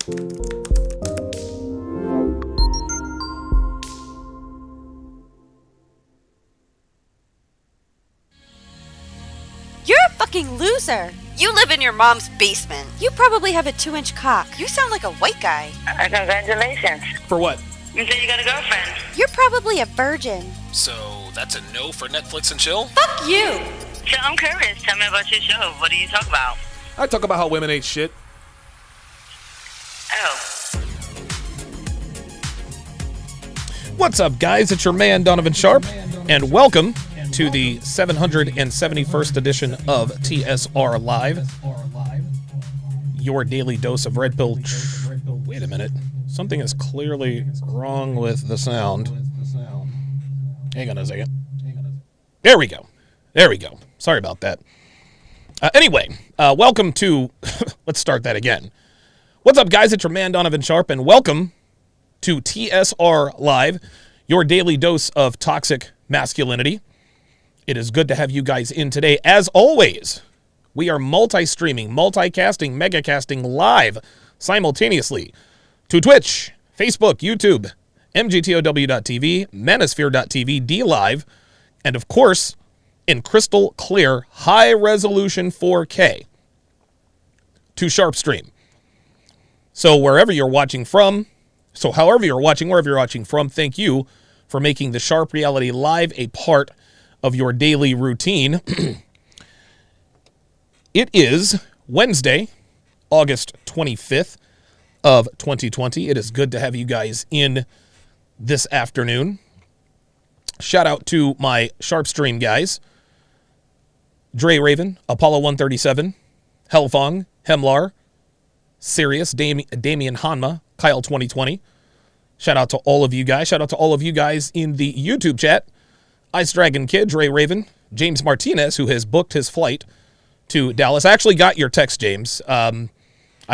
You're a fucking loser. You live in your mom's basement. You probably have a 2-inch cock. You sound like a white guy. Congratulations. For what? You said you got a girlfriend. You're probably a virgin. So that's a no for Netflix and chill? Fuck you. So I'm curious. Tell me about your show. What do you talk about? I talk about how women ain't shit. Oh. What's up, guys? It's your man, Donovan Sharpe, and welcome to the 771st edition of TSR Live, your daily dose of red pill. Wait a minute. Something is clearly wrong with the sound. Hang on a second. There we go. Sorry about that. Anyway, welcome to... Let's start that again. What's up, guys? It's your man, Donovan Sharpe, and welcome to TSR Live, your daily dose of toxic masculinity. It is good to have you guys in today. As always, we are multi-streaming, multicasting, megacasting live simultaneously to Twitch, Facebook, YouTube, mgtow.tv, manosphere.tv, DLive, and of course, in crystal clear, high-resolution 4K to Sharpe Stream. So wherever you're watching from, however you're watching, wherever you're watching from, thank you for making the Sharpe Reality Live a part of your daily routine. It is Wednesday, August 25th of 2020. It is good to have you guys in this afternoon. Shout out to my Sharpe Stream guys. Dre Raven, Apollo 137, Hellfong, Hemlar, Sirius, Damian Hanma, Kyle 2020. Shout out to all of you guys. Shout out to all of you guys in the YouTube chat. Ice Dragon Kid, Dre Raven, James Martinez, who has booked his flight to Dallas. I actually got your text, James. I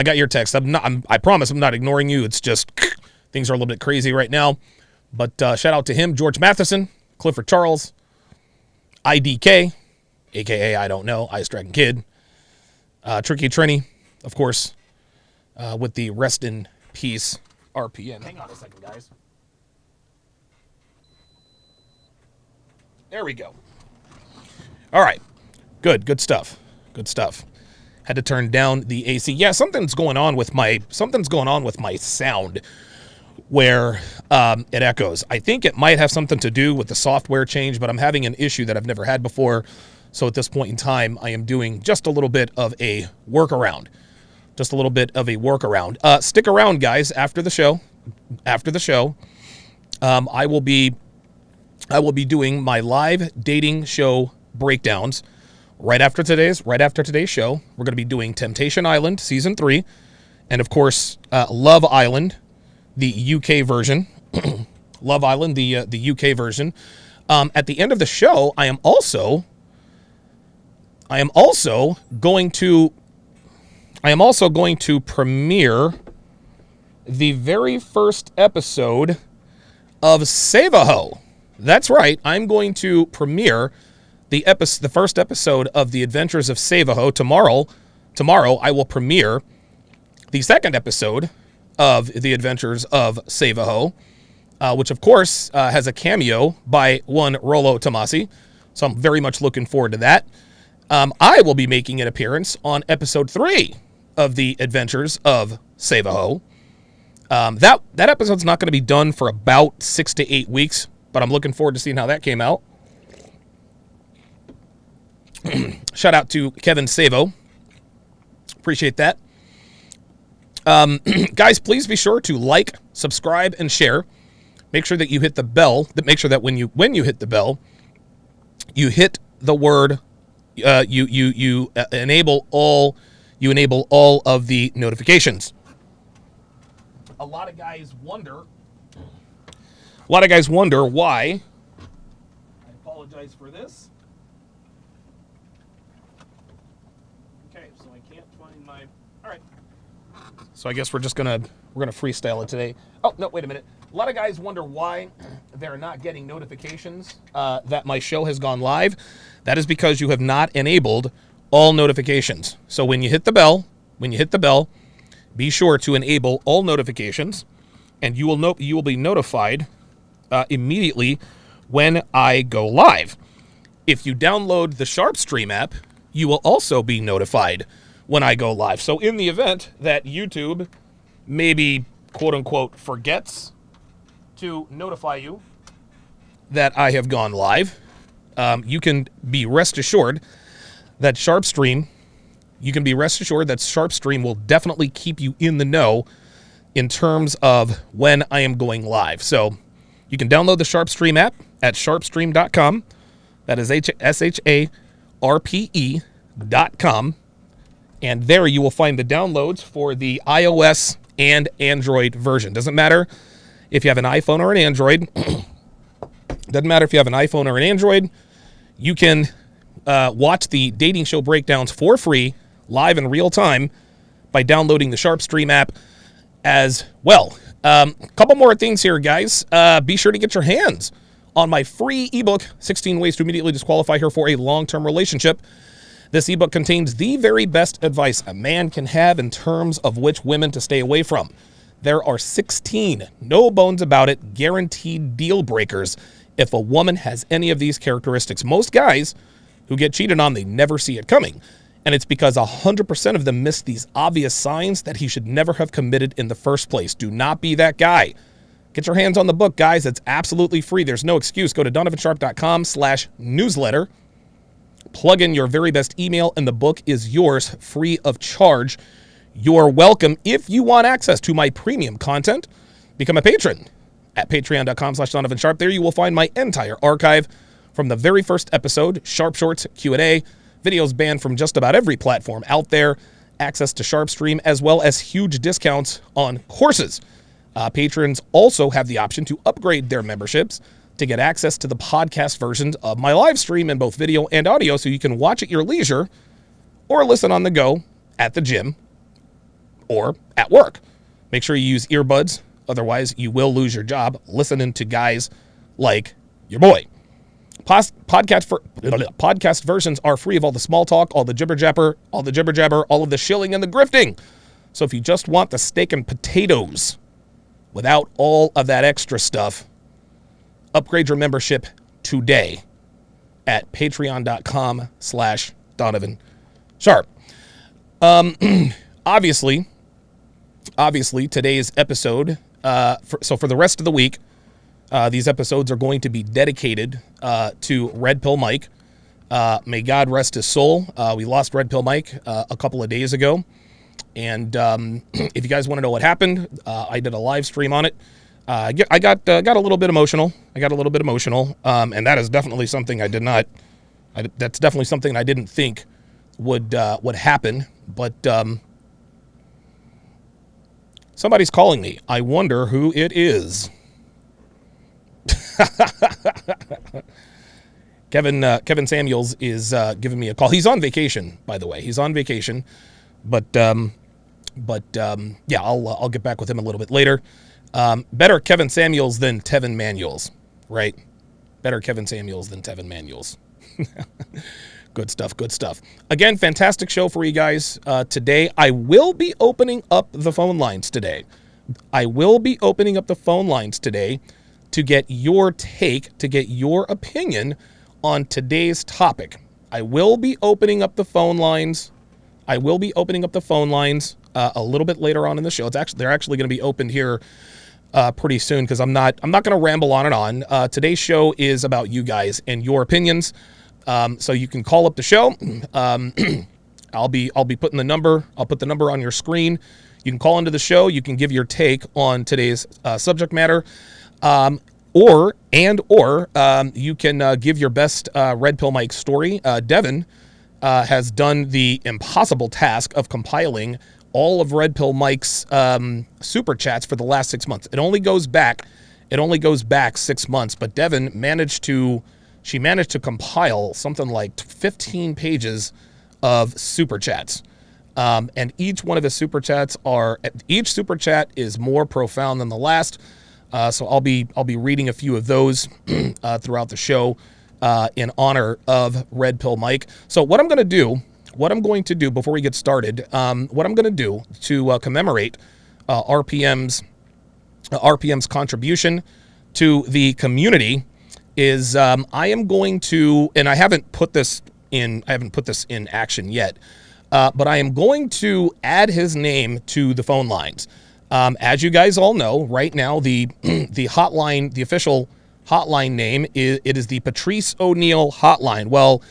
got your text. I promise I'm not ignoring you. It's just things are a little bit crazy right now. But shout out to him, George Matheson, Clifford Charles, IDK, a.k.a. I don't know, Ice Dragon Kid, Tricky Trini, of course, with the rest in peace RPN. Hang on a second, guys. There we go. All right. Good stuff. Had to turn down the AC. Yeah, something's going on with my sound where it echoes. I think it might have something to do with the software change, but I'm having an issue that I've never had before. So at this point in time, I am doing just a little bit of a workaround. Stick around, guys, after the show. I will be doing my live dating show breakdowns right after today's show. We're going to be doing Temptation Island Season 3 and, of course, Love Island, the UK version. Love Island, the UK version. At the end of the show, I am also going to premiere the very first episode of Savaho. That's right. I'm going to premiere the first episode of The Adventures of Savaho tomorrow. Tomorrow, I will premiere the second episode of The Adventures of Savaho, which, of course, has a cameo by one Rollo Tomasi. So I'm very much looking forward to that. I will be making an appearance on episode 3 of The Adventures of Savaho. That episode's not going to be done for about 6 to 8 weeks, but I'm looking forward to seeing how that came out. Shout out to Kevin Savo. Appreciate that. Guys, please be sure to like, subscribe, and share. Make sure that you hit the bell. Make sure that when you hit the bell, you hit the word. You enable all of the notifications. A lot of guys wonder why. I apologize for this. Okay, so I can't find my. All right. So I guess we're gonna freestyle it today. Oh no, wait a minute. A lot of guys wonder why they're not getting notifications that my show has gone live. That is because you have not enabled all notifications. So when you hit the bell, be sure to enable all notifications, and you will be notified immediately when I go live. If you download the Sharpe Stream app, you will also be notified when I go live. So in the event that YouTube maybe, quote unquote, forgets to notify you that I have gone live, you can be rest assured that Sharpe Stream will definitely keep you in the know in terms of when I am going live. So you can download the Sharpe Stream app at sharpestream.com. That is SHARPE.com. And there you will find the downloads for the iOS and Android version. Doesn't matter if you have an iPhone or an Android. Doesn't matter if you have an iPhone or an Android. You can watch the dating show breakdowns for free, live in real time, by downloading the Sharpe Stream app as well. Couple more things here, guys. Be sure to get your hands on my free ebook, 16 Ways to Immediately Disqualify Her for a Long-Term Relationship. This ebook contains the very best advice a man can have in terms of which women to stay away from. There are 16, no bones about it, guaranteed deal breakers if a woman has any of these characteristics. Most guys who get cheated on, they never see it coming. And it's because 100% of them miss these obvious signs that he should never have committed in the first place. Do not be that guy. Get your hands on the book, guys. It's absolutely free. There's no excuse. Go to donovansharpe.com/newsletter. Plug in your very best email, and the book is yours free of charge. You're welcome. If you want access to my premium content, become a patron at patreon.com/donovansharpe. There you will find my entire archive from the very first episode, Sharpe Shorts, Q&A, videos banned from just about every platform out there, access to Sharpe Stream, as well as huge discounts on courses. Patrons also have the option to upgrade their memberships to get access to the podcast versions of my live stream in both video and audio, so you can watch at your leisure or listen on the go at the gym or at work. Make sure you use earbuds, otherwise you will lose your job listening to guys like your boy. Podcast versions are free of all the small talk, all the jibber jabber, all of the shilling and the grifting. So if you just want the steak and potatoes without all of that extra stuff, upgrade your membership today at patreon.com/DonovanSharpe. Obviously, today's episode, for the rest of the week, these episodes are going to be dedicated to Red Pill Mike. May God rest his soul. We lost Red Pill Mike a couple of days ago. And if you guys want to know what happened, I did a live stream on it. I got a little bit emotional. And that is definitely something that's definitely something I didn't think would happen. But somebody's calling me. I wonder who it is. Kevin Samuels is giving me a call. He's on vacation, by the way. He's on vacation, but yeah, I'll get back with him a little bit later. Better Kevin Samuels than Tevin Manuels, right? Better Kevin Samuels than Tevin Manuels. Good stuff. Again, fantastic show for you guys today. I will be opening up the phone lines today. To get your take, to get your opinion on today's topic. I will be opening up the phone lines. A little bit later on in the show. They're actually going to be opened here pretty soon, because I'm not going to ramble on and on. Today's show is about you guys and your opinions. So you can call up the show. I'll be putting the number. I'll put the number on your screen. You can call into the show. You can give your take on today's subject matter. Or you can give your best Red Pill Mike story. Devin has done the impossible task of compiling all of Red Pill Mike's super chats for the last 6 months. It only goes back 6 months, but Devin managed to compile something like 15 pages of super chats. And each one of the super chats each super chat is more profound than the last. So I'll be reading a few of those throughout the show in honor of Red Pill Mike. So what I'm going to do what I'm going to do before we get started, what I'm going to do to commemorate RPM's contribution to the community is I am going to, and I haven't put this in action yet, but I am going to add his name to the phone lines. As you guys all know, right now the hotline, the official hotline name is the Patrice O'Neill hotline. Well,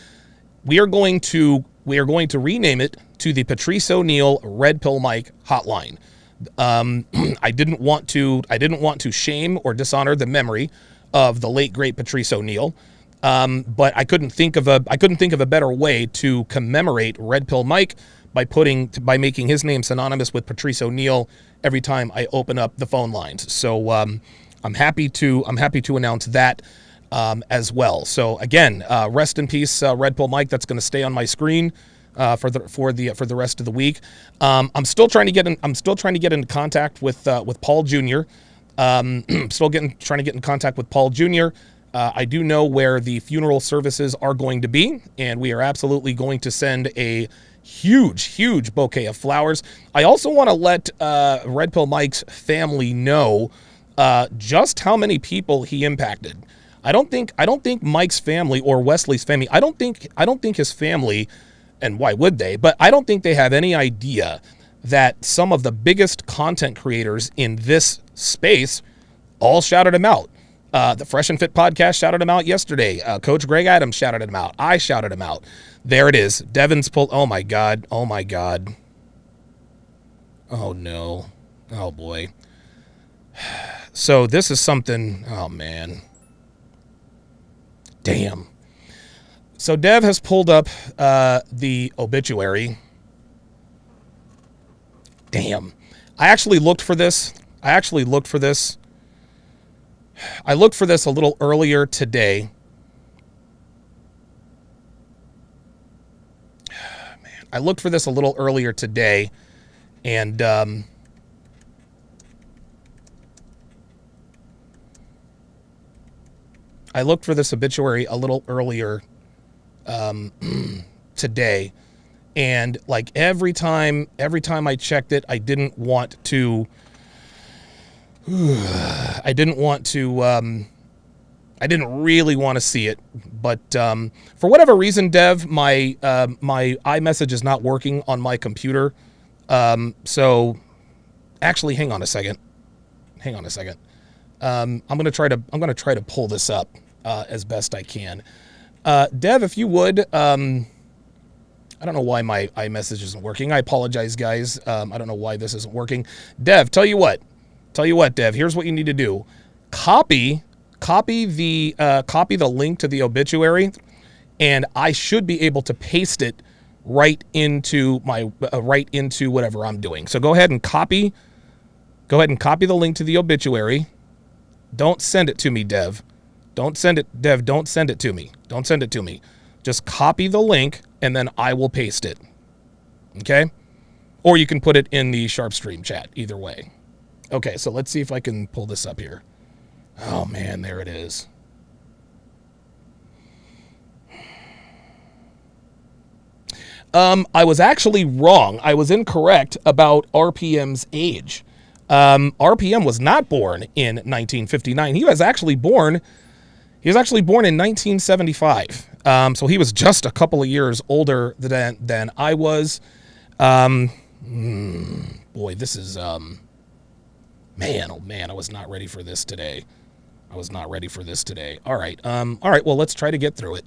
we are going to rename it to the Patrice O'Neill Red Pill Mike hotline. I didn't want to shame or dishonor the memory of the late great Patrice O'Neill, but I couldn't think of a better way to commemorate Red Pill Mike by making his name synonymous with Patrice O'Neill every time I open up the phone lines. So I'm happy to announce that as well. So again, rest in peace, Red Pill Mike. That's going to stay on my screen for the rest of the week. I'm still trying to get in contact with Paul Jr. Trying to get in contact with Paul Jr. I do know where the funeral services are going to be, and we are absolutely going to send a huge bouquet of flowers. I also want to let Red Pill Mike's family know just how many people he impacted. I don't think Mike's family or Wesley's family, I don't think his family, and why would they, but I don't think they have any idea that some of the biggest content creators in this space all shouted him out. The Fresh and Fit podcast shouted him out yesterday. Coach Greg Adams shouted him out. I shouted him out. There it is. Devin's pulled. Oh my God. Oh no. Oh boy. So this is something. Oh man. Damn. So Dev has pulled up the obituary. Damn. I actually looked for this. I looked for this a little earlier today. Man, I looked for this a little earlier today, and I looked for this obituary a little earlier today, and like every time I checked it, I didn't really want to see it, but for whatever reason, Dev, my iMessage is not working on my computer. So actually, hang on a second. I'm gonna try to pull this up as best I can. Dev, if you would, I don't know why my iMessage isn't working. I apologize, guys. I don't know why this isn't working. Dev, tell you what, Dev. Here's what you need to do: copy the link to the obituary, and I should be able to paste it right into whatever I'm doing. So go ahead and copy the link to the obituary. Don't send it to me, Dev. Don't send it to me. Just copy the link, and then I will paste it. Okay? Or you can put it in the Sharpe stream chat. Either way. Okay, so let's see if I can pull this up here. Oh man, there it is. I was actually wrong. I was incorrect about RPM's age. RPM was not born in 1959. He was actually born in 1975. So he was just a couple of years older than I was. Boy, this is man, oh man, I was not ready for this today. All right. Well, let's try to get through it.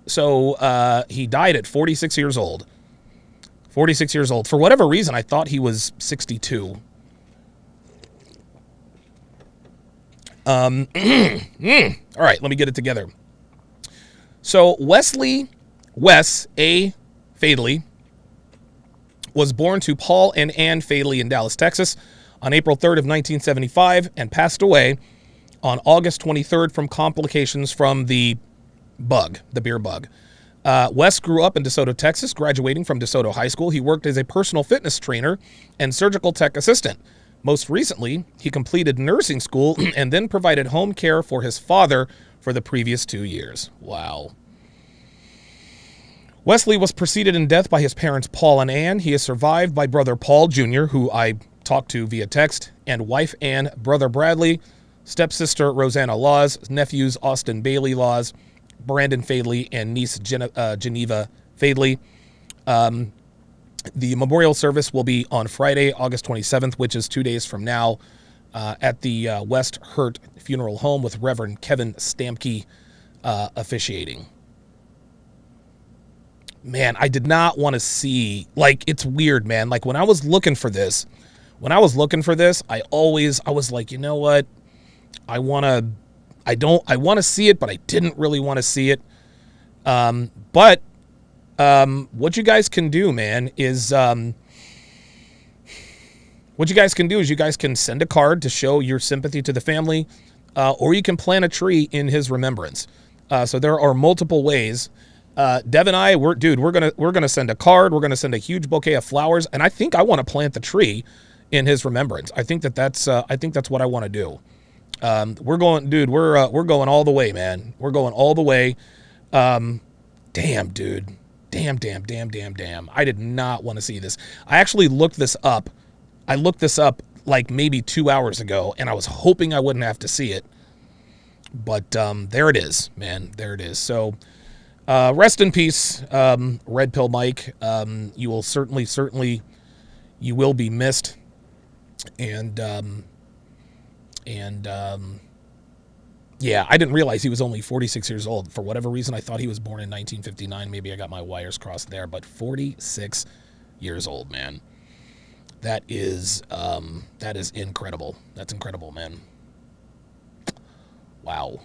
So he died at 46 years old. 46 years old. For whatever reason, I thought he was 62. All right, let me get it together. So Wes A. Fadley was born to Paul and Ann Fadley in Dallas, Texas on April 3rd of 1975 and passed away on August 23rd from complications from the beer bug. Wes grew up in DeSoto, Texas, graduating from DeSoto High School. He worked as a personal fitness trainer and surgical tech assistant. Most recently, he completed nursing school and then provided home care for his father for the previous 2 years. Wow. Wesley was preceded in death by his parents Paul and Ann. He is survived by brother Paul Jr., who I talked to via text, and wife Ann, brother Bradley, stepsister Rosanna Laws, nephews Austin Bailey Laws, Brandon Fadley, and niece Geneva Fadley. The memorial service will be on Friday, August 27th, which is 2 days from now, at the West Hurt Funeral Home with Reverend Kevin Stamke officiating. Man, I did not want to see, like, it's weird, man. Like, when I was looking for this, I was like, you know what? I want to see it, but I didn't really want to see it. But what you guys can do, man, is, you guys can send a card to show your sympathy to the family, or you can plant a tree in his remembrance. So there are multiple ways. Dev and I, we're gonna send a card. We're gonna send a huge bouquet of flowers, and I think I want to plant the tree in his remembrance. I think that's what I want to do. We're going all the way, man. We're going all the way. Damn, dude. Damn. I did not want to see this. I actually looked this up. I looked this up like maybe 2 hours ago, and I was hoping I wouldn't have to see it. But there it is, man. There it is. So rest in peace, Red Pill Mike. You will certainly, you will be missed. And yeah, I didn't realize he was only 46 years old. For whatever reason, I thought he was born in 1959. Maybe I got my wires crossed there, but 46 years old, man. That is incredible. That's incredible, man. Wow.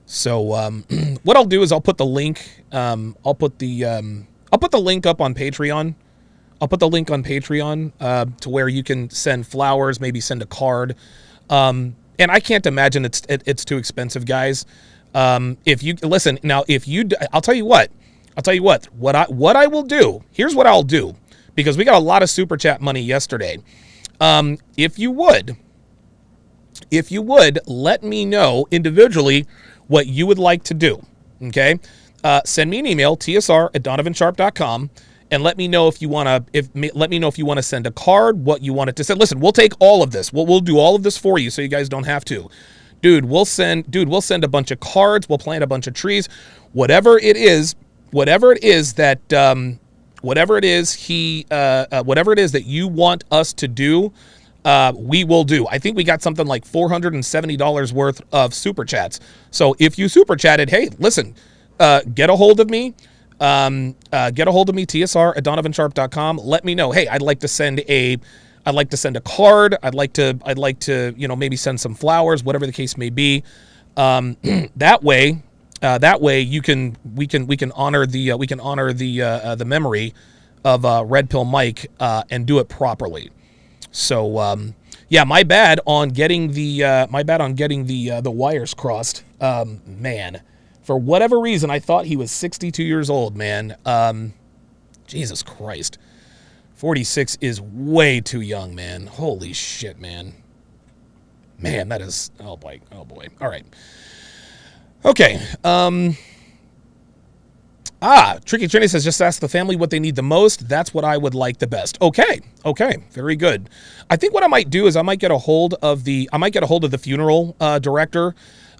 So what I'll do is I'll put the link. I'll put the link up on Patreon. I'll put the link on Patreon to where you can send flowers, maybe send a card. And I can't imagine it's too expensive, guys. If you listen now, I'll tell you what. What I will do. Here's what I'll do, because we got a lot of super chat money yesterday. If you would let me know individually what you would like to do. Okay, send me an email, tsr@donovansharpe.com. And let me know if you want to send a card, what you want it to say. Listen, we'll take all of this. We'll do all of this for you, so you guys don't have to. Dude, we'll send a bunch of cards. We'll plant a bunch of trees. Whatever it is that you want us to do, we will do. I think we got something like $470 worth of super chats. So if you super chatted, hey, listen, get a hold of me. tsr@donovansharpe.com. Let me know. Hey, I'd like to send a card. I'd like to, maybe send some flowers, whatever the case may be. That way we can honor the memory of Red Pill Mike and do it properly. So yeah, my bad on getting the wires crossed. Man. For whatever reason, I thought he was 62 years old, man. Jesus Christ. 46 is way too young, man. Holy shit, man. Man, that is... Oh, boy. All right. Okay. Tricky Trinity says, just ask the family what they need the most. That's what I would like the best. Okay. Very good. I think what I might do is I might get a hold of the funeral director,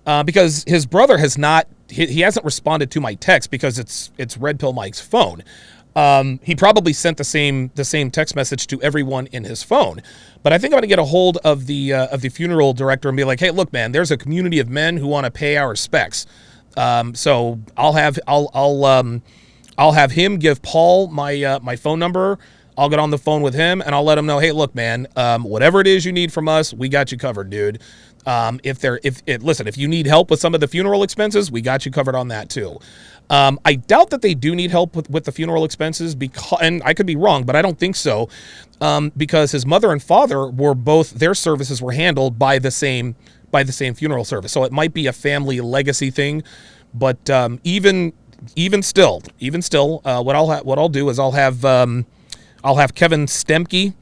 because his brother has not... He hasn't responded to my text because it's Red Pill Mike's phone. He probably sent the same text message to everyone in his phone. But I think I'm gonna get a hold of the funeral director and be like, hey, look, man, there's a community of men who want to pay our respects. So I'll have him give Paul my phone number. I'll get on the phone with him and I'll let him know, hey, look, man, whatever it is you need from us, we got you covered, dude. If you need help with some of the funeral expenses, we got you covered on that too. I doubt that they do need help with the funeral expenses, because, and I could be wrong, but I don't think so, because his mother and father their services were handled by the same funeral service. So it might be a family legacy thing, but even still, what I'll do is I'll have Kevin Stemke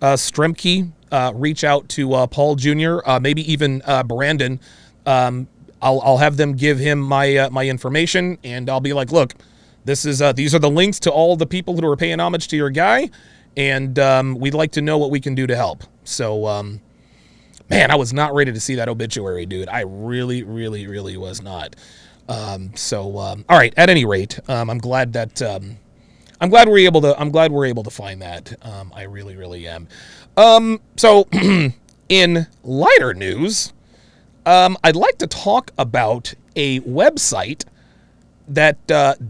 Stremke, reach out to Paul Jr., maybe even Brandon. I'll have them give him my information, and I'll be like, look, these are the links to all the people who are paying homage to your guy, and we'd like to know what we can do to help. So, man, I was not ready to see that obituary, dude. I really, really, really was not. All right. At any rate, I'm glad we're able to find that. I really, really am. So in lighter news, I'd like to talk about a website that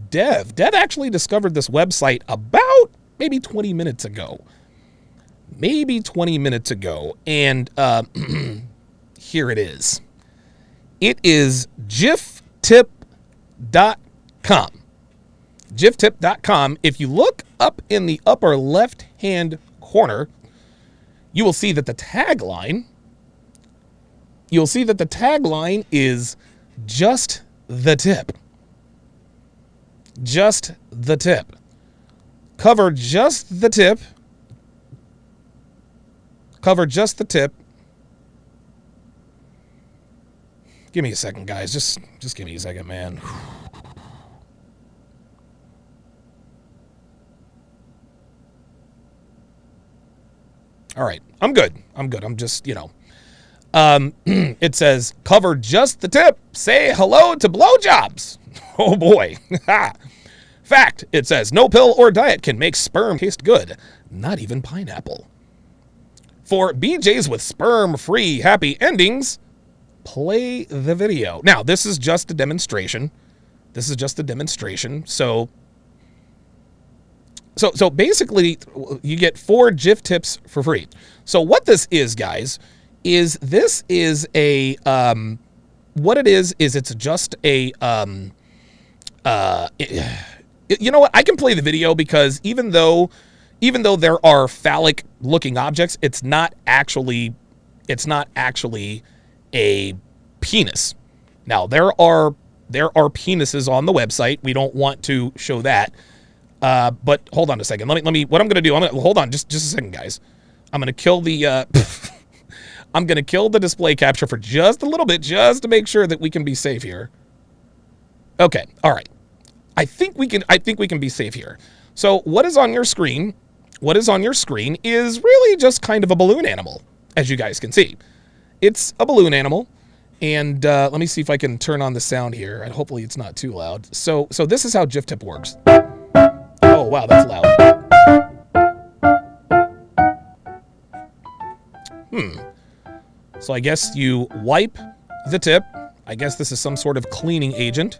Dev actually discovered this website about maybe 20 minutes ago. And here it is. It is GIFtip.com. GIFtip.com. If you look up in the upper left-hand corner, you will see that the tagline is just the tip. Just the tip. Cover just the tip. Cover just the tip. Give me a second, guys. Just give me a second, man. All right. I'm good. I'm just, it says, cover just the tip. Say hello to blowjobs. Oh, boy. Fact, it says, no pill or diet can make sperm taste good. Not even pineapple. For BJs with sperm-free happy endings, play the video. Now, this is just a demonstration. So basically, you get 4 GIF tips for free. So what this is, guys, is this is a, what it is it's just a, you know what? I can play the video because even though there are phallic looking objects, it's not actually a penis. Now, there are penises on the website. We don't want to show that. But hold on a second. Let me, what I'm going to do, hold on just a second, guys. I'm going to kill the, I'm going to kill the display capture for just a little bit, just to make sure that we can be safe here. Okay. All right. I think we can be safe here. So what is on your screen? Is really just kind of a balloon animal, as you guys can see. It's a balloon animal. And let me see if I can turn on the sound here. And hopefully it's not too loud. So this is how GIFtip works. Oh, wow, that's loud. So I guess you wipe the tip. I guess this is some sort of cleaning agent.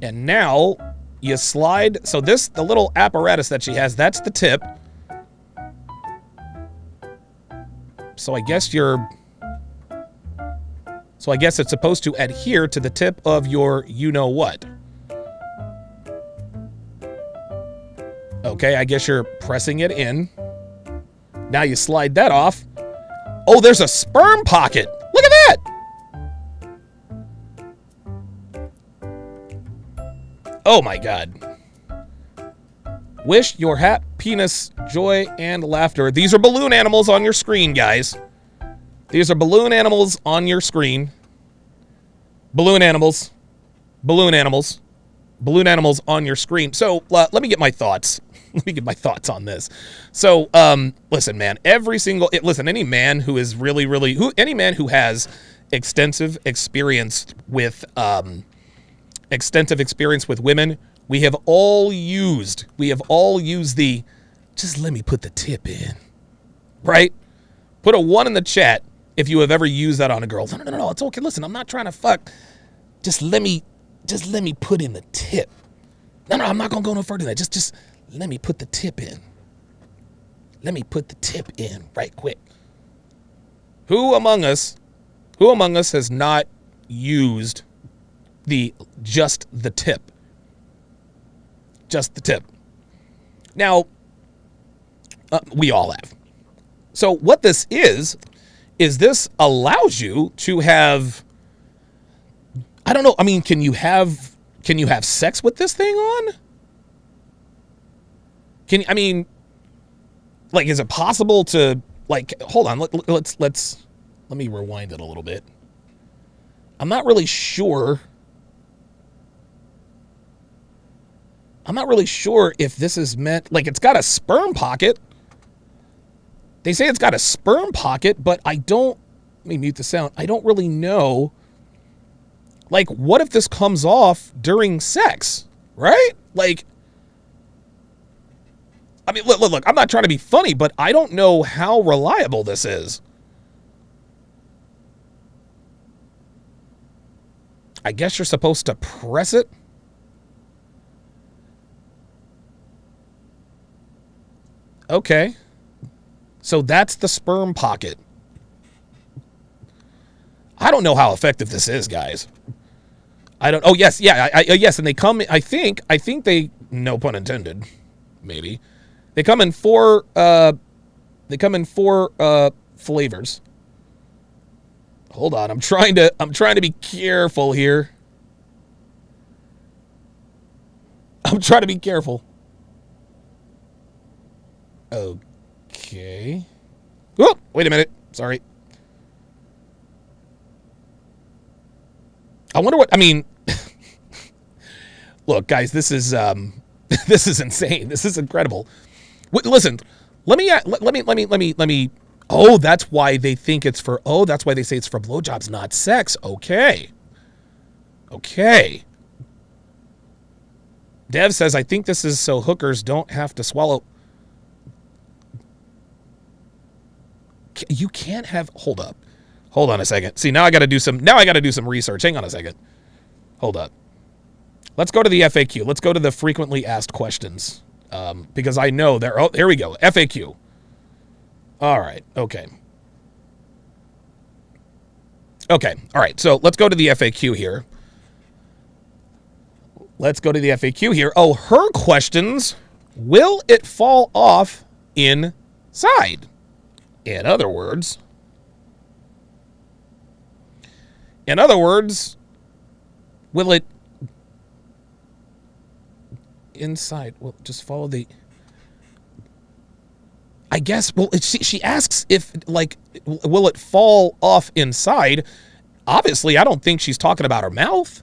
And now you slide. So the little apparatus that she has, that's the tip. So I guess it's supposed to adhere to the tip of your you-know-what. Okay, I guess you're pressing it in. Now you slide that off. Oh, there's a sperm pocket. Look at that. Oh my God. Wish your hat, penis, joy, and laughter. These are balloon animals on your screen, guys. These are balloon animals on your screen. Balloon animals. Balloon animals. Balloon animals on your screen. So let me get my thoughts. Let me get my thoughts on this. So, listen, man, any man who is any man who has extensive experience with women, we have all used the, just let me put the tip in, right? Put a 1 in the chat if you have ever used that on a girl. No, it's okay. Listen, I'm not trying to fuck. Just let me put in the tip. No, I'm not gonna go no further than that. Just let me put the tip in. Let me put the tip in right quick. Who among us has not used just the tip? Just the tip. Now, we all have. So what this is this allows you to have, I don't know, I mean, can you have sex with this thing on? Like, is it possible to, like, hold on, let me rewind it a little bit. I'm not really sure. I'm not really sure if this is meant, like, it's got a sperm pocket. They say it's got a sperm pocket, but I don't, let me mute the sound. I don't really know. Like, what if this comes off during sex, right? Like, I mean, look, I'm not trying to be funny, but I don't know how reliable this is. I guess you're supposed to press it. Okay. So that's the sperm pocket. I don't know how effective this is, guys. I don't. Oh, yes. Yeah. Yes. And they come, I think they, no pun intended, maybe. They come in four flavors. Hold on. I'm trying to be careful here. I'm trying to be careful. Okay. Oh, wait a minute. Sorry. I wonder what, I mean, look, guys, this is this is insane. This is incredible. Listen, let me. Oh, that's why they think it's for. Oh, that's why they say it's for blowjobs, not sex. Okay. Dev says, I think this is so hookers don't have to swallow. You can't have. Hold up. Hold on a second. See, now I got to do some research. Hang on a second. Hold up. Let's go to the FAQ. Let's go to the frequently asked questions. Because I know there. Oh, here we go. FAQ. All right. Okay. All right. So let's go to the FAQ here. Oh, her questions. Will it fall off inside? In other words, will it inside? Well, just follow the. I guess. Well, she asks if, like, will it fall off inside? Obviously, I don't think she's talking about her mouth,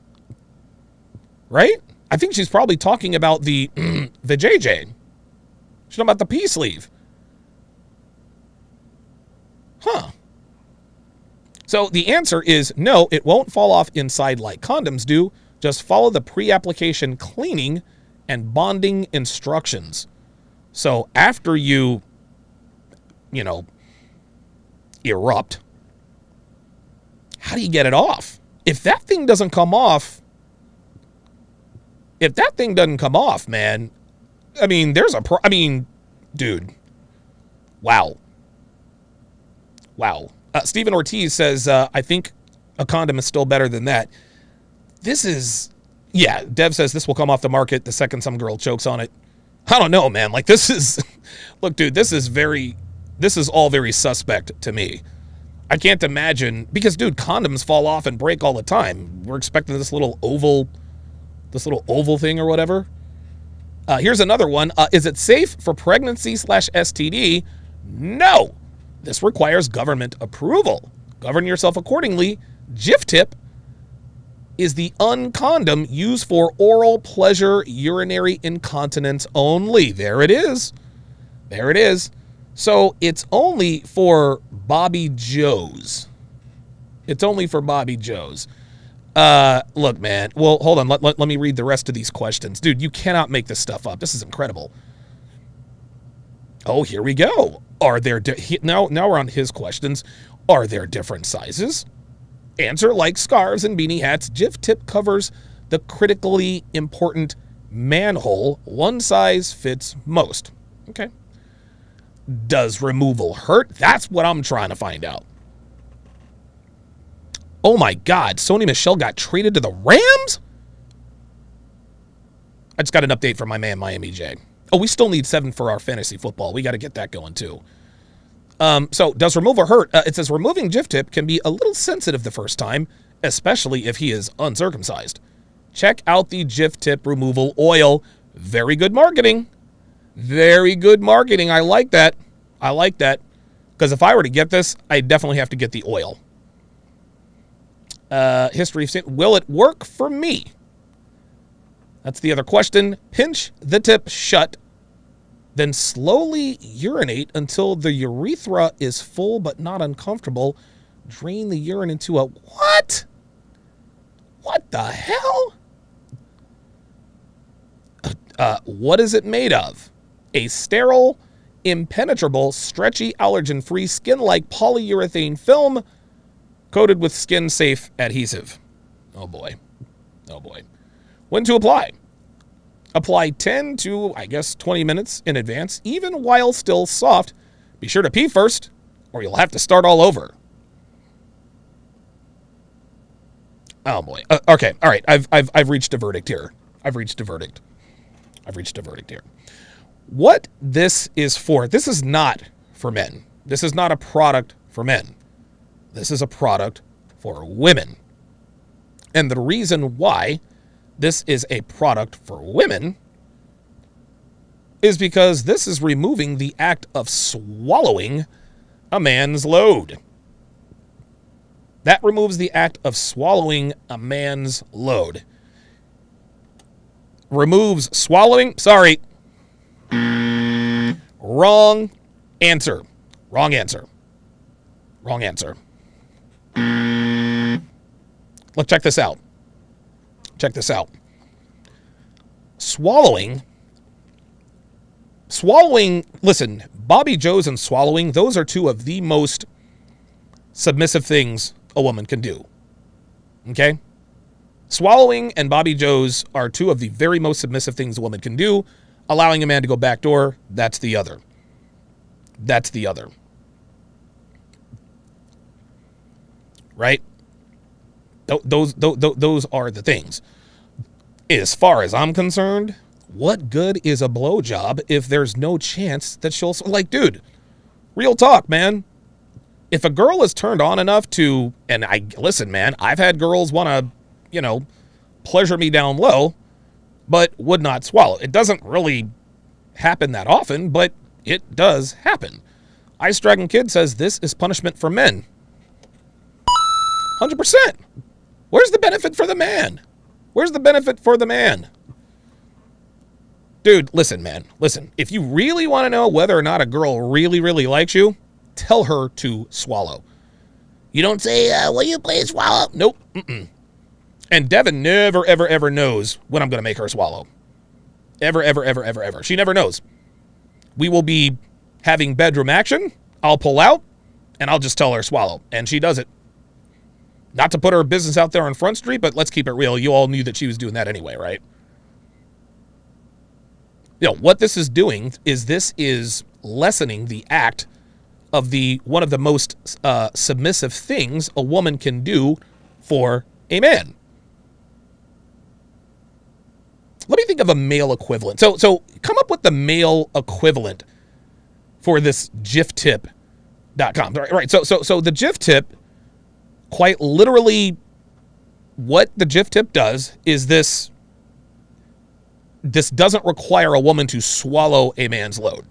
right? I think she's probably talking about the JJ. She's talking about the P sleeve. Huh. So the answer is no, it won't fall off inside like condoms do. Just follow the pre-application cleaning and bonding instructions. So after you erupt, how do you get it off? If that thing doesn't come off, man, I mean, dude, wow. Stephen Ortiz says, I think a condom is still better than that. Dev says this will come off the market the second some girl chokes on it. I don't know, man. Like, look, dude, this is all very suspect to me. I can't imagine, because, dude, condoms fall off and break all the time. We're expecting this little oval thing or whatever. Here's another one. Is it safe for pregnancy/STD? No. This requires government approval. Govern yourself accordingly. Jif tip is the uncondom used for oral pleasure, urinary incontinence only. There it is. So it's only for Bobby Joes. Look, man. Well, hold on. Let me read the rest of these questions. Dude, you cannot make this stuff up. This is incredible. Oh, here we go. Are there now we're on his questions. Are there different sizes? Answer: like scarves and beanie hats, Jif tip covers the critically important manhole. One size fits most. Okay. Does removal hurt? That's what I'm trying to find out. Oh my God, Sony Michel got traded to the Rams? I just got an update from my man Miami J. Oh, we still need 7 for our fantasy football. We got to get that going too. So does removal hurt? It says removing Jif tip can be a little sensitive the first time, especially if he is uncircumcised. Check out the Jif tip removal oil. Very good marketing. I like that. I like that. Because if I were to get this, I definitely have to get the oil. History of will it work for me? That's the other question. Pinch the tip shut, then slowly urinate until the urethra is full but not uncomfortable. Drain the urine into a what? What the hell? What is it made of? A sterile, impenetrable, stretchy, allergen-free, skin-like polyurethane film coated with skin-safe adhesive. Oh boy. Oh boy. When to apply? Apply 10 to, 20 minutes in advance, even while still soft. Be sure to pee first, or you'll have to start all over. Oh boy. Okay. All right. I've reached a verdict here. I've reached a verdict here. What this is for, this is not for men. This is not a product for men. This is a product for women. And the reason why this is a product for women is because this is removing the act of swallowing a man's load. That removes the act of swallowing a man's load. Removes swallowing. Sorry. Wrong answer. Wrong answer. Wrong answer. Look, check this out. Check this out. Swallowing, listen, Bobby Joes and swallowing, those are two of the most submissive things a woman can do. Okay? Swallowing and Bobby Joes are two of the very most submissive things a woman can do. Allowing a man to go backdoor, that's the other. That's the other. Right? Those are the things. As far as I'm concerned, what good is a blowjob if there's no chance that she'll... Like, dude, real talk, man. If a girl is turned on enough to... And listen, man, I've had girls want to, pleasure me down low, but would not swallow. It doesn't really happen that often, but it does happen. Ice Dragon Kid says this is punishment for men. 100%. Where's the benefit for the man? Where's the benefit for the man? Dude, listen, man. Listen, if you really want to know whether or not a girl really, really likes you, tell her to swallow. You don't say, will you please swallow? Nope. Mm-mm. And Devin never, ever, ever knows when I'm going to make her swallow. Ever, ever, ever, ever, ever. She never knows. We will be having bedroom action. I'll pull out, and I'll just tell her swallow. And she does it. Not to put her business out there on Front Street, but let's keep it real. You all knew that she was doing that anyway, right? What this is doing is this is lessening the act of one of the most submissive things a woman can do for a man. Let me think of a male equivalent. So come up with the male equivalent for this GIFtip.com. Right. So the GIFtip, quite literally, what the GIFtip does is this doesn't require a woman to swallow a man's load.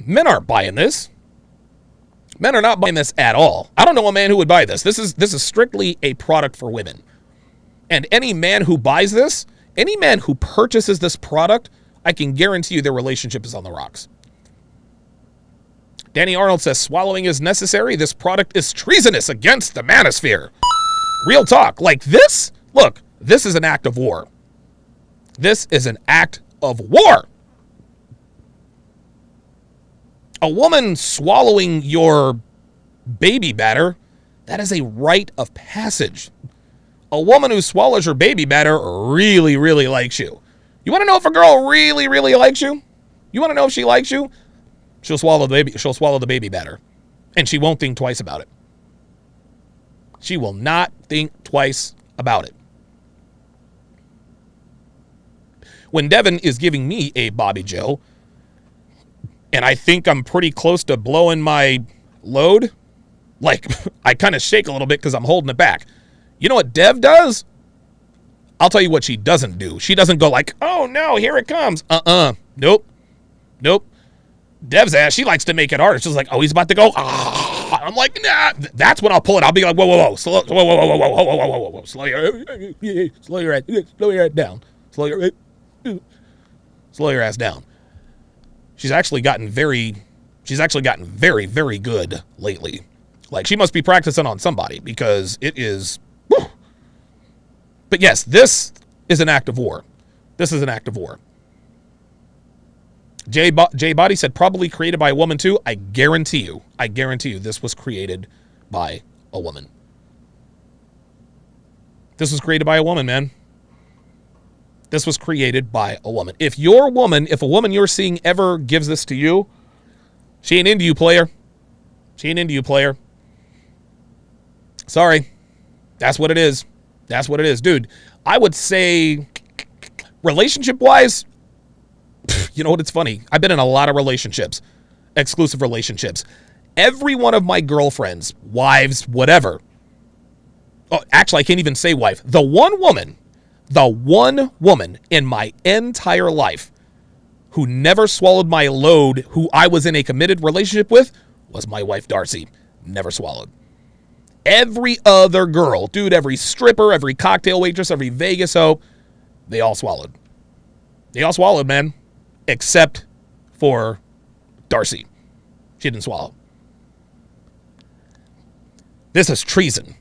Men aren't buying this. Men are not buying this at all. I don't know a man who would buy this. This is strictly a product for women. And any man who buys this, any man who purchases this product, I can guarantee you their relationship is on the rocks. Danny Arnold says, swallowing is necessary. This product is treasonous against the manosphere. Real talk. Like this, look, this is an act of war. This is an act of war. A woman swallowing your baby batter, that is a rite of passage. A woman who swallows your baby batter really, really likes you. You want to know if a girl really, really likes you? You want to know if she likes you? She'll swallow the baby batter. And she won't think twice about it. She will not think twice about it. When Devin is giving me a Bobby Joe, and I think I'm pretty close to blowing my load, like, I kind of shake a little bit because I'm holding it back. You know what Dev does? I'll tell you what she doesn't do. She doesn't go like, oh no, here it comes. Nope. Dev's ass, she likes to make it harder. She's like, oh, he's about to go. Ah. I'm like, nah. That's when I'll pull it. I'll be like, whoa, slow, whoa, slow your head down. Slow your ass down. She's actually gotten very, very good lately. Like, she must be practicing on somebody because it is. Whew. But yes, this is an act of war. This is an act of war. J Body said probably created by a woman too. I guarantee you this was created by a woman. This was created by a woman, man. This was created by a woman. If a woman you're seeing ever gives this to you, she ain't into you, player. She ain't into you, player. Sorry. That's what it is. That's what it is. Dude, I would say relationship-wise, you know what? It's funny. I've been in a lot of relationships, exclusive relationships. Every one of my girlfriends, wives, whatever. Oh, actually, I can't even say wife. The one woman in my entire life who never swallowed my load, who I was in a committed relationship with, was my wife, Darcy. Never swallowed. Every other girl, dude, every stripper, every cocktail waitress, every Vegas hoe, they all swallowed. They all swallowed, man. Except for Darcy. She didn't swallow. This is treason,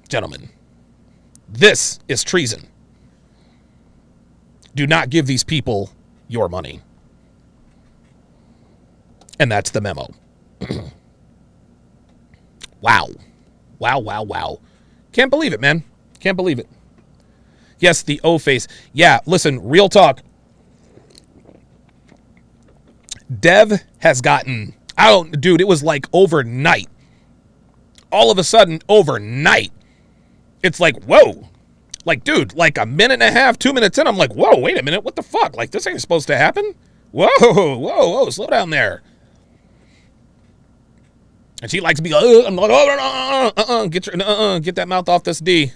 gentlemen. This is treason. Do not give these people your money. And that's the memo. Wow. Wow. Can't believe it, man. Can't believe it. Yes, the O face. Yeah, listen, real talk. Dev has gotten, dude, it was like overnight. All of a sudden, overnight, it's like, whoa. Like, dude, like a minute and a half, 2 minutes in, I'm like, whoa, wait a minute, what the fuck? Like, this ain't supposed to happen? Whoa, slow down there. And she likes to be, I'm like, get that mouth off this D.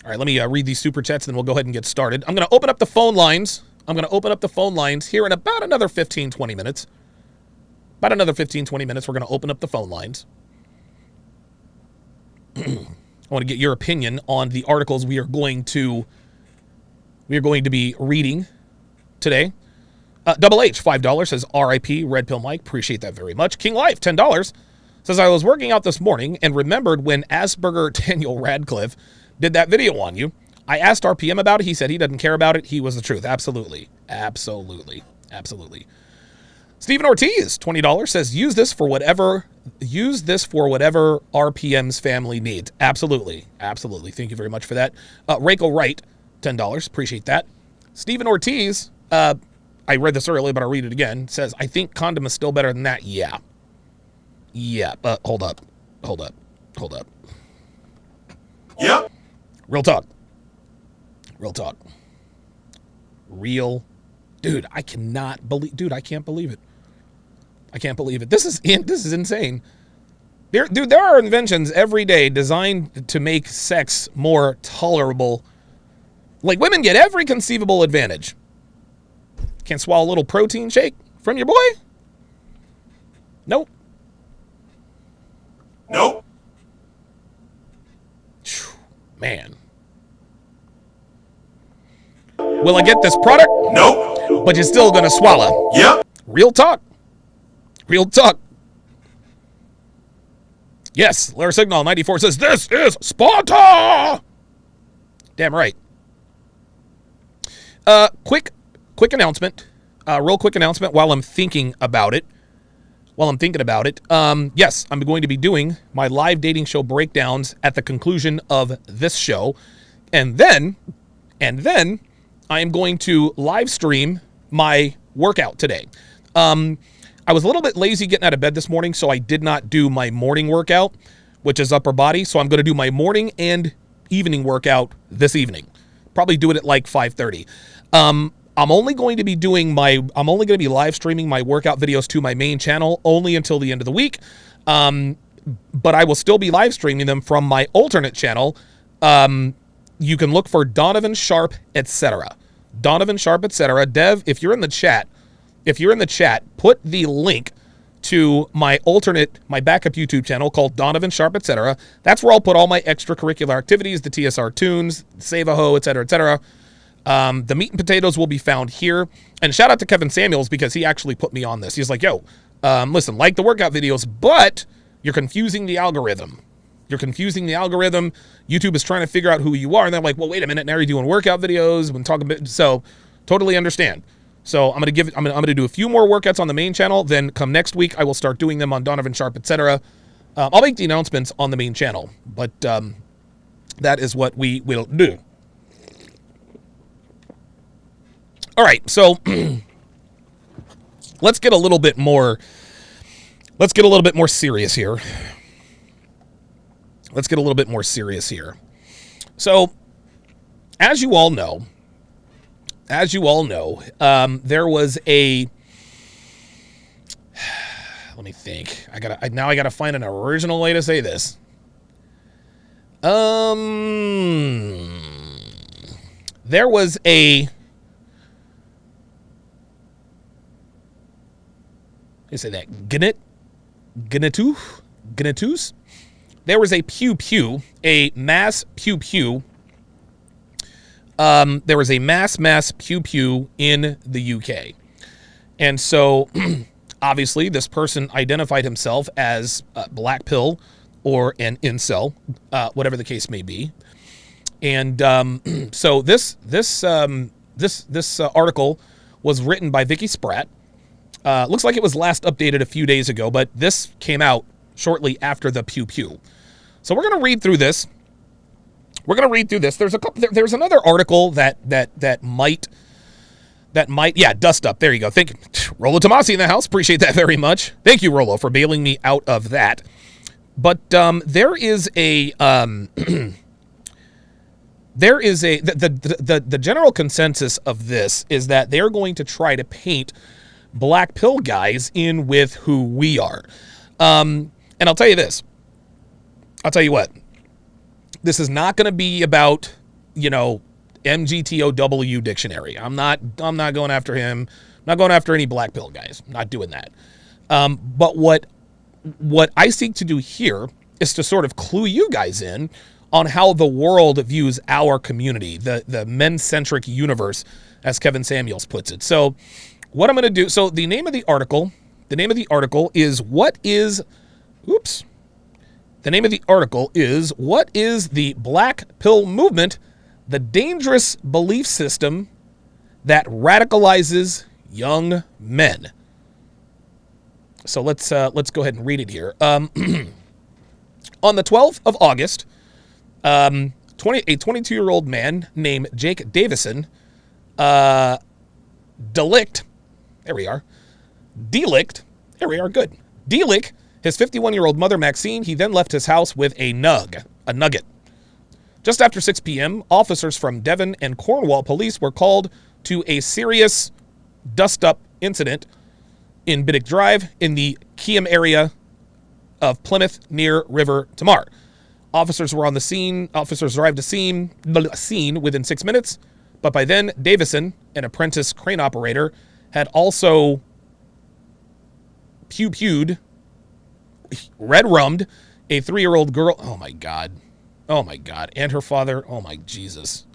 All right, let me read these super chats, and then we'll go ahead and get started. I'm going to open up the phone lines. Here in about another 15, 20 minutes. We're going to open up the phone lines. I want to get your opinion on the articles we are going to be reading today. Double H, $5, says RIP, Red Pill Mike. Appreciate that very much. King Life, $10, says I was working out this morning and remembered when Asperger Daniel Radcliffe did that video on you. I asked RPM about it. He said he doesn't care about it. He was the truth. Absolutely. Stephen Ortiz, $20, says use this for whatever RPM's family needs. Absolutely. Thank you very much for that. Rachel Wright, $10. Appreciate that. Stephen Ortiz, I read this earlier, but I'll read it again. Says, I think condom is still better than that. Yeah. Hold up. Yep. Real talk. Dude, I can't believe it. This is insane. There are inventions every day designed to make sex more tolerable. Like, women get every conceivable advantage. Can't swallow a little protein shake from your boy? Nope. Man. Will I get this product? Nope. But you're still gonna swallow. Yep. Real talk. Yes, Lair Signal 94 says this is Sparta. Damn right. Quick announcement. Real quick announcement while I'm thinking about it. Yes, I'm going to be doing my live dating show breakdowns at the conclusion of this show. And then I am going to live stream my workout today. I was a little bit lazy getting out of bed this morning, so I did not do my morning workout, which is upper body. So I'm going to do my morning and evening workout this evening. Probably do it at like 5:30. I'm only going to be live streaming my workout videos to my main channel only until the end of the week. But I will still be live streaming them from my alternate channel. You can look for Donovan, Sharpe, etc. Dev, if you're in the chat, if you're in the chat, put the link to my backup YouTube channel called Donovan, Sharpe, etc. That's where I'll put all my extracurricular activities, the TSR tunes, Save a Ho, etc., etc. The meat and potatoes will be found here. And shout out to Kevin Samuels because he actually put me on this. He's like, yo, listen, like the workout videos, but you're confusing the algorithm. You're confusing the algorithm. YouTube is trying to figure out who you are. And they're like, well, wait a minute. Now you're doing workout videos. When talking about, so totally understand. So I'm gonna do a few more workouts on the main channel. Then come next week, I will start doing them on Donovan, Sharpe, etc. I'll make the announcements on the main channel, but that is what we will do. All right, so let's get a little bit more serious here. So, as you all know, there was a. Let me think. I gotta find an original way to say this. There was a. I say that Gnatus. There was a pew, a mass pew. There was a mass pew in the UK, and so obviously this person identified himself as black pill or an incel, whatever the case may be, and so this article was written by Vicky Spratt. Looks like it was last updated a few days ago, but this came out shortly after the pew. So we're gonna read through this. There's another article that might dust up. There you go. Thank you, Rolo Tomasi in the house. Appreciate that very much. Thank you, Rolo, for bailing me out of that. But there is the general consensus of this is that they're going to try to paint black pill guys in with who we are. And I'll tell you this. I'll tell you what. This is not going to be about, MGTOW dictionary. I'm not going after him. I'm not going after any black pill guys. I'm not doing that. But what I seek to do here is to sort of clue you guys in on how the world views our community, the men-centric universe, as Kevin Samuels puts it. So what I'm going to do, so the name of the article is What is the Black Pill Movement, the Dangerous Belief System that Radicalizes Young Men. So let's go ahead and read it here. On the 12th of August, a 22-year-old man named Jake Davison, delict his 51-year-old mother, Maxine. He then left his house with a nugget. Just after 6 p.m., officers from Devon and Cornwall police were called to a serious dust-up incident in Biddick Drive in the Keam area of Plymouth near River Tamar. Officers were on the scene. Officers arrived at the scene within 6 minutes, but by then, Davison, an apprentice crane operator, had also red-rummed a 3-year-old girl. Oh my God. And her father. Oh my Jesus.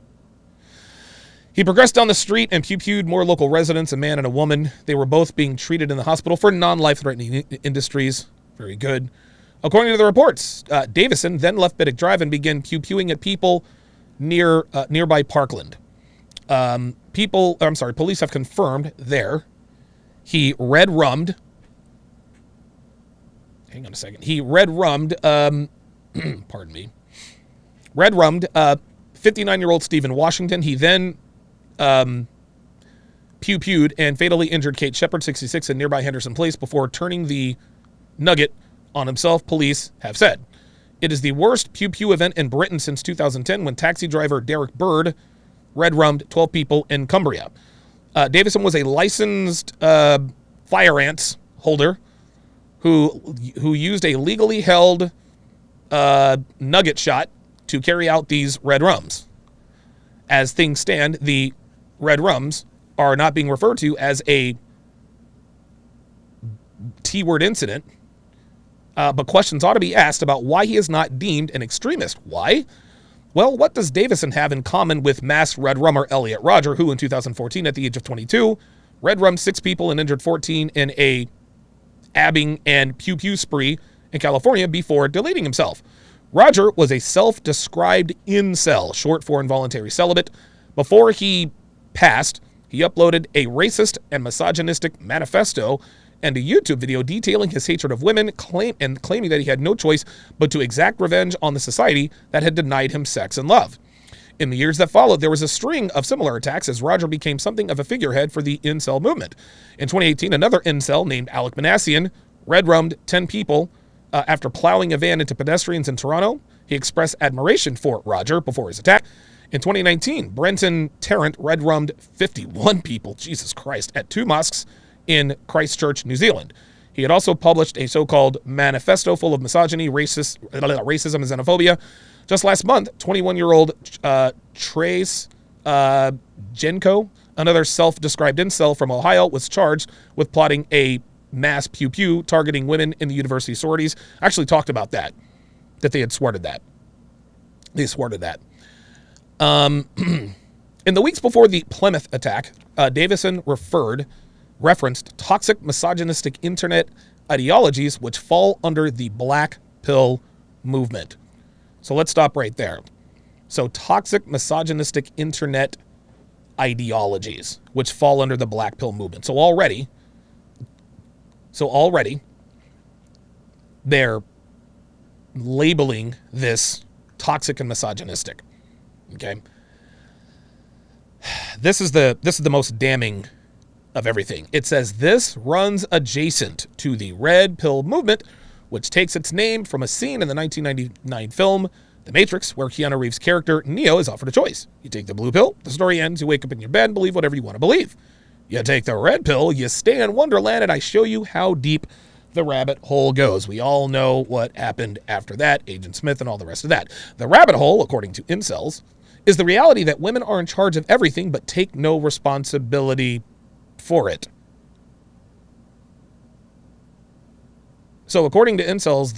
He progressed down the street and pewed more local residents, a man and a woman. They were both being treated in the hospital for non-life-threatening injuries. Very good. According to the reports, Davison then left Biddick Drive and began pewing at people nearby Parkland. Police have confirmed there he red-rummed. Hang on a second. He red-rummed, pardon me, red-rummed 59-year-old Stephen Washington. He then pewed and fatally injured Kate Shepard, 66, in nearby Henderson Place before turning the nugget on himself, police have said. It is the worst pew event in Britain since 2010 when taxi driver Derek Bird red-rummed 12 people in Cumbria. Davison was a licensed fire ants holder who used a legally held nugget shot to carry out these red rums. As things stand, the red rums are not being referred to as a T-word incident, but questions ought to be asked about why he is not deemed an extremist. Why? Well, what does Davison have in common with masked Red Rummer Elliot Rodger, who in 2014, at the age of 22, Red Rummed 6 people and injured 14 in a abbing and pew-pew spree in California before deleting himself? Rodger was a self-described incel, short for involuntary celibate. Before he passed, he uploaded a racist and misogynistic manifesto and a YouTube video detailing his hatred of women, claiming that he had no choice but to exact revenge on the society that had denied him sex and love. In the years that followed, there was a string of similar attacks as Rodger became something of a figurehead for the incel movement. In 2018, another incel named Alec Manassian red-rummed 10 people after plowing a van into pedestrians in Toronto. He expressed admiration for Rodger before his attack. In 2019, Brenton Tarrant red-rummed 51 people, Jesus Christ, at 2 mosques in Christchurch, New Zealand. He had also published a so-called manifesto full of misogyny, racism, and xenophobia. Just last month, 21-year-old Trace Genko, another self-described incel from Ohio, was charged with plotting a mass pew-pew targeting women in the university sororities. I actually talked about that they had thwarted that. They thwarted that. In the weeks before the Plymouth attack, Davison referenced toxic misogynistic internet ideologies which fall under the black pill movement. So let's stop right there. So toxic misogynistic internet ideologies which fall under the black pill movement. So already they're labeling this toxic and misogynistic. Okay. This is the most damning of everything. It says this runs adjacent to the red pill movement, which takes its name from a scene in the 1999 film The Matrix, where Keanu Reeves' character Neo is offered a choice. You take the blue pill, the story ends, you wake up in your bed and believe whatever you want to believe. You take the red pill, you stay in Wonderland, and I show you how deep the rabbit hole goes. We all know what happened after that, Agent Smith and all the rest of that. The rabbit hole, according to incels, is the reality that women are in charge of everything but take no responsibility for it. So according to incels,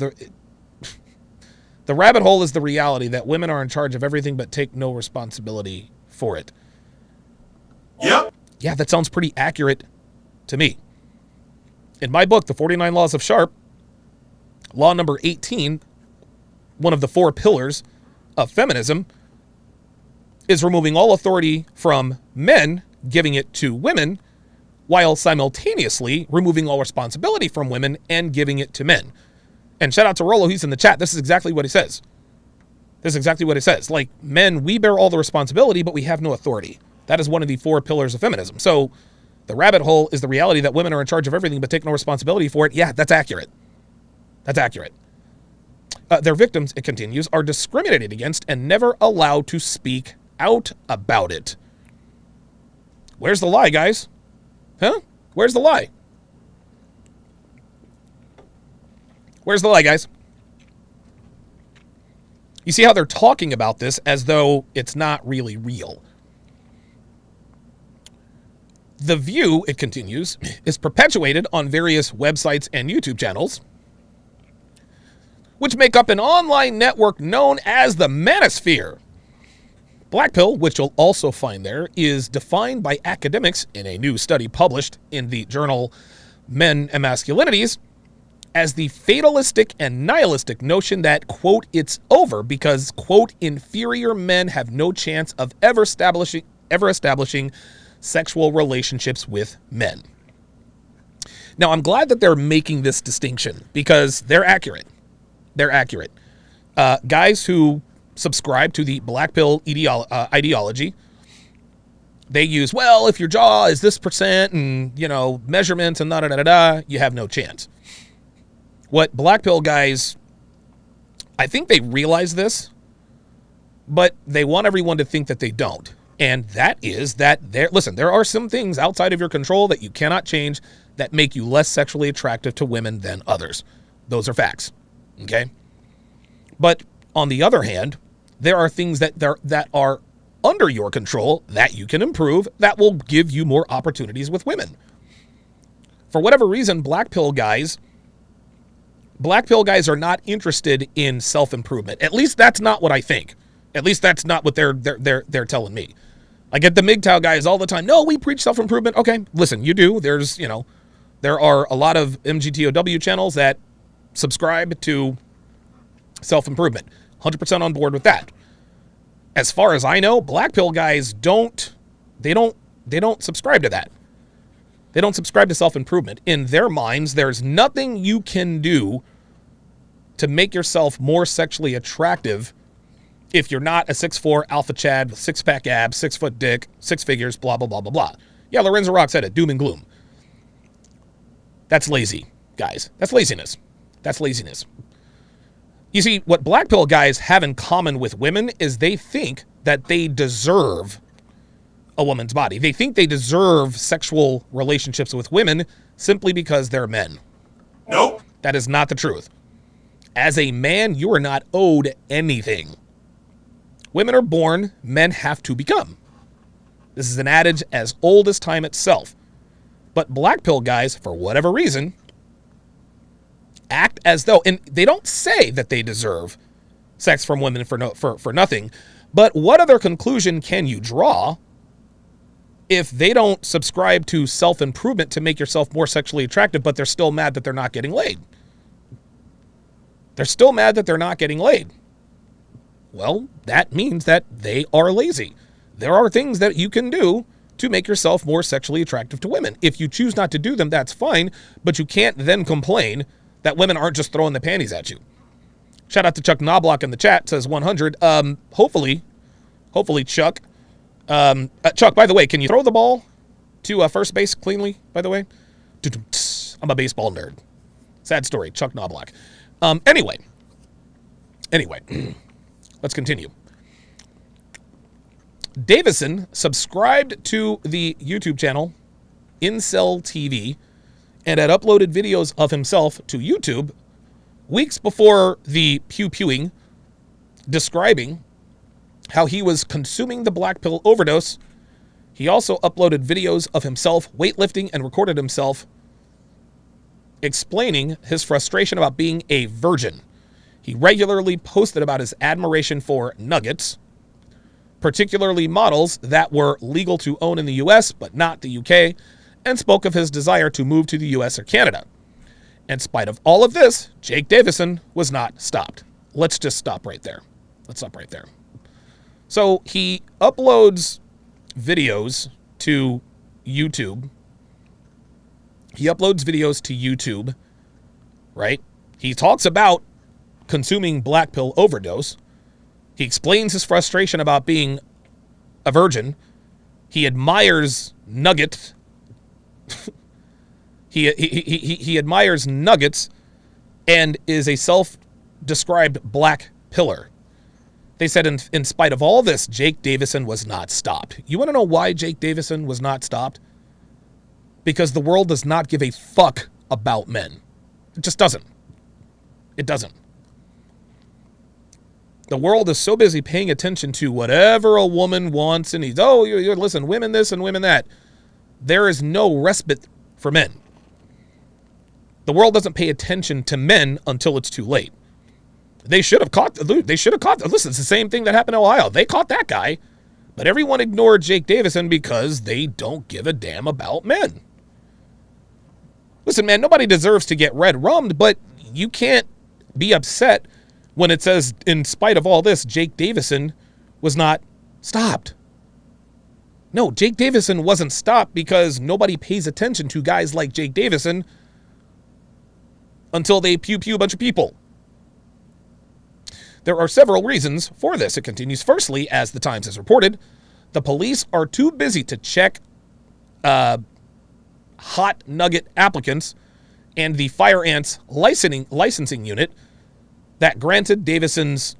the rabbit hole is the reality that women are in charge of everything but take no responsibility for it. Yep. Yeah, that sounds pretty accurate to me. In my book, The 49 Laws of Sharpe, law number 18, one of the 4 pillars of feminism, is removing all authority from men, giving it to women, while simultaneously removing all responsibility from women and giving it to men. And shout out to Rollo, he's in the chat. This is exactly what he says. This is exactly what he says. Like, men, we bear all the responsibility, but we have no authority. That is one of the 4 pillars of feminism. So the rabbit hole is the reality that women are in charge of everything but take no responsibility for it. Yeah, that's accurate. That's accurate. Their victims, it continues, are discriminated against and never allowed to speak out about it. Where's the lie, guys? Huh? Where's the lie? Where's the lie, guys? You see how they're talking about this as though it's not really real. The view, it continues, is perpetuated on various websites and YouTube channels, which make up an online network known as the Manosphere. Black pill, which you'll also find there, is defined by academics in a new study published in the journal Men and Masculinities as the fatalistic and nihilistic notion that, quote, it's over because, quote, inferior men have no chance of ever establishing sexual relationships with men. Now, I'm glad that they're making this distinction because they're accurate. They're accurate. Guys who subscribe to the black pill ideology, they use, well, if your jaw is this percent and, you know, measurements and da-da-da-da-da, you have no chance. What black pill guys, I think they realize this, but they want everyone to think that they don't. And that is that there are some things outside of your control that you cannot change that make you less sexually attractive to women than others. Those are facts. Okay? But on the other hand, there are things that are under your control that you can improve that will give you more opportunities with women. For whatever reason, black pill guys are not interested in self-improvement. At least that's not what I think. At least that's not what they're telling me. I get the MGTOW guys all the time. No, we preach self-improvement. Okay, listen, you do. There are a lot of MGTOW channels that subscribe to self-improvement. 100% on board with that. As far as I know, black pill guys don't subscribe to that. They don't subscribe to self-improvement. In their minds, there's nothing you can do to make yourself more sexually attractive if you're not a 6'4" alpha chad with six-pack abs, 6-foot dick, six figures, blah, blah, blah, blah, blah. Yeah, Lorenzo Rock said it, doom and gloom. That's lazy, guys. That's laziness. That's laziness. You see, what black pill guys have in common with women is they think that they deserve a woman's body. They think they deserve sexual relationships with women simply because they're men. Nope. That is not the truth. As a man, you are not owed anything. Women are born, men have to become. This is an adage as old as time itself. But black pill guys, for whatever reason, act as though, and they don't say that they deserve sex from women for nothing, but what other conclusion can you draw if they don't subscribe to self-improvement to make yourself more sexually attractive, but they're still mad that they're not getting laid? They're still mad that they're not getting laid. Well, that means that they are lazy. There are things that you can do to make yourself more sexually attractive to women. If you choose not to do them, that's fine, but you can't then complain that women aren't just throwing the panties at you. Shout out to Chuck Knobloch in the chat, says 100. Hopefully, Chuck. Chuck, by the way, can you throw the ball to first base cleanly, by the way? I'm a baseball nerd. Sad story, Chuck Knobloch. Anyway, let's continue. Davison subscribed to the YouTube channel Incel TV and had uploaded videos of himself to YouTube weeks before the pew-pewing, describing how he was consuming the black pill overdose. He also uploaded videos of himself weightlifting and recorded himself explaining his frustration about being a virgin. He regularly posted about his admiration for nuggets, particularly models that were legal to own in the US but not the UK, and spoke of his desire to move to the US or Canada. In spite of all of this, Jake Davison was not stopped. Let's just stop right there. Let's stop right there. So he uploads videos to YouTube. Right? He talks about consuming black pill overdose. He explains his frustration about being a virgin. He admires nuggets. He admires nuggets and is a self-described black pillar. They said in spite of all this, Jake Davison was not stopped. You want to know why Jake Davison was not stopped? Because the world does not give a fuck about men. It just doesn't. It doesn't. The world is so busy paying attention to whatever a woman wants and you're listen, women this and women that. There is no respite for men. The world doesn't pay attention to men until it's too late. They should have caught, listen, it's the same thing that happened in Ohio. They caught that guy, but everyone ignored Jake Davison because they don't give a damn about men. Listen, man, nobody deserves to get red rummed, but you can't be upset when it says, in spite of all this, Jake Davison was not stopped. No, Jake Davison wasn't stopped because nobody pays attention to guys like Jake Davison until they pew-pew a bunch of people. There are several reasons for this. It continues. Firstly, as the Times has reported, the police are too busy to check hot nugget applicants, and the Fire Ants licensing unit that granted Davison's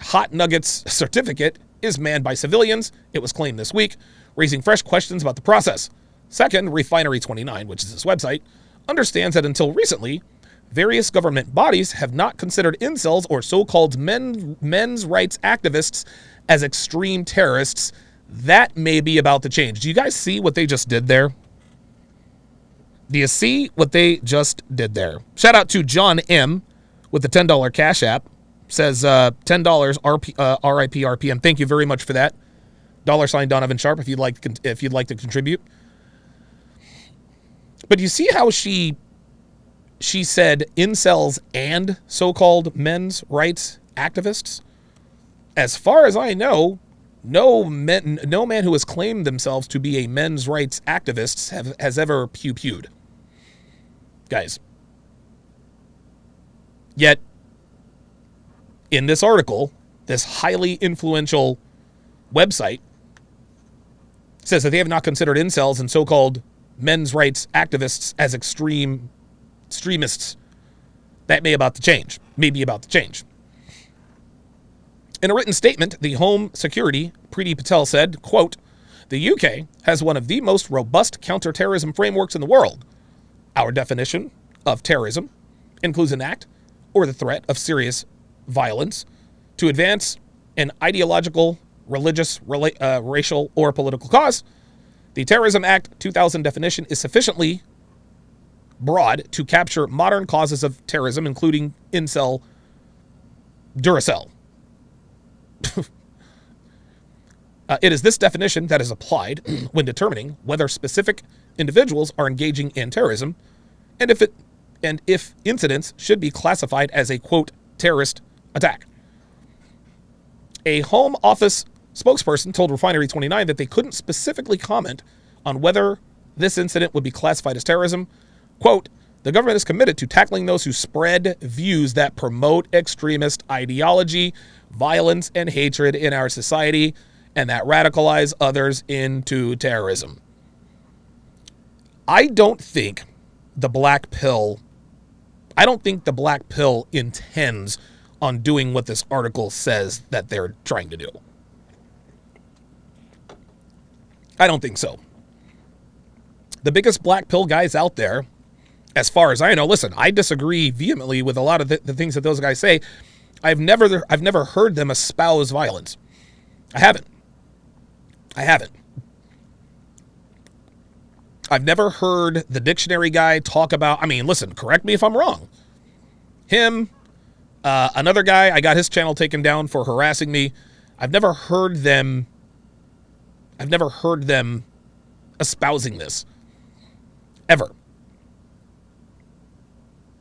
hot nuggets certificate is manned by civilians, it was claimed this week, raising fresh questions about the process. Second, Refinery29, which is this website, understands that until recently, various government bodies have not considered incels or so-called men's rights activists as extreme terrorists. That may be about to change. Do you guys see what they just did there? Do you see what they just did there? Shout out to John M. with the $10 Cash App. Says $10 RIP RPM. Thank you very much for that. $sign Donovan Sharpe if you'd like to contribute. But you see how she said incels and so-called men's rights activists? As far as I know, no man who has claimed themselves to be a men's rights activist has ever pew-pewed. Guys. Yet, in this article, this highly influential website says that they have not considered incels and so-called men's rights activists as extremists. That may be about to change. In a written statement, the Home Secretary, Priti Patel, said, quote, "The UK has one of the most robust counterterrorism frameworks in the world. Our definition of terrorism includes an act or the threat of serious violence to advance an ideological, religious, racial, or political cause. The Terrorism Act 2000 definition is sufficiently broad to capture modern causes of terrorism, including incel Duracell. It is this definition that is applied when determining whether specific individuals are engaging in terrorism, and if incidents should be classified as a, quote, terrorist attack." A Home Office spokesperson told Refinery 29 that they couldn't specifically comment on whether this incident would be classified as terrorism. Quote, "The government is committed to tackling those who spread views that promote extremist ideology, violence, and hatred in our society, and that radicalize others into terrorism." I don't think the black pill intends on doing what this article says that they're trying to do. I don't think so. The biggest black pill guys out there, as far as I know, listen, I disagree vehemently with a lot of the things that those guys say. I've never heard them espouse violence. I haven't. I've never heard the dictionary guy talk about, listen, correct me if I'm wrong. Him, another guy, I got his channel taken down for harassing me. I've never heard them espousing this. Ever.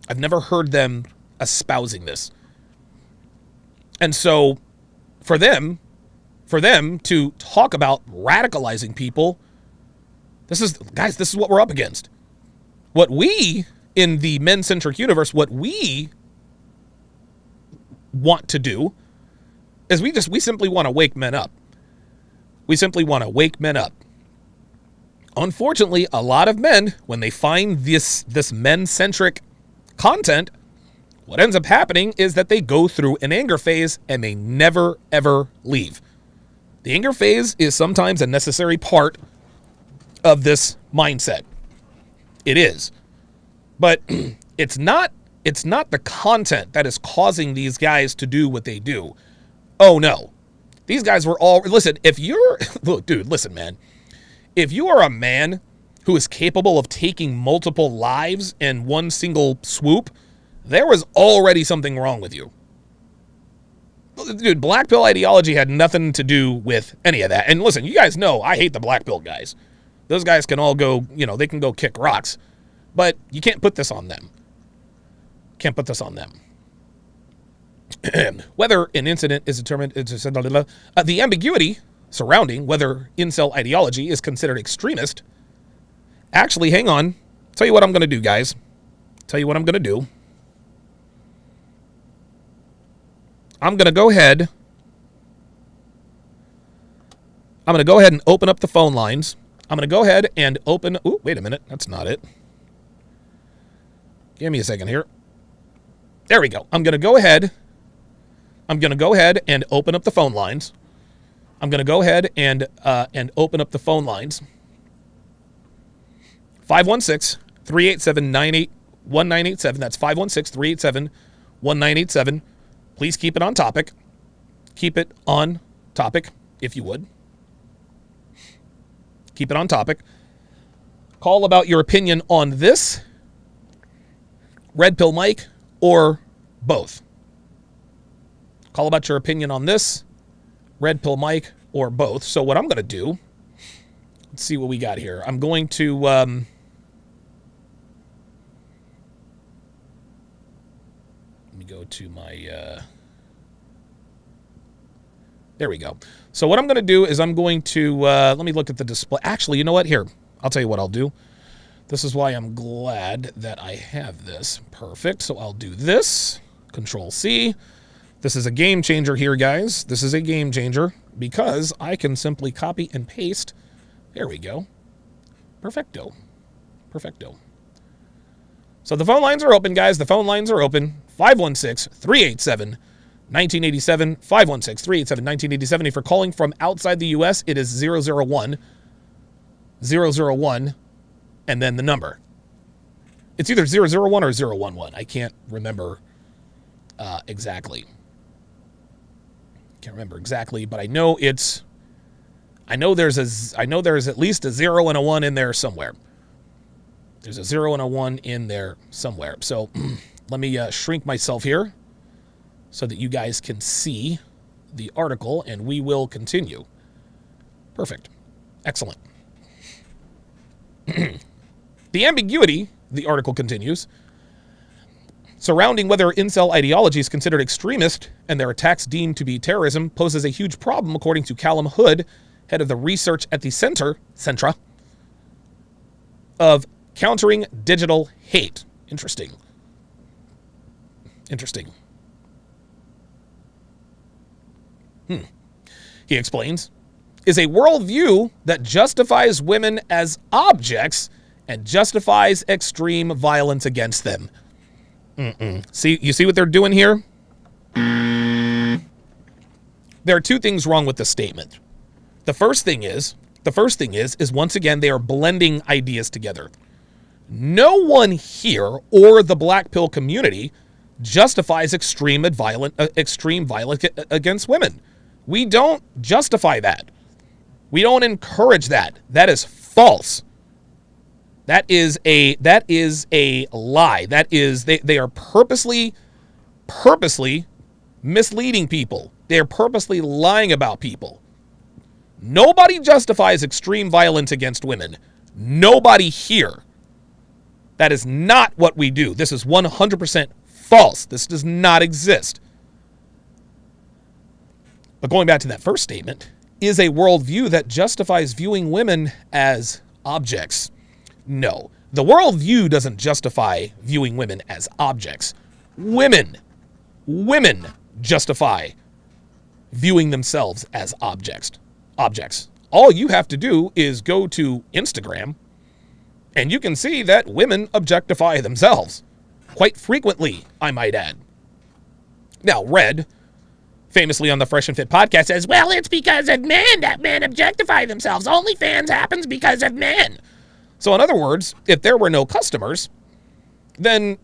I've never heard them espousing this. And so, for them to talk about radicalizing people, this is what we're up against. What we, in the men-centric universe, what we want to do is we simply want to wake men up. We simply want to wake men up. Unfortunately, a lot of men, when they find this men-centric content, what ends up happening is that they go through an anger phase and they never, ever leave. The anger phase is sometimes a necessary part of this mindset. It is. But it's not the content that is causing these guys to do what they do. Oh no. These guys were all, listen, listen, man. If you are a man who is capable of taking multiple lives in one single swoop, there was already something wrong with you. Dude, black pill ideology had nothing to do with any of that. And listen, you guys know I hate the black pill guys. Those guys can all go, they can go kick rocks. But you can't put this on them. Whether an incident is determined, the ambiguity surrounding whether incel ideology is considered extremist. Actually, hang on. Tell you what I'm going to do, guys. I'm going to go ahead and open up the phone lines. I'm going to go ahead and open... Ooh, wait a minute. That's not it. Give me a second here. There we go. I'm going to go ahead and open up the phone lines. 516-387-1987. That's 516-387-1987. Please keep it on topic. Keep it on topic, if you would. Keep it on topic. Call about your opinion on this, Red Pill Mike, or both. Call about your opinion on this, Red Pill Mike, or both. So what I'm going to do, let's see what we got here. I'm going to let me go to my there we go. So what I'm going to do is I'm going to let me look at the display. Actually, you know what? Here, I'll tell you what I'll do. This is why I'm glad that I have this. Perfect. So I'll do this. Control C. This is a game changer here, guys. This is a game changer because I can simply copy and paste. There we go. Perfecto. Perfecto. So the phone lines are open, guys. The phone lines are open. 516-387-1987. 516-387-1987. If you're calling from outside the U.S., it is 001 and then the number. It's either 001 or 011. I can't remember exactly. Can't remember exactly, but I know it's. I know there's at least a 0 and a 1 in there somewhere. There's a 0 and a 1 in there somewhere. So let me shrink myself here so that you guys can see the article, and we will continue. Perfect. Excellent. The ambiguity, the article continues, surrounding whether incel ideology is considered extremist and their attacks deemed to be terrorism poses a huge problem, according to Callum Hood, head of the research at the Centra of Countering Digital Hate. Interesting. He explains, is a worldview that justifies women as objects and justifies extreme violence against them. See, you see what they're doing here? There are two things wrong with the statement. The first thing is once again, they are blending ideas together. No one here or the black pill community justifies extreme violence against women. We don't justify that. We don't encourage that. That is false. That is a lie. That is, they are purposely misleading people. They are purposely lying about people. Nobody justifies extreme violence against women. Nobody here. That is not what we do. This is 100% false. This does not exist. But going back to that first statement, is a worldview that justifies viewing women as objects. No, the worldview doesn't justify viewing women as objects. Women justify viewing themselves as objects. All you have to do is go to Instagram, and you can see that women objectify themselves. Quite frequently, I might add. Now, Red, famously on the Fresh and Fit podcast, says, well, it's because of men that men objectify themselves. OnlyFans happens because of men. So in other words, if there were no customers, then...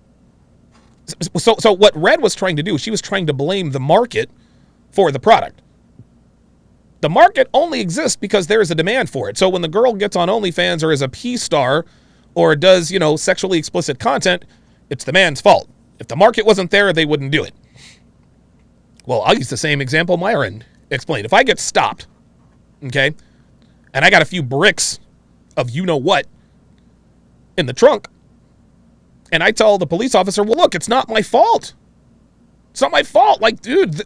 So what Red was trying to do, she was trying to blame the market for the product. The market only exists because there is a demand for it. So when the girl gets on OnlyFans or is a P-star or does, sexually explicit content, it's the man's fault. If the market wasn't there, they wouldn't do it. Well, I'll use the same example Myron explained. If I get stopped, okay, and I got a few bricks of you-know-what in the trunk, and I tell the police officer, well, look, it's not my fault. It's not my fault. Like, dude,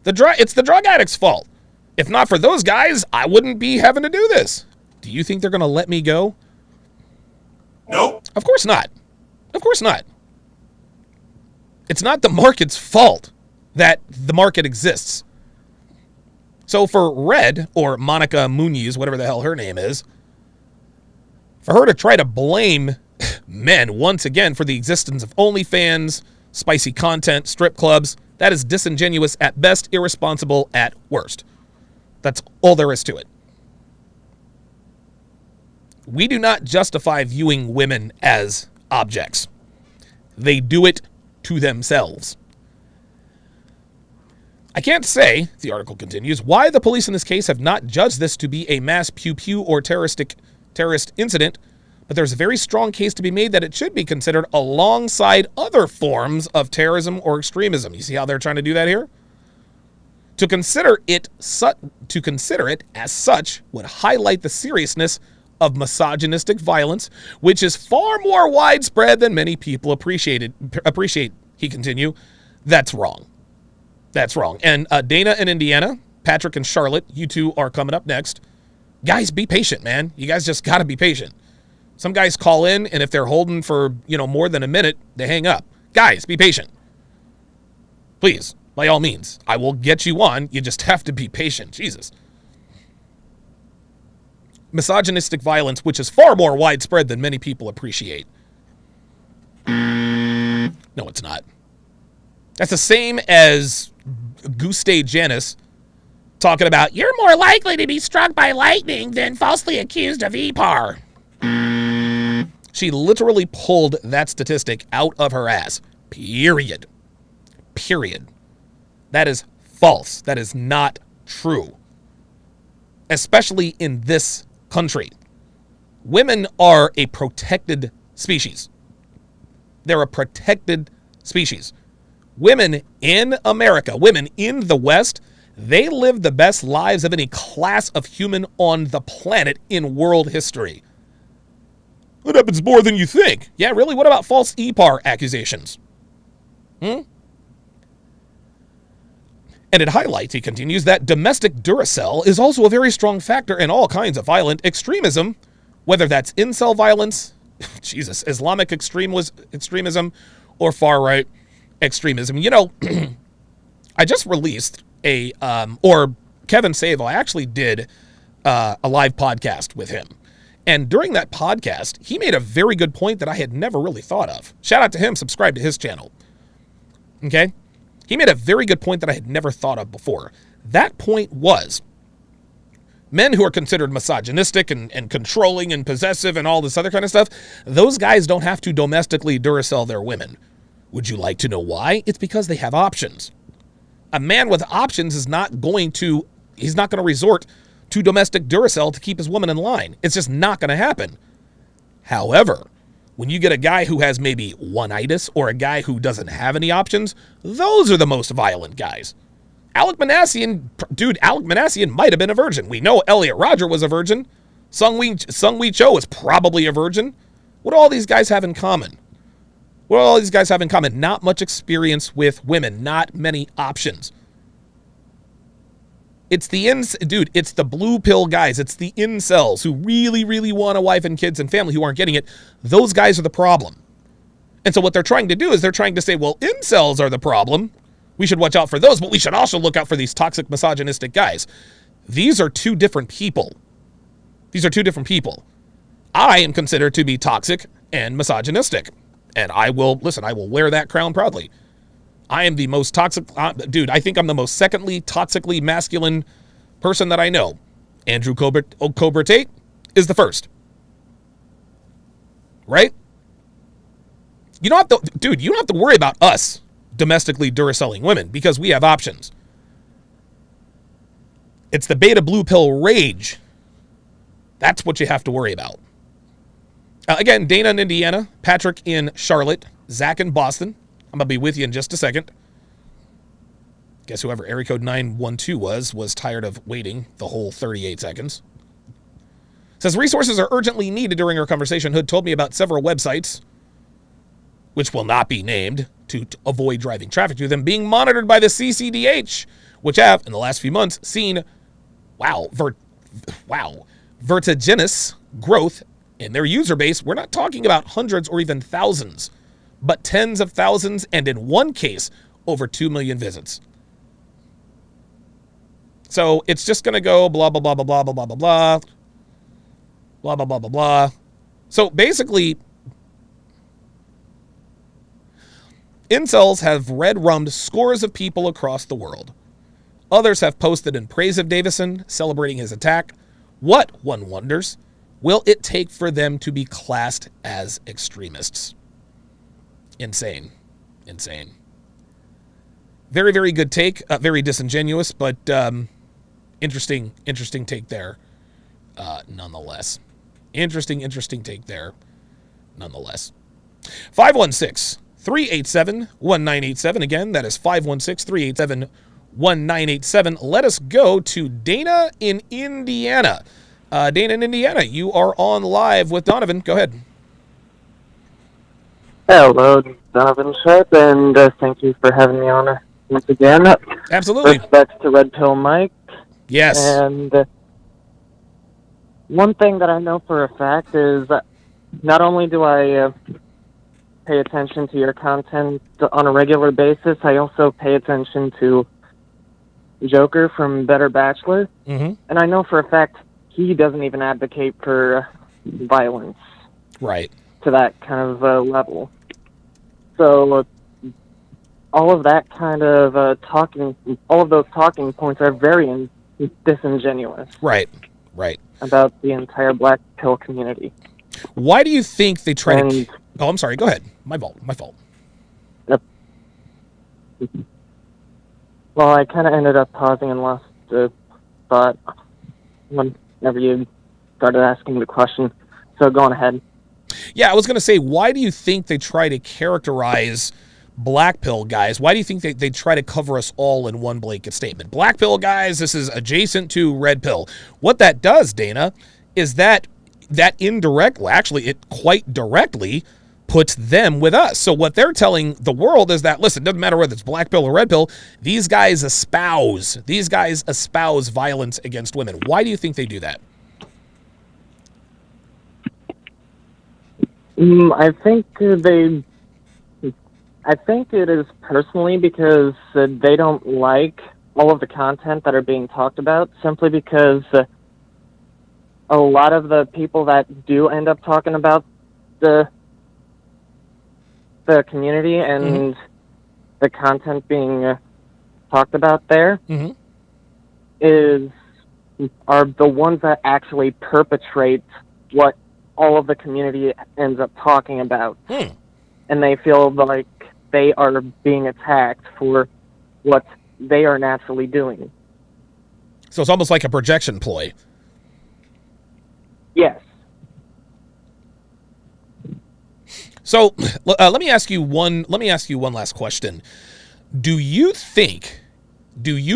it's the drug addict's fault. If not for those guys, I wouldn't be having to do this. Do you think they're going to let me go? Nope. Of course not. Of course not. It's not the market's fault that the market exists. So for Red, or Monica Muniz, whatever the hell her name is, for her to try to blame men once again for the existence of OnlyFans, spicy content, strip clubs, that is disingenuous at best, irresponsible at worst. That's all there is to it. We do not justify viewing women as objects. They do it to themselves. I can't say, the article continues, why the police in this case have not judged this to be a mass pew-pew or terrorist incident, but there's a very strong case to be made that it should be considered alongside other forms of terrorism or extremism. You see how they're trying to do that here? To consider it as such would highlight the seriousness of misogynistic violence, which is far more widespread than many people appreciate, he continued. That's wrong. That's wrong. And Dana in Indiana, Patrick and Charlotte, you two are coming up next. Guys, be patient, man. You guys just got to be patient. Some guys call in, and if they're holding for, more than a minute, they hang up. Guys, be patient. Please, by all means. I will get you on. You just have to be patient. Jesus. Misogynistic violence, which is far more widespread than many people appreciate. No, it's not. That's the same as Guste Janis talking about, you're more likely to be struck by lightning than falsely accused of EPAR. She literally pulled that statistic out of her ass. Period. That is false. That is not true. Especially in this country. Women are a protected species. They're a protected species. Women in America, women in the West, they live the best lives of any class of human on the planet in world history. What happens more than you think? Yeah, really? What about false EPAR accusations? And it highlights, he continues, that domestic Duracell is also a very strong factor in all kinds of violent extremism, whether that's incel violence, Jesus, Islamic extremism, or far-right extremism. I just released or Kevin Savo, I actually did a live podcast with him. And during that podcast, he made a very good point that I had never really thought of. Shout out to him, subscribe to his channel. Okay? He made a very good point that I had never thought of before. That point was, men who are considered misogynistic and controlling and possessive and all this other kind of stuff, those guys don't have to domestically Duracell their women. Would you like to know why? It's because they have options. A man with options he's not going to resort to domestic Duracell to keep his woman in line. It's just not going to happen. However, when you get a guy who has maybe one-itis or a guy who doesn't have any options, those are the most violent guys. Alec Manassian might have been a virgin. We know Elliot Rodger was a virgin. Sung Wee Cho is probably a virgin. What do all these guys have in common? Not much experience with women, not many options. It's the blue pill guys. It's the incels who really, really want a wife and kids and family who aren't getting it. Those guys are the problem. And so what they're trying to do is they're trying to say, well, incels are the problem. We should watch out for those, but we should also look out for these toxic, misogynistic guys. These are two different people. I am considered to be toxic and misogynistic. And I will wear that crown proudly. I am the most toxic, I think I'm the most toxically masculine person that I know. Andrew Cobra Tate is the first. Right? You don't have to worry about us domestically Duracelling women because we have options. It's the beta blue pill rage. That's what you have to worry about. Again, Dana in Indiana, Patrick in Charlotte, Zach in Boston. I'm going to be with you in just a second. Guess whoever area code 912 was tired of waiting the whole 38 seconds. Says resources are urgently needed during our conversation. Hood told me about several websites, which will not be named, to avoid driving traffic to them, being monitored by the CCDH, which have, in the last few months, seen, vertiginous growth in their user base. We're not talking about hundreds or even thousands, but tens of thousands, and in one case, over 2 million visits. So it's just going to go blah, blah, blah, blah, blah, blah, blah, blah, blah, blah, blah, blah, blah, blah. So basically, incels have red-rummed scores of people across the world. Others have posted in praise of Davison, celebrating his attack. What, one wonders, will it take for them to be classed as extremists? Insane. Very, very good take. Very disingenuous, but interesting take there, nonetheless. Interesting take there, nonetheless. 516-387-1987. Again, that is 516-387-1987. Let us go to Dana in Indiana. Dana in Indiana, you are on live with Donovan. Go ahead. Hello, Donovan Sharpe, and thank you for having me on once again. Absolutely. Respects to Red Pill Mike. Yes. And one thing that I know for a fact is that not only do I pay attention to your content on a regular basis, I also pay attention to Joker from Better Bachelor. Mm-hmm. And I know for a fact he doesn't even advocate for violence. Right. To that kind of level. So all of that kind of all of those talking points are very disingenuous. Right. About the entire black pill community. Why do you think they try to... Oh, I'm sorry. Go ahead. My fault. Yep. Well, I kind of ended up pausing and lost the thought whenever you started asking the question. So go on ahead. Yeah, I was going to say, why do you think they try to characterize black pill guys? Why do you think they try to cover us all in one blanket statement? Black pill guys, this is adjacent to red pill. What that does, Dana, is that indirectly, actually, it quite directly puts them with us. So what they're telling the world is that, listen, doesn't matter whether it's black pill or red pill, these guys espouse violence against women. Why do you think they do that? I think it is personally because they don't like all of the content that are being talked about, simply because a lot of the people that do end up talking about the community and the content being talked about there are the ones that actually perpetrate what all of the community ends up talking about. And they feel like they are being attacked for what they are naturally doing. So it's almost like a projection ploy. Yes. So let me ask you one last question. Do you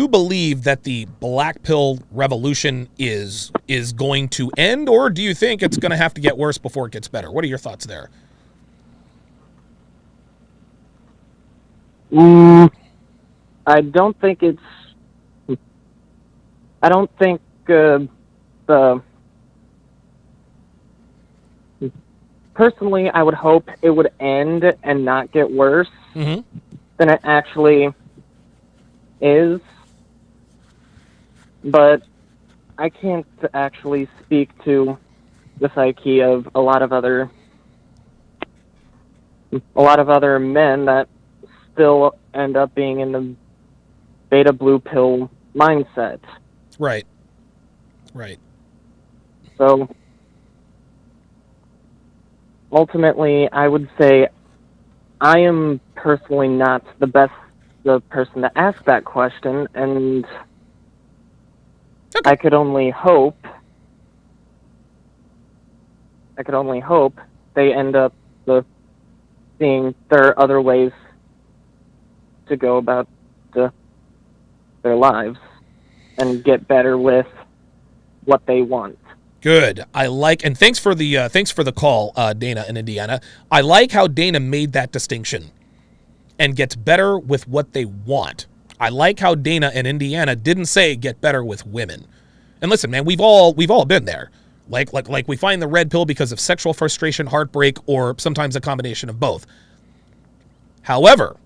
believe that the black pill revolution is going to end, or do you think it's going to have to get worse before it gets better? What are your thoughts there? I don't think personally, I would hope it would end and not get worse than it actually is. But I can't actually speak to the psyche of a lot of other men that still end up being in the beta blue pill mindset. Right. So ultimately, I would say I am personally not the person to ask that question, and I could only hope they end up seeing there are other ways to go about their lives and get better with what they want. Good. And thanks for the call, Dana in Indiana. I like how Dana made that distinction and gets better with what they want. I like how Dana in Indiana didn't say get better with women. And listen, man, we've all been there. Like we find the red pill because of sexual frustration, heartbreak, or sometimes a combination of both. However,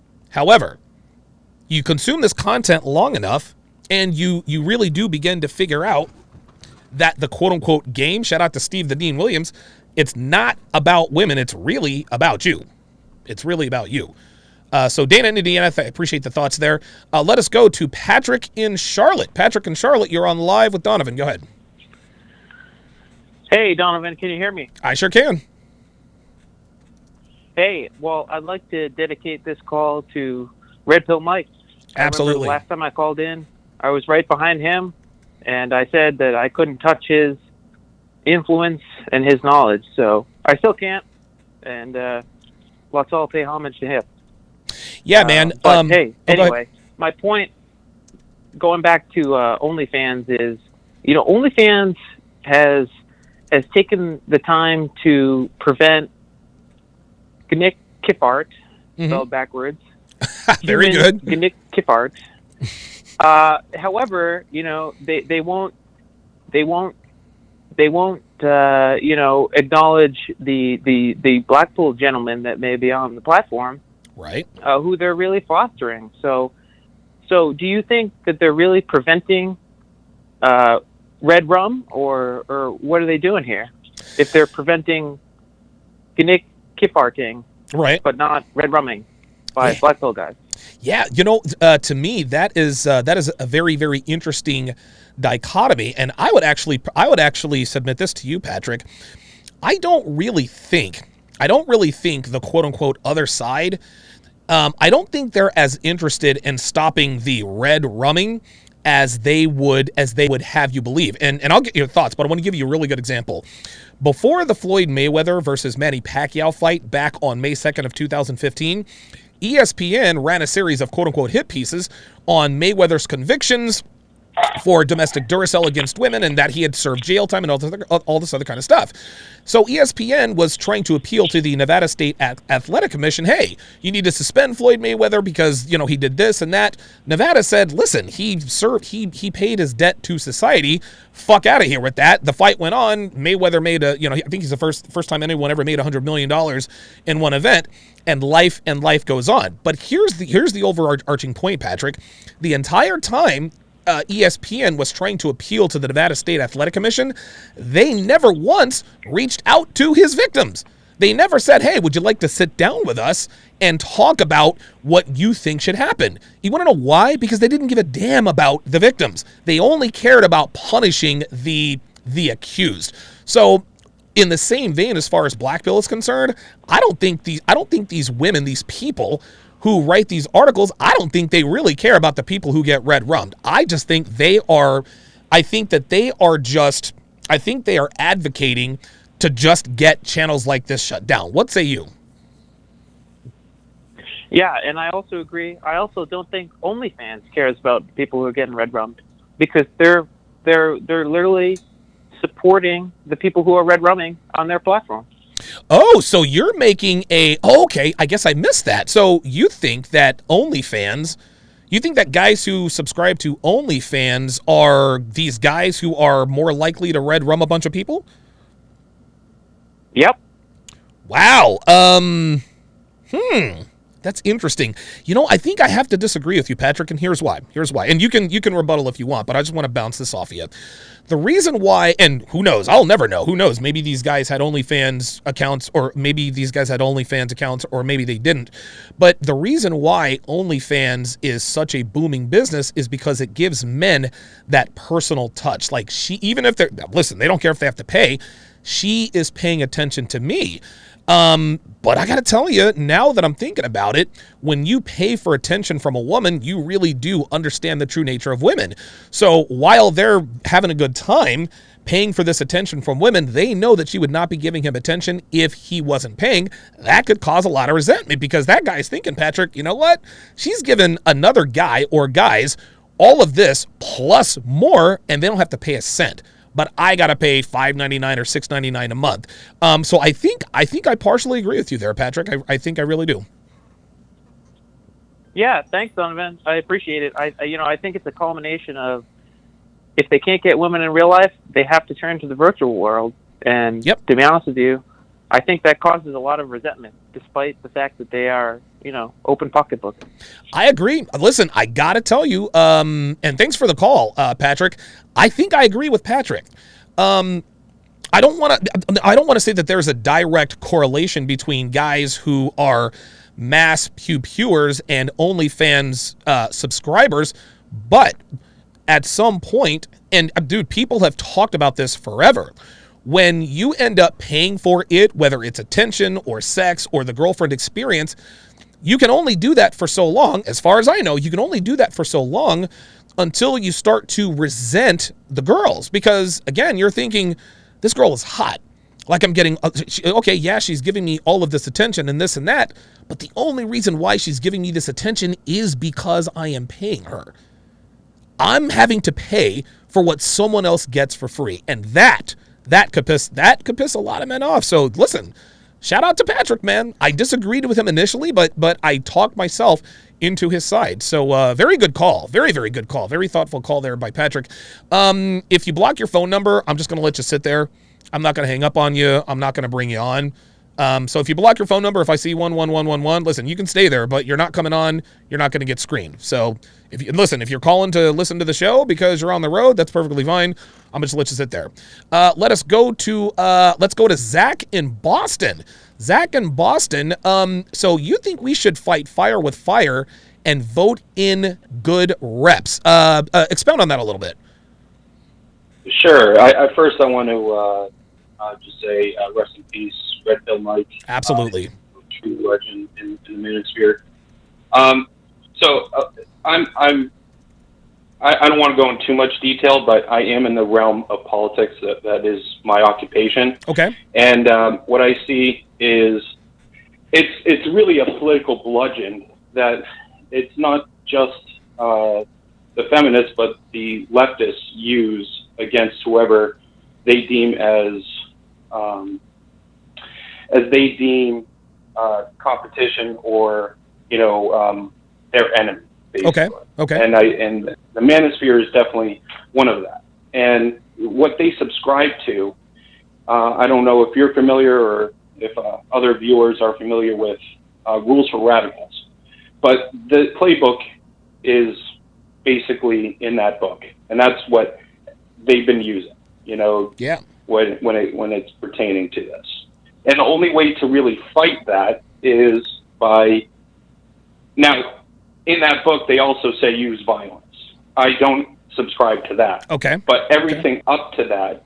you consume this content long enough and you really do begin to figure out that the quote-unquote game, shout out to Steve the Dean Williams, it's not about women, it's really about you. It's really about you. So Dana in Indiana, I appreciate the thoughts there. Let us go to Patrick in Charlotte. Patrick in Charlotte, you're on live with Donovan. Go ahead. Hey, Donovan, can you hear me? I sure can. Hey, well, I'd like to dedicate this call to Red Pill Mike. Absolutely. Last time I called in, I was right behind him, and I said that I couldn't touch his influence and his knowledge. So I still can't, and let's all pay homage to him. Yeah, man. But hey, go ahead. anyway, my point, going back to OnlyFans, is OnlyFans has taken the time to prevent Gnick Kiffart, spelled backwards. Very good. Gnick Kiffart. However, they won't acknowledge the Blackpool gentleman that may be on the platform, Right. who they're really fostering. So do you think that they're really preventing red rum, or what are they doing here? If they're preventing Gnick Kiffarting, Right. but not red rumming by Blackpool guys. Yeah, to me that is a very, very interesting dichotomy, and I would actually submit this to you, Patrick. I don't really think the quote unquote other side. I don't think they're as interested in stopping the red rumming as they would have you believe. And I'll get your thoughts, but I want to give you a really good example. Before the Floyd Mayweather versus Manny Pacquiao fight back on May 2nd of 2015, ESPN ran a series of quote-unquote hit pieces on Mayweather's convictions for domestic Duracell against women, and that he had served jail time and all this other kind of stuff. So ESPN was trying to appeal to the Nevada State Athletic Commission. Hey, you need to suspend Floyd Mayweather because he did this and that. Nevada said, listen, he paid his debt to society. Fuck out of here with that. The fight went on. Mayweather made I think he's the first time anyone ever made $100 million in one event, and life goes on. But here's the overarching point, Patrick. The entire time ESPN was trying to appeal to the Nevada State Athletic Commission, they never once reached out to his victims. They never said, hey, would you like to sit down with us and talk about what you think should happen? You want to know why? Because they didn't give a damn about the victims. They only cared about punishing the accused. So in the same vein, as far as Black Pill is concerned, I don't think these women, these people who write these articles, I don't think they really care about the people who get red rummed. I think they are advocating to just get channels like this shut down. What say you? Yeah, and I also agree. I also don't think OnlyFans cares about people who are getting red rummed, because they're literally supporting the people who are red rumming on their platform. Oh, so you're making okay, I guess I missed that. So you think that guys who subscribe to OnlyFans are these guys who are more likely to red rum a bunch of people? Yep. Wow. That's interesting. I think I have to disagree with you, Patrick, and here's why. And you can rebuttal if you want, but I just want to bounce this off of you. The reason why, and who knows, I'll never know. Who knows? Maybe these guys had OnlyFans accounts, or maybe these guys had OnlyFans accounts, or maybe they didn't. But the reason why OnlyFans is such a booming business is because it gives men that personal touch. Like, even if they don't care if they have to pay. She is paying attention to me. But I got to tell you, now that I'm thinking about it, when you pay for attention from a woman, you really do understand the true nature of women. So while they're having a good time paying for this attention from women, they know that she would not be giving him attention if he wasn't paying. That could cause a lot of resentment, because that guy's thinking, Patrick, you know what? She's given another guy or guys all of this plus more, and they don't have to pay a cent. But I got to pay $5.99 or $6.99 a month. So I think I partially agree with you there, Patrick. I think I really do. Yeah, thanks, Donovan. I appreciate it. I think it's a culmination of, if they can't get women in real life, they have to turn to the virtual world. And to be honest with you, I think that causes a lot of resentment, despite the fact that they are, open pocketbook. I agree. Listen, I got to tell you, and thanks for the call, Patrick. I think I agree with Patrick. I don't want to say that there's a direct correlation between guys who are mass pewers and OnlyFans subscribers, but at some point, and dude, people have talked about this forever. When you end up paying for it, whether it's attention or sex or the girlfriend experience, you can only do that for so long. As far as I know, you can only do that for so long until you start to resent the girls. Because again, you're thinking, this girl is hot. Like I'm getting, okay, yeah, she's giving me all of this attention and this and that, but the only reason why she's giving me this attention is because I am paying her. I'm having to pay for what someone else gets for free. And that could piss a lot of men off. So listen, shout out to Patrick, man. I disagreed with him initially, but I talked myself into his side. So very good call. Very, very good call. Very thoughtful call there by Patrick. If you block your phone number, I'm just going to let you sit there. I'm not going to hang up on you. I'm not going to bring you on. So if you block your phone number, if I see 11111, listen, you can stay there, but you're not coming on. You're not going to get screened. So if you're calling to listen to the show because you're on the road, that's perfectly fine. I'm just let you sit there. Let's go to Zach in Boston. Zach in Boston. So you think we should fight fire with fire and vote in good reps? Expound on that a little bit. Sure. I want to just say rest in peace, Red Pill Mike. Absolutely. True legend in the manosphere. I don't want to go into too much detail, but I am in the realm of politics. That is my occupation. Okay. And what I see is it's really a political bludgeon that it's not just the feminists, but the leftists use against whoever they deem as they deem competition or their enemy. Basically. Okay. And the manosphere is definitely one of that. And what they subscribe to, I don't know if you're familiar or if other viewers are familiar with Rules for Radicals, but the playbook is basically in that book, and that's what they've been using. Yeah. When it's pertaining to this, and the only way to really fight that is by now. In that book, they also say use violence. I don't subscribe to that. Okay. But everything up to that,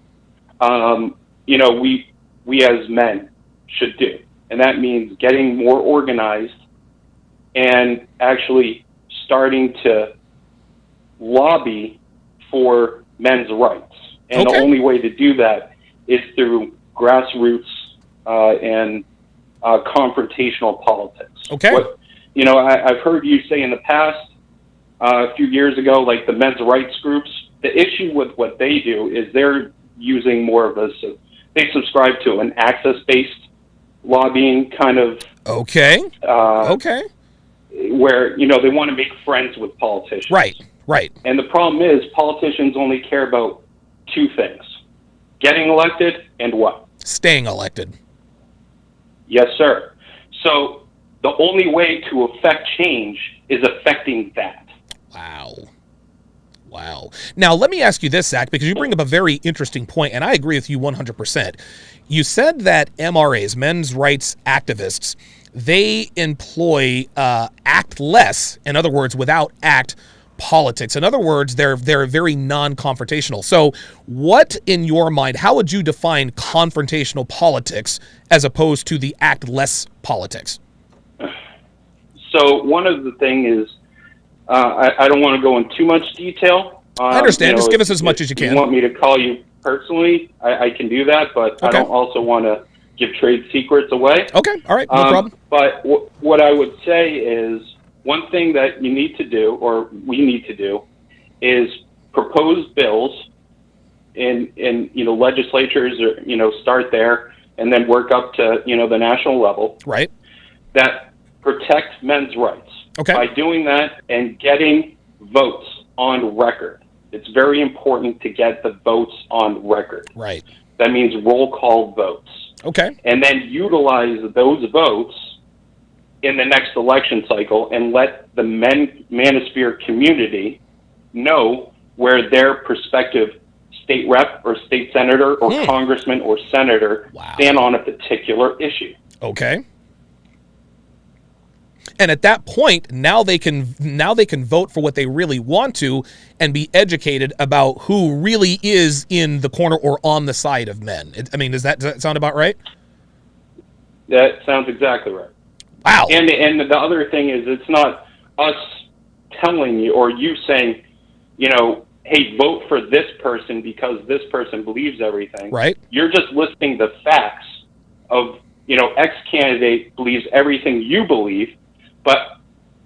we as men should do. And that means getting more organized and actually starting to lobby for men's rights. And the only way to do that is through grassroots and confrontational politics. Okay. I've heard you say in the past, a few years ago, like the men's rights groups, the issue with what they do is they're using more of they subscribe to an access-based lobbying kind of. Okay. Where, they want to make friends with politicians. Right. And the problem is politicians only care about two things: getting elected and what? Staying elected. Yes, sir. So the only way to affect change is affecting that. Wow. Now, let me ask you this, Zach, because you bring up a very interesting point, and I agree with you 100%. You said that MRAs, men's rights activists, they employ act less, in other words, without act politics. In other words, they're very non-confrontational. So what, in your mind, how would you define confrontational politics as opposed to the act less politics? So one of the things is, I don't want to go in too much detail. I understand. Just give us as much as you can. If you want me to call you personally, I can do that, but I don't also want to give trade secrets away. Okay, all right, no problem. But what I would say is one thing that you need to do, or we need to do, is propose bills in legislatures, or start there and then work up to the national level. Right. That protect men's rights. Okay. By doing that and getting votes on record. It's very important to get the votes on record. Right. That means roll call votes. Okay. And then utilize those votes in the next election cycle and let the manosphere community know where their prospective state rep or state senator or congressman or senator stand on a particular issue. Okay. And at that point, now they can vote for what they really want to and be educated about who really is in the corner or on the side of men. Does that sound about right? That sounds exactly right. Wow. And the other thing is, it's not us telling you or you saying, hey, vote for this person because this person believes everything. Right. You're just listing the facts of, X candidate believes everything you believe, but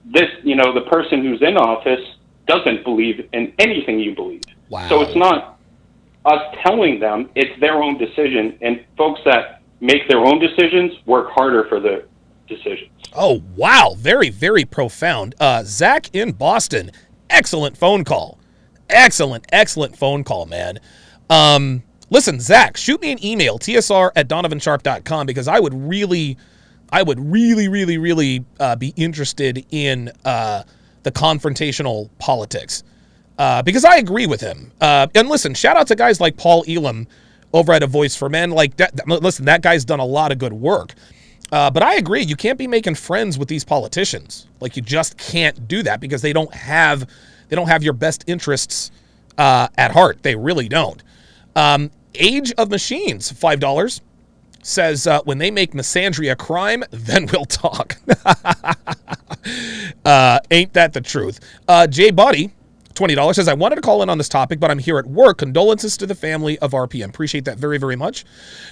this, the person who's in office doesn't believe in anything you believe. Wow. So it's not us telling them, it's their own decision, and folks that make their own decisions work harder for their decisions. Oh, wow. Very, very profound. Zach in Boston, excellent phone call. Excellent phone call, man. Listen, Zach, shoot me an email, tsr@donovansharpe.com, because I would really be interested in the confrontational politics. Because I agree with him. And listen, shout out to guys like Paul Elam over at A Voice for Men. Like, listen, that guy's done a lot of good work. But I agree, you can't be making friends with these politicians. Like, you just can't do that because they don't have your best interests at heart. They really don't. Age of Machines, $5, says, when they make misandry a crime, then we'll talk. Ain't that the truth? Jay Buddy, $20, says, I wanted to call in on this topic, but I'm here at work. Condolences to the family of RPM. Appreciate that very, very much.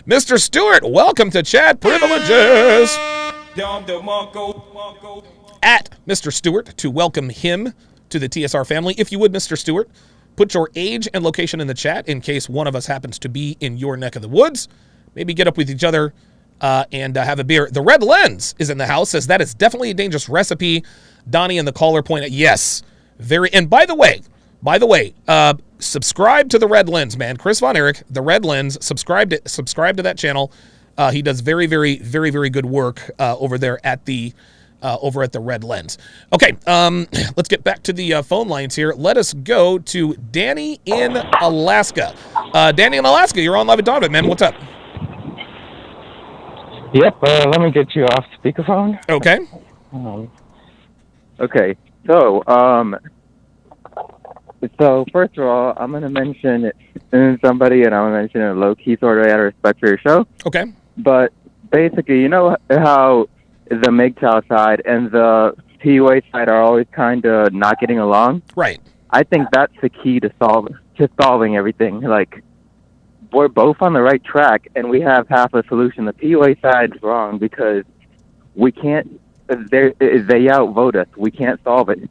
Mr. Stewart, welcome to Chat Privileges. At Mr. Stewart to welcome him to the TSR family. If you would, Mr. Stewart, put your age and location in the chat in case one of us happens to be in your neck of the woods. Maybe get up with each other and have a beer. The Red Lens is in the house, says that is definitely a dangerous recipe. Donnie and the caller point, yes. Very. And by the way, subscribe to the Red Lens, man. Chris Von Erich, the Red Lens, subscribe to that channel. He does very, very, very, very good work over there at the Red Lens. Okay, let's get back to the phone lines here. Let us go to Danny in Alaska. Danny in Alaska, you're on Live with Donovan, man. What's up? Yep, let me get you off speakerphone. Okay. Okay, so first of all, I'm going to mention somebody, and I'm going to mention a low-key sort of out of respect for your show. Okay. But basically, you know how the MGTOW side and the PUA side are always kind of not getting along? Right. I think that's the key to solving everything. Like, we're both on the right track, and we have half a solution. The PUA side is wrong because we can't. They outvote us. We can't solve it,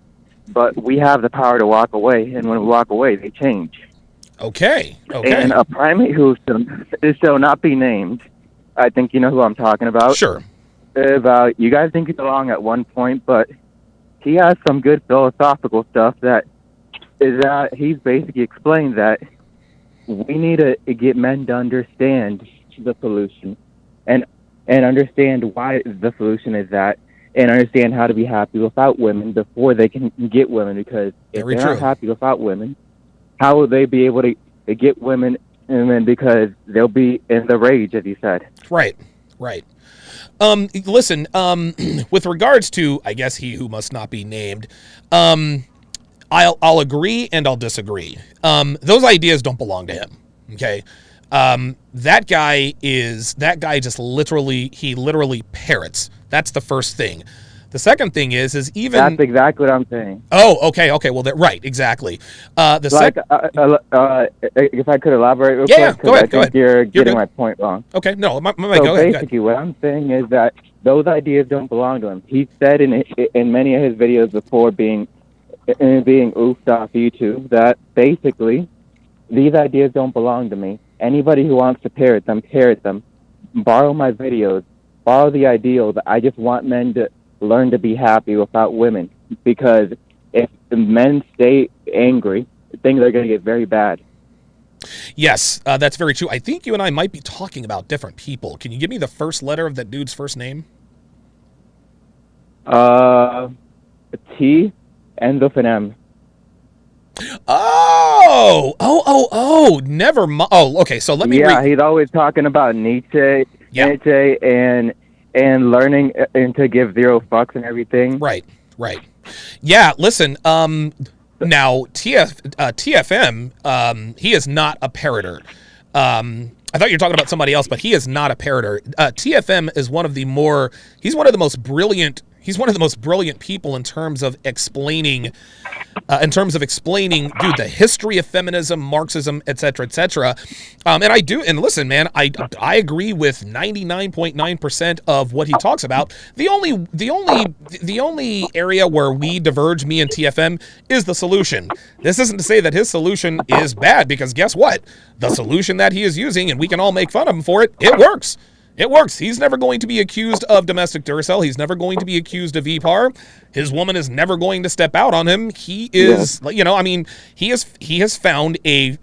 but we have the power to walk away. And when we walk away, they change. Okay. And a primate who shall not be named. I think you know who I'm talking about. Sure. About you guys think he's wrong at one point, but he has some good philosophical stuff that is that he's basically explained that we need to get men to understand the solution and understand why the solution is that, and understand how to be happy without women before they can get women, because if they're not happy without women, how will they be able to get women? And then because they'll be in the rage, as you said. Right. Listen, with regards to, I guess, he who must not be named, I'll agree and I'll disagree. Those ideas don't belong to him. Okay. That guy just literally parrots. That's the first thing. The second thing is even... That's exactly what I'm saying. Oh, okay. Well, right, exactly. If I could elaborate real quick. Go ahead. You're getting my point wrong. Okay, no, go ahead. Basically, what I'm saying is that those ideas don't belong to him. He said in many of his videos before being oofed off YouTube that basically these ideas don't belong to me. Anybody who wants to parrot them. Borrow my videos. Borrow the ideal that I just want men to learn to be happy without women, because if the men stay angry, things are going to get very bad. Yes, that's very true. I think you and I might be talking about different people. Can you give me the first letter of that dude's first name? T, ends with an M. Never mind. Oh, okay. So let me. He's always talking about Nietzsche and learning and to give zero fucks and everything. Right. Yeah. Listen. Now TFM. He is not a parroter. I thought you were talking about somebody else, but he is not a parroter. TFM is one of the most brilliant He's one of the most brilliant people in terms of explaining, dude, the history of feminism, Marxism, et cetera, and listen, man, I agree with 99.9% of what he talks about. The only area where we diverge, me and TFM, is the solution. This isn't to say that his solution is bad, because guess what? The solution that he is using, and we can all make fun of him for it, it works. It works. He's never going to be accused of domestic Duracell. He's never going to be accused of EPAR. His woman is never going to step out on him. He is, he has found a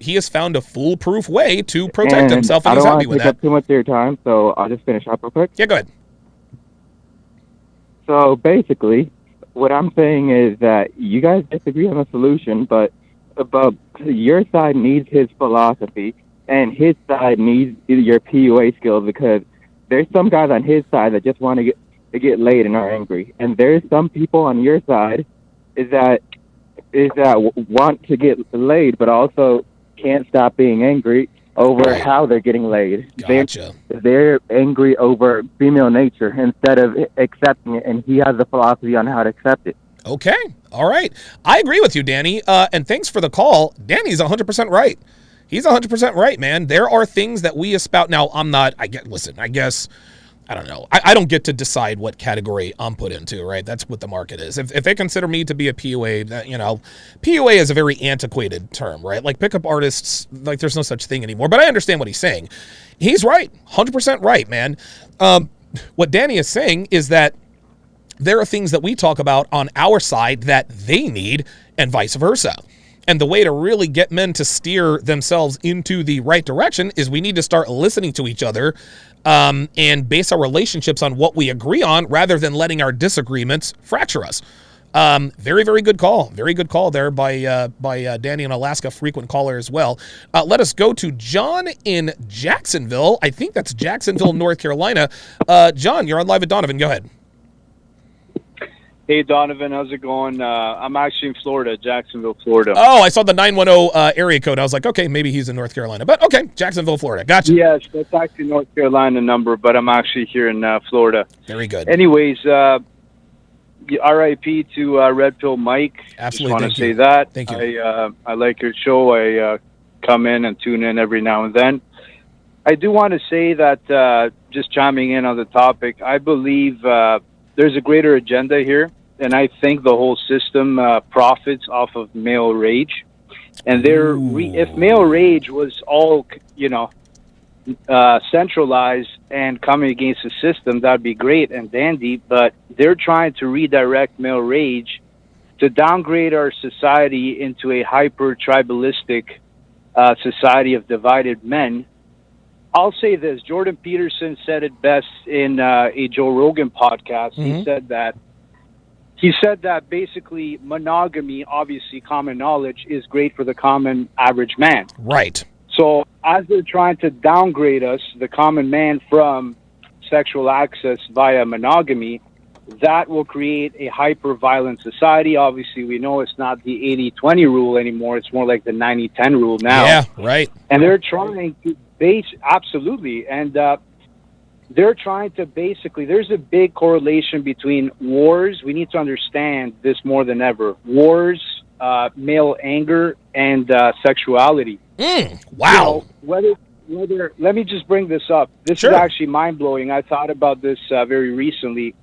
foolproof way to protect himself, and he's happy with that. I don't want to take up too much of your time, so I'll just finish up real quick. Yeah, go ahead. So basically, what I'm saying is that you guys disagree on the solution, but your side needs his philosophy, and his side needs your PUA skills, because there's some guys on his side that just want to get laid and are angry, and there's some people on your side is that want to get laid but also can't stop being angry over how they're getting laid. Gotcha. They're angry over female nature instead of accepting it, and he has a philosophy on how to accept it. Okay. All right. I agree with you, Danny, and thanks for the call. Danny's 100% right. He's 100% right, man. There are things that we espouse. Now, I guess, I don't know. I don't get to decide what category I'm put into, right? That's what the market is. If they consider me to be a PUA, PUA is a very antiquated term, right? Like pickup artists, like there's no such thing anymore. But I understand what he's saying. He's right. 100% right, man. What Danny is saying is that there are things that we talk about on our side that they need, and vice versa. And the way to really get men to steer themselves into the right direction is we need to start listening to each other and base our relationships on what we agree on, rather than letting our disagreements fracture us. Very, very good call. Very good call there by Danny in Alaska, frequent caller as well. Let us go to John in Jacksonville. I think that's Jacksonville, North Carolina. John, you're on Live at Donovan. Go ahead. Hey, Donovan, how's it going? I'm actually in Florida, Jacksonville, Florida. Oh, I saw the 910 area code. I was like, okay, maybe he's in North Carolina. But okay, Jacksonville, Florida. Gotcha. Yes, that's actually North Carolina number, but I'm actually here in Florida. Very good. Anyways, RIP to Red Pill Mike. Absolutely. Just want to say that. Thank you. I like your show. I come in and tune in every now and then. I do want to say that, just chiming in on the topic, I believe there's a greater agenda here. And I think the whole system profits off of male rage. And if male rage was all, centralized and coming against the system, that'd be great and dandy. But they're trying to redirect male rage to downgrade our society into a hyper-tribalistic society of divided men. I'll say this. Jordan Peterson said it best in a Joe Rogan podcast. Mm-hmm. He said that basically monogamy, obviously common knowledge, is great for the common average man. Right. So as they're trying to downgrade us, the common man, from sexual access via monogamy, that will create a hyper-violent society. Obviously, we know it's not the 80-20 rule anymore. It's more like the 90-10 rule now. Yeah, right. And they're trying to absolutely. And they're trying to there's a big correlation between wars. We need to understand this more than ever. Wars, male anger, and sexuality. Wow. Whether let me just bring this up. This is actually mind-blowing. I thought about this very recently.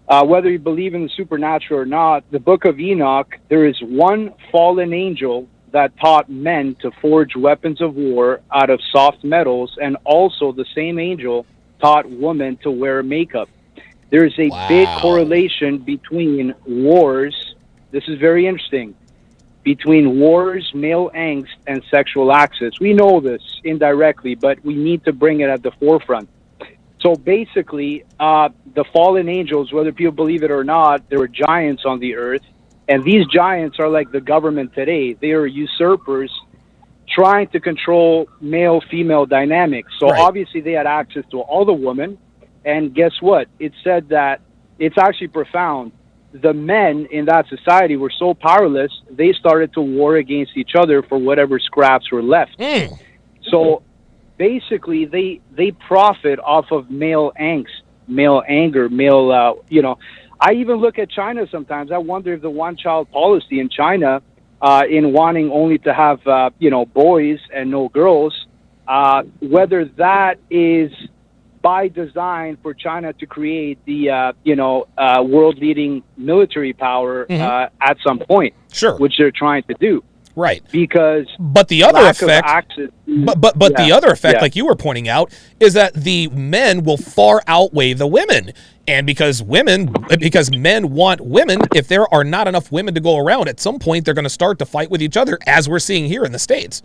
Whether you believe in the supernatural or not, the book of Enoch, there is one fallen angel that taught men to forge weapons of war out of soft metals, and also the same angel taught women to wear makeup. There's a big correlation between wars. This is very interesting. Between wars, male angst, and sexual access. We know this indirectly, but we need to bring it at the forefront. So basically, the fallen angels, whether people believe it or not, there were giants on the earth. And these giants are like the government today. They are usurpers trying to control male-female dynamics. So obviously they had access to all the women. And guess what? It said that it's actually profound. The men in that society were so powerless, they started to war against each other for whatever scraps were left. So basically they profit off of male angst, male anger, male, I even look at China sometimes. I wonder if the one-child policy in China, in wanting only to have boys and no girls, whether that is by design for China to create the world-leading military power at some point, sure, which they're trying to do. Right. Because but the other effect, but the other effect, like you were pointing out, is that the men will far outweigh the women. And because men want women, if there are not enough women to go around, at some point they're going to start to fight with each other, as we're seeing here in the States.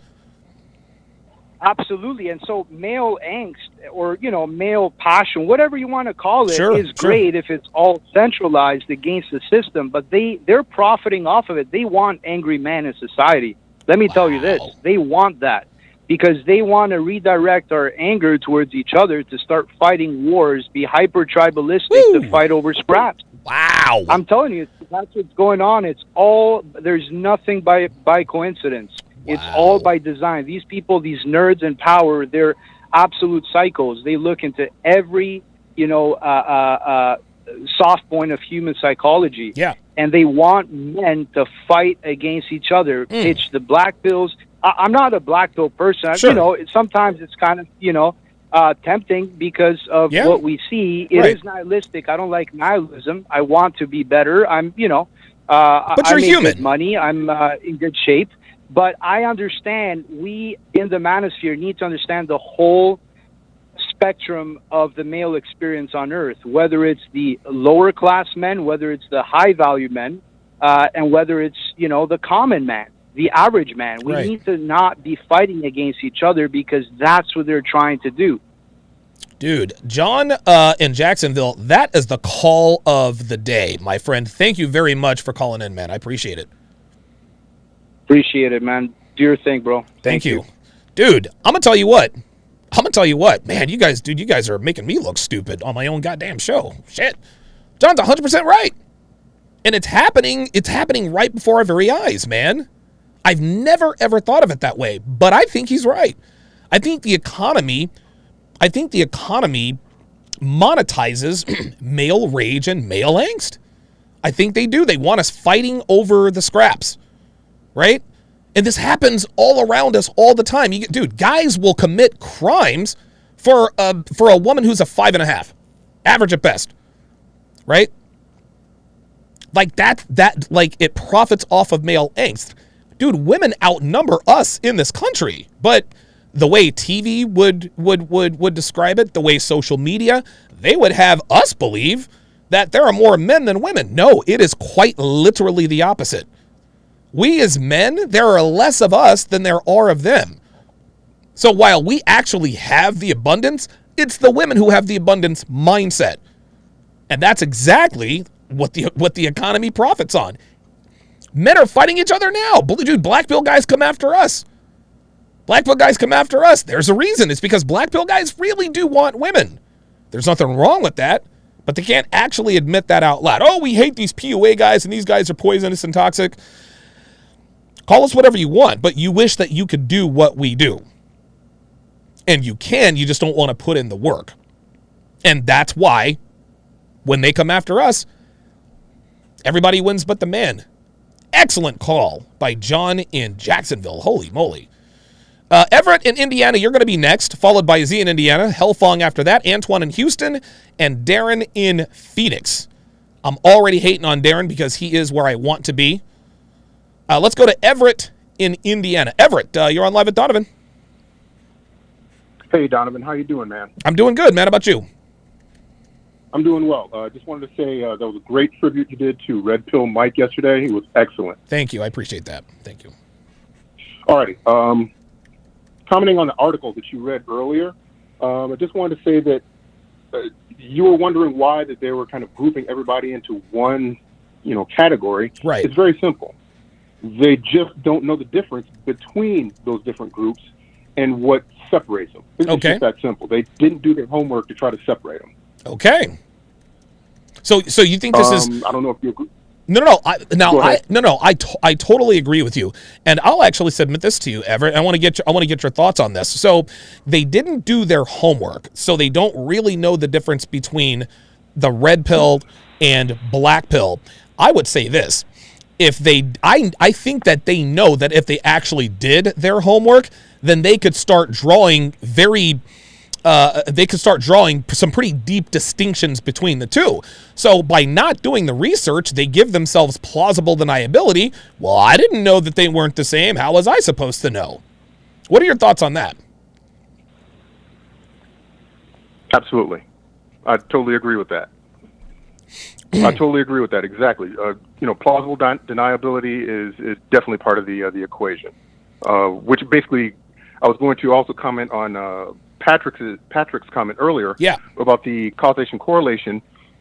Absolutely. And so male angst or, male passion, whatever you want to call it, is great if it's all centralized against the system. But they're profiting off of it. They want angry men in society. Let me tell you this. They want that because they want to redirect our anger towards each other to start fighting wars, be hyper-tribalistic to fight over scraps. Wow. I'm telling you, that's what's going on. It's all, there's nothing by coincidence. It's all by design. These people, these nerds in power, they're absolute psychos. They look into every, soft point of human psychology. Yeah. And they want men to fight against each other, pitch the black pills. I'm not a black pill person. Sure. Sometimes it's kind of, tempting because of what we see. It is nihilistic. I don't like nihilism. I want to be better. I'm, but you're I make human. Good money. I'm in good shape. But I understand we in the manosphere need to understand the whole spectrum of the male experience on Earth, whether it's the lower class men, whether it's the high value men, and whether it's, the common man, the average man. We need to not be fighting against each other because that's what they're trying to do. Dude, John in Jacksonville, that is the call of the day, my friend. Thank you very much for calling in, man. I appreciate it. Appreciate it, man. Do your thing, bro. Thank you. Dude, I'm going to tell you what. Man, you guys are making me look stupid on my own goddamn show. Shit. John's 100% right. And it's happening right before our very eyes, man. I've never, ever thought of it that way, but I think he's right. I think the economy monetizes male rage and male angst. I think they do. They want us fighting over the scraps. Right? And this happens all around us all the time. Dude, guys will commit crimes for a woman who's a 5.5, average at best. Right? Like that like it profits off of male angst. Dude, women outnumber us in this country. But the way TV would describe it, the way social media, they would have us believe that there are more men than women. No, it is quite literally the opposite. We as men, there are less of us than there are of them. So while we actually have the abundance, it's the women who have the abundance mindset. And that's exactly what the economy profits on. Men are fighting each other now. Dude, black pill guys come after us. Black pill guys come after us. There's a reason. It's because black pill guys really do want women. There's nothing wrong with that, but they can't actually admit that out loud. Oh, we hate these PUA guys and these guys are poisonous and toxic. Call us whatever you want, but you wish that you could do what we do. And you can, you just don't want to put in the work. And that's why, when they come after us, everybody wins but the man. Excellent call by John in Jacksonville. Holy moly. Everett in Indiana, you're going to be next, followed by Z in Indiana, Hellfong after that, Antoine in Houston, and Darren in Phoenix. I'm already hating on Darren because he is where I want to be. Let's go to Everett in Indiana. Everett, you're on Live with Donovan. Hey, Donovan. How you doing, man? I'm doing good, man. How about you? I'm doing well. Just wanted to say that was a great tribute you did to Red Pill Mike yesterday. It was excellent. Thank you. I appreciate that. Thank you. All righty. Commenting on the article that you read earlier, I just wanted to say that you were wondering why that they were kind of grouping everybody into one, category. Right. It's very simple. They just don't know the difference between those different groups and what separates them. It's just that simple. They didn't do their homework to try to separate them. Okay. So you think this is? I don't know if you agree. No. I totally agree with you, and I'll actually submit this to you, Everett. I want to get your thoughts on this. So they didn't do their homework, so they don't really know the difference between the red pill and black pill, I would say this. I think that they know that if they actually did their homework, then they could start drawing some pretty deep distinctions between the two. So by not doing the research, they give themselves plausible deniability. Well, I didn't know that they weren't the same. How was I supposed to know? What are your thoughts on that? Absolutely. I totally agree with that. I totally agree with that. Exactly. Plausible deniability is definitely part of the equation. Which basically, I was going to also comment on Patrick's comment earlier. Yeah. About the causation correlation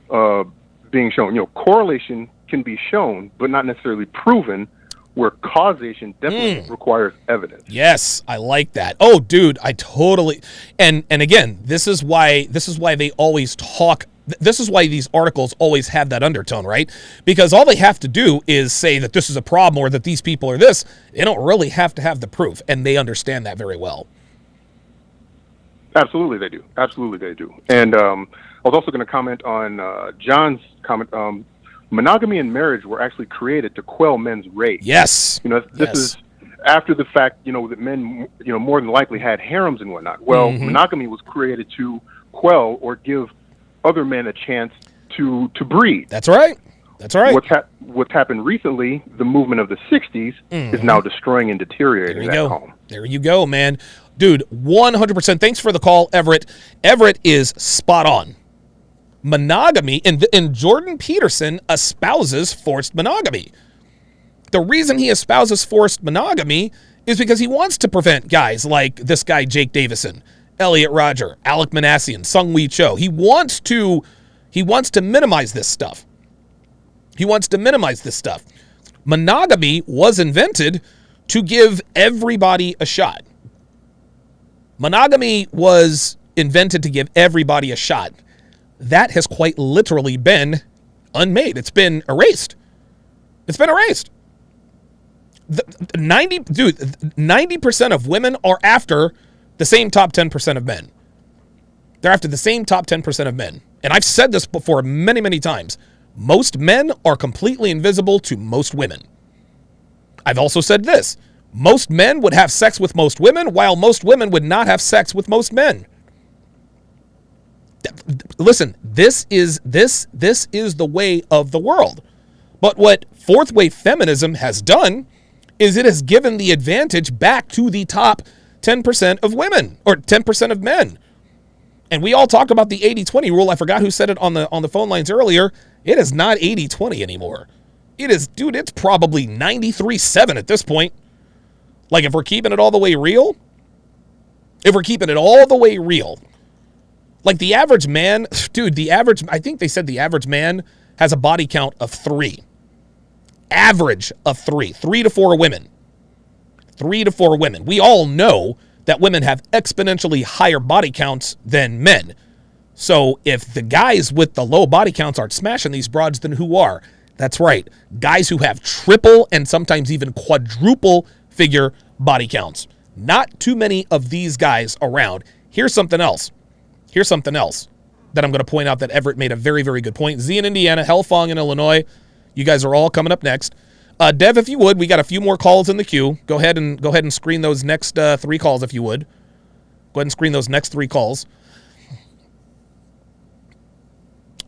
being shown. Correlation can be shown, but not necessarily proven. Where causation definitely requires evidence. Yes, I like that. Oh, dude, I totally. And again, this is why they always talk. This is why these articles always have that undertone, right? Because all they have to do is say that this is a problem or that these people are this. They don't really have to have the proof, and they understand that very well. Absolutely, they do. Absolutely, they do. And I was also going to comment on John's comment. Monogamy and marriage were actually created to quell men's rage. Yes. This is after the fact, that men, more than likely had harems and whatnot. Well, monogamy was created to quell or give other men a chance to breed. That's right. That's right. What's happened recently, the movement of the 60s, is now destroying and deteriorating that home. There you go, man. Dude, 100%. Thanks for the call, Everett. Everett is spot on. Monogamy, and Jordan Peterson espouses forced monogamy. The reason he espouses forced monogamy is because he wants to prevent guys like this guy Jake Davison, Elliot Rodger, Alec Manassian, Sung Wee Cho. He wants to minimize this stuff. Monogamy was invented to give everybody a shot. Monogamy was invented to give everybody a shot. That has quite literally been unmade. It's been erased. 90% of women are after the same top 10% of men. They're after the same top 10% of men. And I've said this before many, many times. Most men are completely invisible to most women. I've also said this. Most men would have sex with most women, while most women would not have sex with most men. Listen, this is the way of the world. But what fourth wave feminism has done is it has given the advantage back to the top 10% of women or 10% of men. And we all talked about the 80-20 rule. I forgot who said it on the phone lines earlier. It is not 80-20 anymore. It is, dude, it's probably 93-7 at this point. Like, if we're keeping it all the way real, like the average man, dude, I think they said the average man has a body count of 3. Average of 3 to 4 women. 3 to 4 women. We all know that women have exponentially higher body counts than men. So if the guys with the low body counts aren't smashing these broads, then who are? That's right. Guys who have triple and sometimes even quadruple figure body counts. Not too many of these guys around. Here's something else that I'm going to point out that Everett made a very, very good point. Z in Indiana, Hellfong in Illinois. You guys are all coming up next. Dev, if you would, we got a few more calls in the queue. Go ahead and screen those next 3 calls, if you would. Go ahead and screen those next 3 calls.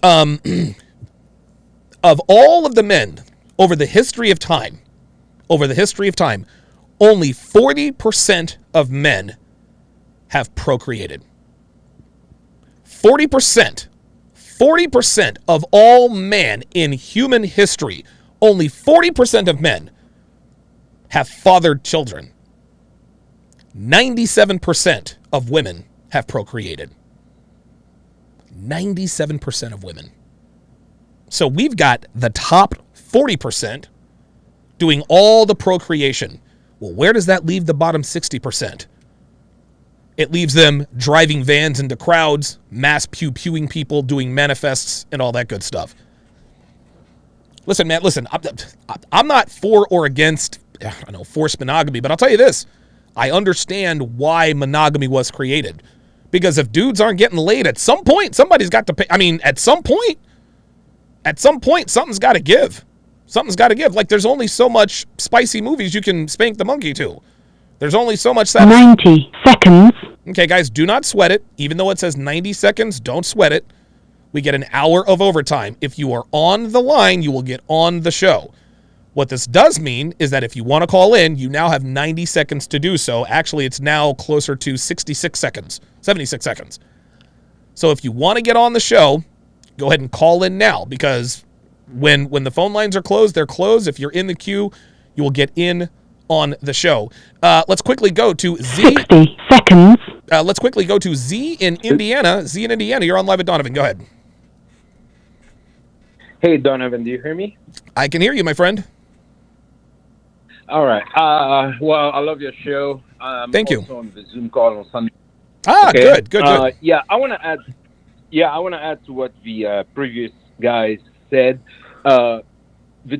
Of all of the men over the history of time, only 40% of men have procreated. 40% of all men in human history, only 40% of men have fathered children. 97% of women have procreated. 97% of women. So we've got the top 40% doing all the procreation. Well, where does that leave the bottom 60%? It leaves them driving vans into crowds, mass pew-pewing people, doing manifests, and all that good stuff. Listen, man, I'm not for or against, forced monogamy, but I'll tell you this. I understand why monogamy was created. Because if dudes aren't getting laid, at some point, somebody's got to pay. I mean, at some point, something's got to give. Something's got to give. Like, there's only so much spicy movies you can spank the monkey to. There's only so much that 90 seconds. Okay, guys, do not sweat it. Even though it says 90 seconds, don't sweat it. We get an hour of overtime. If you are on the line, you will get on the show. What this does mean is that if you want to call in, you now have 90 seconds to do so. Actually, it's now closer to 76 seconds, 76 seconds. So if you want to get on the show, go ahead and call in now, because when the phone lines are closed, they're closed. If you're in the queue, you will get in on the show. Let's quickly go to Z. 60 seconds. Let's quickly go to Z in Indiana. Z in Indiana, you're on live at Donovan. Go ahead. Hey, Donovan, do you hear me? I can hear you, my friend. All right. Well, I love your show. Thank you. Also on the Zoom call on Sunday. Good. Yeah, I want to add. Yeah, I want to add to what the previous guys said. The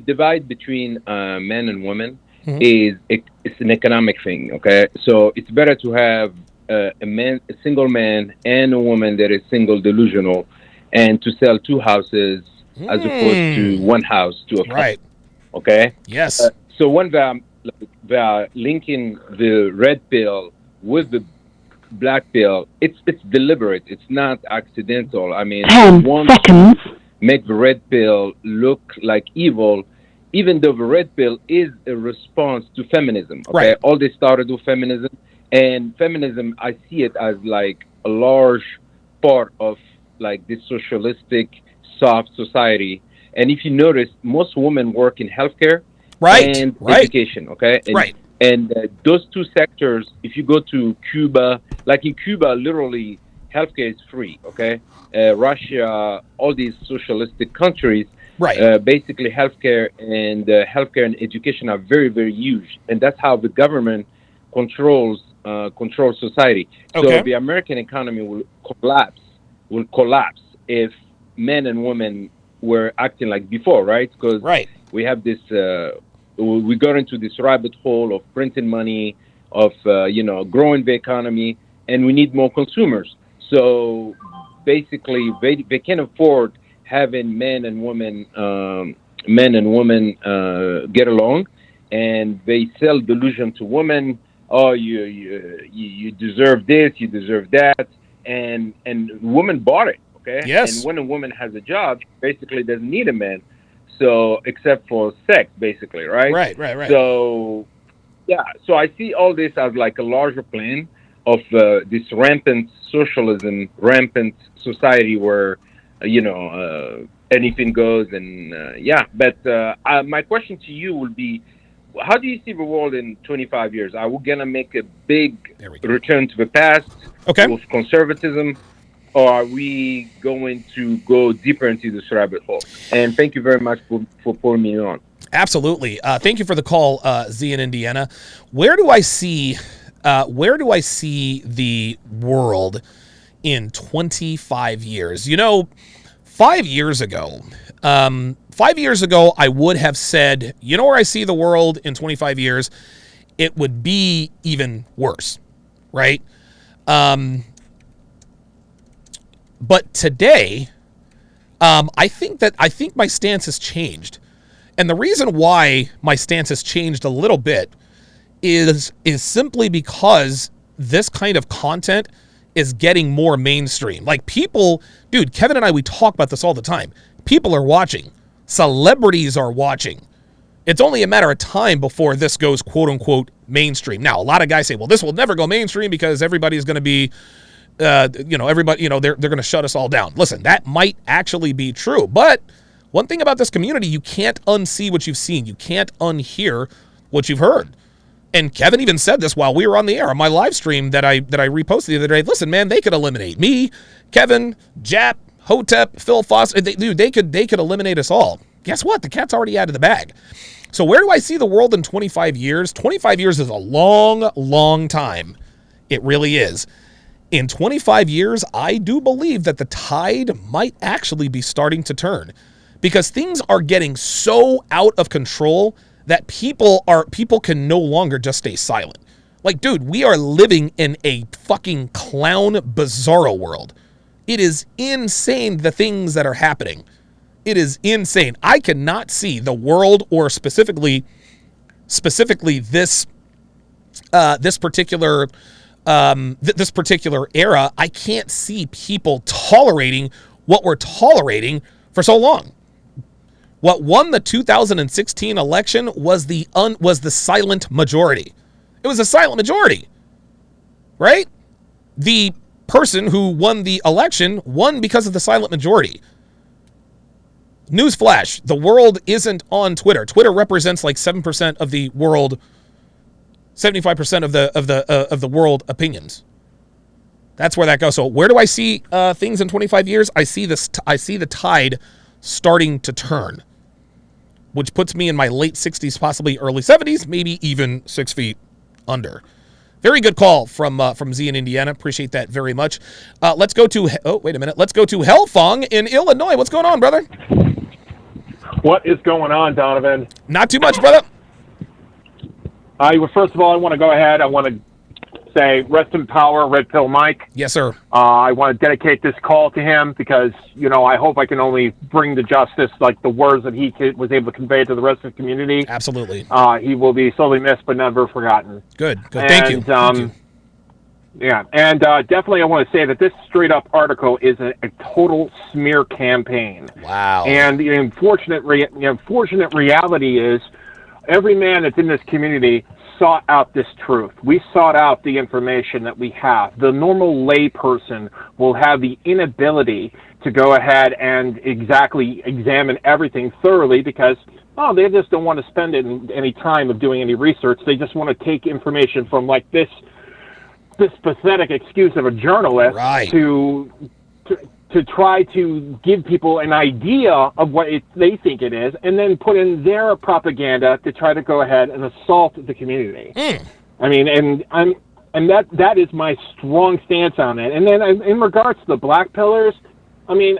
divide between men and women it's an economic thing. Okay, so it's better to have a single man, and a woman that is single delusional, and to sell two houses as opposed to one house to a couple. Right. Okay. Yes. So when they're linking the red pill with the black pill, it's deliberate. It's not accidental. I mean, 10 seconds. Make the red pill look like evil, even though the red pill is a response to feminism. Okay, right. All they started with feminism, and feminism, I see it as like a large part of like this socialistic, soft society. And if you notice, most women work in healthcare. And education, okay? And those two sectors, if you go to Cuba, like in Cuba, literally, healthcare is free, okay? Russia, all these socialistic countries, basically healthcare and education are very, very huge. And that's how the government controls society. Okay. So the American economy will collapse if men and women were acting like before, right? Because we have this... we got into this rabbit hole of printing money, of growing the economy, and we need more consumers. So basically, they can afford having men and women get along, and they sell delusion to women. Oh, you deserve this, you deserve that, and women bought it. Okay. Yes. And when a woman has a job, she basically doesn't need a man. So, except for sex, basically, right? Right. So, yeah. So I see all this as like a larger plan of this rampant socialism, rampant society where, anything goes. And But my question to you will be, how do you see the world in 25 years? Are we gonna make a big return to the past with conservatism? Or are we going to go deeper into this rabbit hole? And thank you very much for pulling me on. Absolutely. Thank you for the call, Z in Indiana. Where do I see the world in 25 years? 5 years ago, I would have said, where I see the world in 25 years, it would be even worse, right? But today, I think my stance has changed. And the reason why my stance has changed a little bit is simply because this kind of content is getting more mainstream. Like people, dude, Kevin and I, we talk about this all the time. People are watching. Celebrities are watching. It's only a matter of time before this goes quote unquote mainstream. Now, a lot of guys say, well, this will never go mainstream because everybody's going to be everybody, they're going to shut us all down. Listen, that might actually be true. But one thing about this community, you can't unsee what you've seen. You can't unhear what you've heard. And Kevin even said this while we were on the air on my live stream that I reposted the other day. Listen, man, they could eliminate me, Kevin, Jap, Hotep, Phil Foster. They could eliminate us all. Guess what? The cat's already out of the bag. So where do I see the world in 25 years? 25 years is a long, long time. It really is. In 25 years, I do believe that the tide might actually be starting to turn, because things are getting so out of control that people can no longer just stay silent. Like, dude, we are living in a fucking clown bizarro world. It is insane the things that are happening. It is insane. I cannot see the world, or specifically this particular era. I can't see people tolerating what we're tolerating for so long. What won the 2016 election was the silent majority. It was a silent majority, right? The person who won the election won because of the silent majority. Newsflash: the world isn't on Twitter. Twitter represents like 7% of the world, 75% of the world opinions. That's where that goes. So where do I see things in 25 years? I see the tide starting to turn, which puts me in my late 60s, possibly early 70s, maybe even 6 feet under. Very good call from Z in Indiana. Appreciate that very much. Let's go to Let's go to Hellfong in Illinois. What's going on, brother? What is going on, Donovan? Not too much, brother. First of all, I want to go ahead. I want to say rest in power, Red Pill Mike. Yes, sir. I want to dedicate this call to him because, I hope I can only bring to justice like the words that he was able to convey to the rest of the community. Absolutely. He will be sorely missed but never forgotten. Good. Thank you. Thank you. Yeah, and definitely I want to say that this straight-up article is a total smear campaign. Wow. And the unfortunate reality is every man that's in this community sought out this truth. We sought out the information that we have. The normal lay person will have the inability to go ahead and exactly examine everything thoroughly because, they just don't want to spend any time of doing any research. They just want to take information from like this pathetic excuse of a journalist to try to give people an idea of what they think it is, and then put in their propaganda to try to go ahead and assault the community. I mean, and that is my strong stance on it. And then in regards to the black pillars, I mean,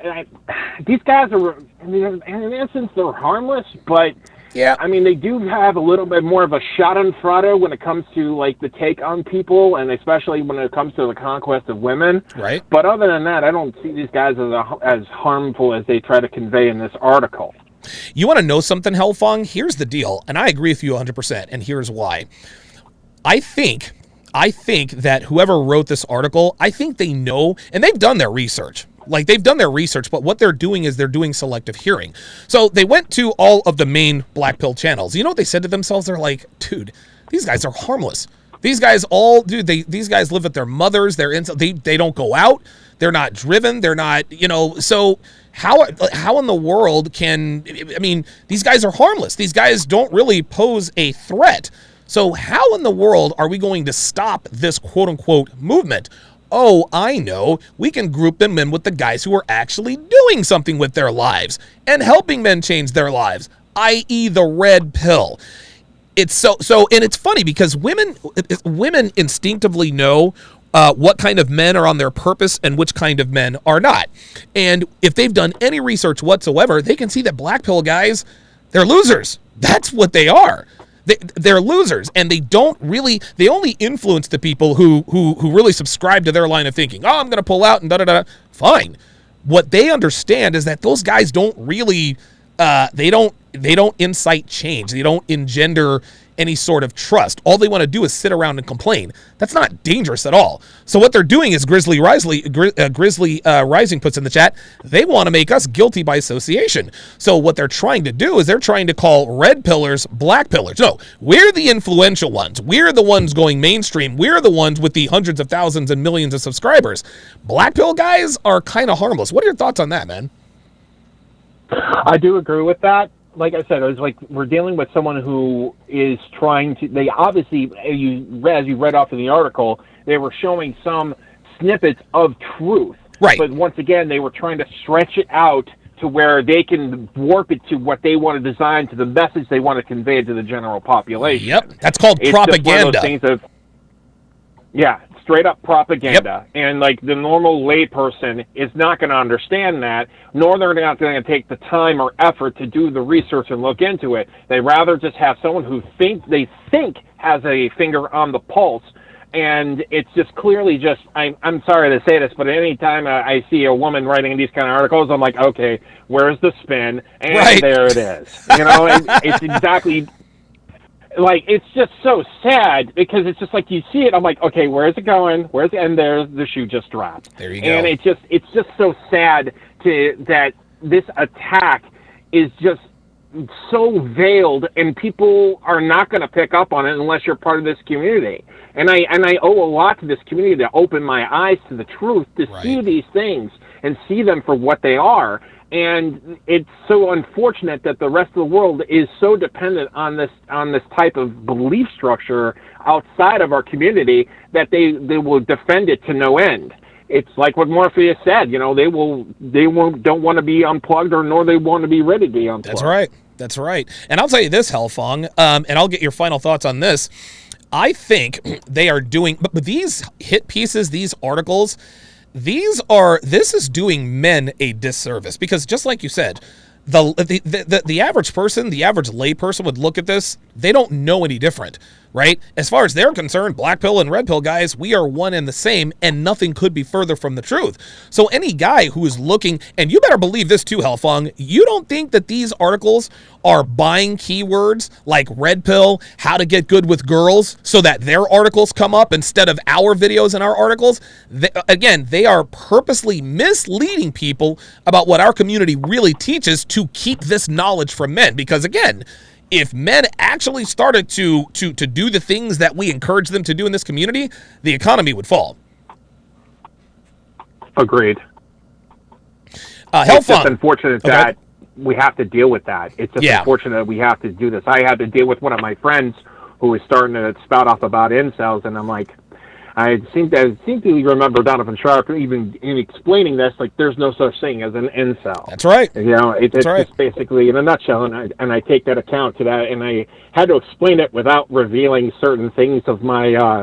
these guys are, in an essence, they're harmless, but yeah, I mean, they do have a little bit more of a schadenfreude when it comes to like the take on people, and especially when it comes to the conquest of women. Right. But other than that, I don't see these guys as harmful as they try to convey in this article. You want to know something, Hellfong? Here's the deal, and I agree with you 100%, and here's why. I think that whoever wrote this article, I think they know, and they've done their research. Like, they've done their research, but what they're doing is they're doing selective hearing. So they went to all of the main black pill channels. You know what they said to themselves? They're like, dude, these guys are harmless. These guys these guys live with their mothers. They don't go out. They're not driven. They're not, so how in the world these guys are harmless. These guys don't really pose a threat. So how in the world are we going to stop this quote unquote movement? Oh, I know. We can group them in with the guys who are actually doing something with their lives and helping men change their lives, i.e. the red pill. It's so, and it's funny because women instinctively know what kind of men are on their purpose and which kind of men are not. And if they've done any research whatsoever, they can see that black pill guys, they're losers. That's what they are. They're losers, and they only influence the people who really subscribe to their line of thinking. Oh, I'm going to pull out and da-da-da. Fine. What they understand is that those guys don't really, they don't incite change. They don't engender any sort of trust. All they want to do is sit around and complain. That's not dangerous at all. So what they're doing is Grizzly Rising puts in the chat, they want to make us guilty by association. So what they're trying to do is they're trying to call red pillars black pillars. No, we're the influential ones. We're the ones going mainstream. We're the ones with the hundreds of thousands and millions of subscribers. Black pill guys are kind of harmless. What are your thoughts on that, man? I do agree with that. Like I said, it was like we're dealing with someone who is trying to. They obviously, as you read off in the article, they were showing some snippets of truth. Right. But once again, they were trying to stretch it out to where they can warp it to what they want to design, to the message they want to convey to the general population. Yep. That's called propaganda. Yeah. straight up propaganda. And like the normal layperson is not going to understand that, nor they're not going to take the time or effort to do the research and look into it. They rather just have someone who they think has a finger on the pulse. And it's just clearly just, I'm sorry to say this, but any time I see a woman writing these kind of articles, I'm like, okay, where's the spin? And there it is. You know, it's exactly, like, it's just so sad because it's just like you see it, I'm like, okay, where's it going? And there's the shoe just dropped. There you go. And it's just so sad that this attack is just so veiled, and people are not going to pick up on it unless you're part of this community. And I owe a lot to this community to open my eyes to the truth, to see these things and see them for what they are. And it's so unfortunate that the rest of the world is so dependent on this type of belief structure outside of our community that they will defend it to no end. It's like what Morpheus said, you know, don't want to be unplugged, or nor they want to be ready to be unplugged. That's right. And I'll tell you this, Hellfong, and I'll get your final thoughts on this. I think they are doing, but these hit pieces, these articles, this is doing men a disservice, because just like you said, the average person, the average lay person would look at this, they don't know any different, right? As far as they're concerned, black pill and red pill guys, we are one and the same, and nothing could be further from the truth. So any guy who is looking, and you better believe this too, Hellfong, you don't think that these articles are buying keywords like red pill, how to get good with girls, so that their articles come up instead of our videos and our articles? They are purposely misleading people about what our community really teaches to keep this knowledge from men. Because again, if men actually started to do the things that we encourage them to do in this community, the economy would fall. Agreed. Hellfong. It's just unfortunate that we have to deal with that. It's just unfortunate that we have to do this. I had to deal with one of my friends who was starting to spout off about incels, and I'm like, I seem to remember Donovan Sharpe even in explaining this, like, there's no such thing as an incel. That's right. You know, it's just basically in a nutshell, and I take that account to that, and I had to explain it without revealing certain things of my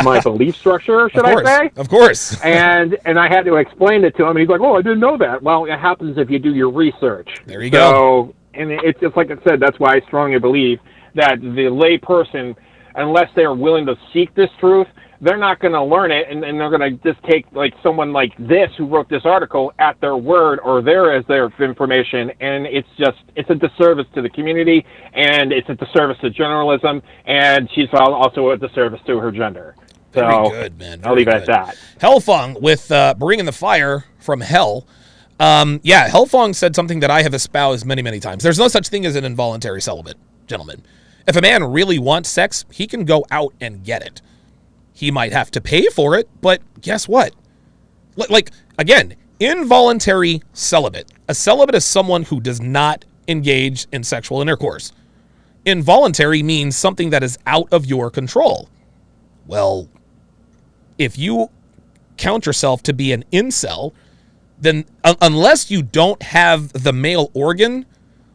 my belief structure, should I say? Of course. And I had to explain it to him, and he's like, oh, I didn't know that. Well, it happens if you do your research. There you go. And it's just like I said, that's why I strongly believe that the lay person, unless they're willing to seek this truth, they're not going to learn it, and they're going to just take like someone like this who wrote this article at their word or as their information, and it's a disservice to the community, and it's a disservice to journalism, and she's also a disservice to her gender. So very good, man. I'll leave it at that. Hellfong with bringing the fire from hell. Hellfong said something that I have espoused many, many times. There's no such thing as an involuntary celibate, gentlemen. If a man really wants sex, he can go out and get it. He might have to pay for it, but guess what? Like, again, involuntary celibate. A celibate is someone who does not engage in sexual intercourse. Involuntary means something that is out of your control. Well, if you count yourself to be an incel, then unless you don't have the male organ,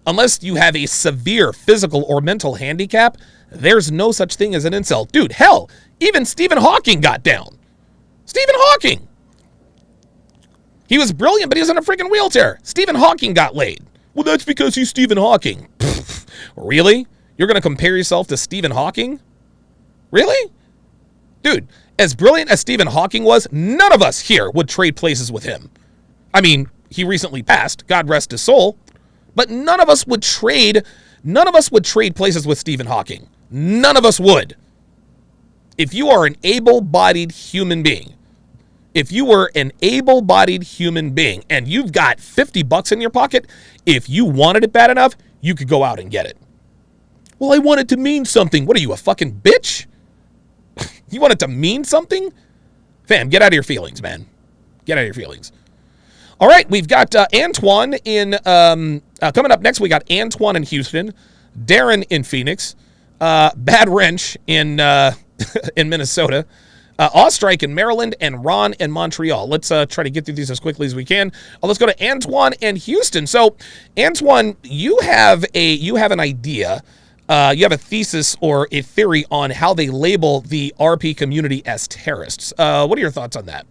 unless you have a severe physical or mental handicap, there's no such thing as an incel. Dude, hell, even Stephen Hawking got down. Stephen Hawking. He was brilliant, but he was in a freaking wheelchair. Stephen Hawking got laid. Well, that's because he's Stephen Hawking. Really? You're going to compare yourself to Stephen Hawking? Really? Dude, as brilliant as Stephen Hawking was, none of us here would trade places with him. I mean, he recently passed, God rest his soul, but none of us would trade places with Stephen Hawking. None of us would. If you are an able-bodied human being, and you've got $50 in your pocket, if you wanted it bad enough, you could go out and get it. Well, I want it to mean something. What are you, a fucking bitch? You want it to mean something? Fam, get out of your feelings, man. Get out of your feelings. All right, we've got Antoine in, coming up next, we got Antoine in Houston, Darren in Phoenix, Bad Wrench in Minnesota, Ostrike in Maryland, and Ron in Montreal. Let's try to get through these as quickly as we can. Let's go to Antoine in Houston. So, Antoine, you have an idea You have a thesis or a theory on how they label the RP community as terrorists. What are your thoughts on that?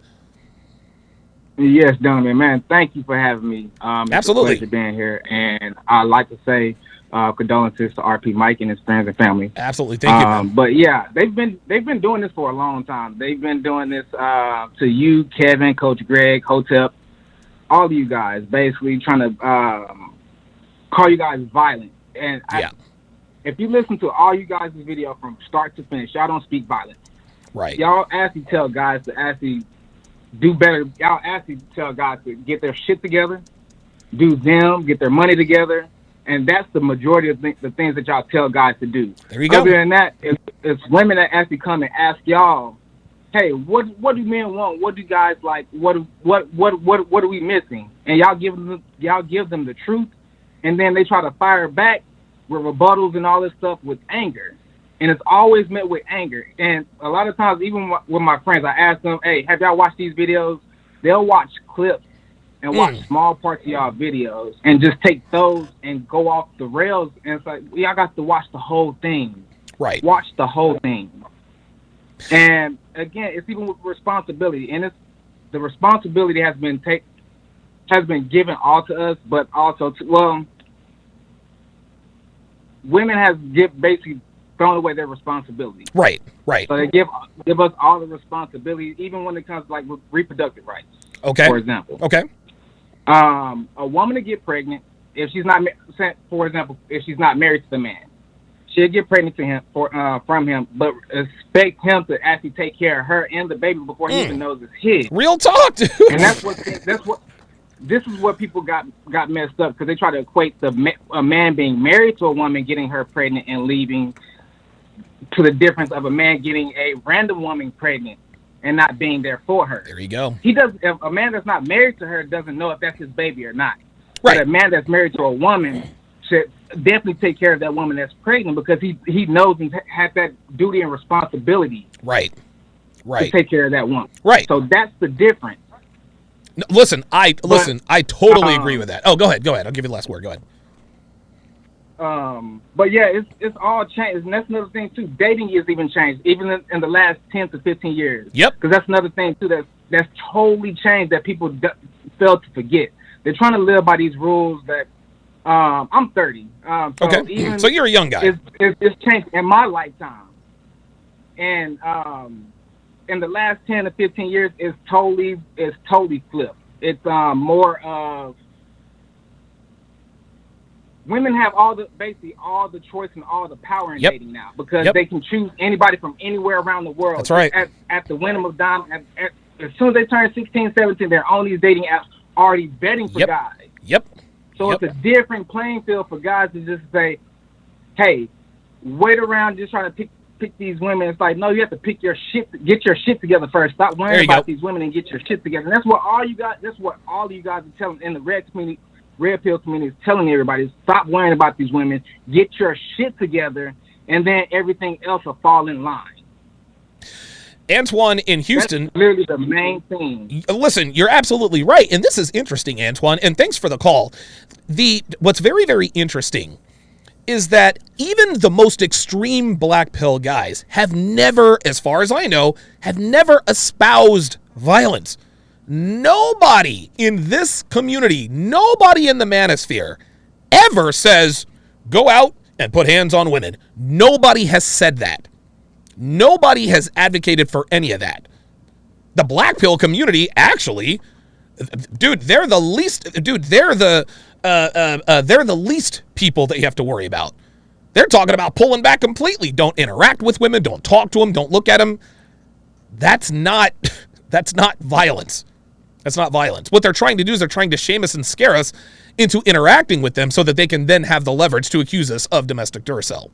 Yes, Donovan, man, thank you for having me. Absolutely. It's a pleasure being here, and I'd like to say condolences to RP Mike and his friends and family. Absolutely, thank you, man. But yeah, they've been doing this for a long time. They've been doing this to you, Kevin, Coach Greg, Hotep, all of you guys, basically trying to call you guys violent. And if you listen to all you guys' video from start to finish, y'all don't speak violence. Right. Y'all actually tell guys to actually do better. Y'all actually tell guys to get their shit together, do them, get their money together, and that's the majority of the things that y'all tell guys to do. There you go. Other than that, it's women that actually come and ask y'all, hey, what do men want? What do guys like? What are we missing? And y'all give them the truth, and then they try to fire back with rebuttals and all this stuff with anger. And it's always met with anger. And a lot of times, even with my friends, I ask them, hey, have y'all watched these videos? They'll watch clips and watch small parts of y'all videos and just take those and go off the rails. And it's like, y'all got to watch the whole thing. Right. Watch the whole thing. And again, it's even with responsibility. And the responsibility has been given all to us, but also to, women have basically thrown away their responsibility. Right, right. So they give us all the responsibility, even when it comes to like reproductive rights. Okay. For example. Okay. A woman to get pregnant, if she's not, for example, if she's not married to the man, she'll get pregnant from him, but expect him to actually take care of her and the baby before he even knows it's his. Real talk, dude. And this is what people got messed up, because they try to equate a man being married to a woman, getting her pregnant and leaving, to the difference of a man getting a random woman pregnant and not being there for her. There you go. If a man that's not married to her doesn't know if that's his baby or not. Right. But a man that's married to a woman should definitely take care of that woman that's pregnant, because he knows and has that duty and responsibility. Right. Right. To take care of that woman. Right. So that's the difference. No, listen, I totally agree with that. Oh, go ahead. I'll give you the last word. Go ahead. But yeah, it's all changed, and that's another thing too. Dating is even changed, even in the last 10 to 15 years. Yep. Because that's another thing too that's totally changed that people fail to forget. They're trying to live by these rules that I'm 30. Okay. So you're a young guy. It's changed in my lifetime, and in the last 10 to 15 years, it's totally flipped. It's more of women have basically all the choice and all the power in dating now, because they can choose anybody from anywhere around the world. That's right. At the whim of dime, as soon as they turn 16, 17, they're on these dating apps already betting for guys. Yep. So it's a different playing field for guys to just say, hey, wait around just trying to pick these women. It's like, no, you have to get your shit together first. Stop worrying about these women and get your shit together. And that's what all you guys are telling in the red pill community is telling everybody, is stop worrying about these women, get your shit together, and then everything else will fall in line. Antoine in Houston. That's literally the main thing. Listen, you're absolutely right. And this is interesting, Antoine, and thanks for the call. What's very, very interesting is that even the most extreme black pill guys have never, as far as I know, espoused violence. Nobody in this community, nobody in the manosphere ever says, go out and put hands on women. Nobody has said that. Nobody has advocated for any of that. The black pill community, actually, dude, they're the least people that you have to worry about. They're talking about pulling back completely. Don't interact with women. Don't talk to them. Don't look at them. That's not violence. That's not violence. What they're trying to do is they're trying to shame us and scare us into interacting with them so that they can then have the leverage to accuse us of domestic Duracell.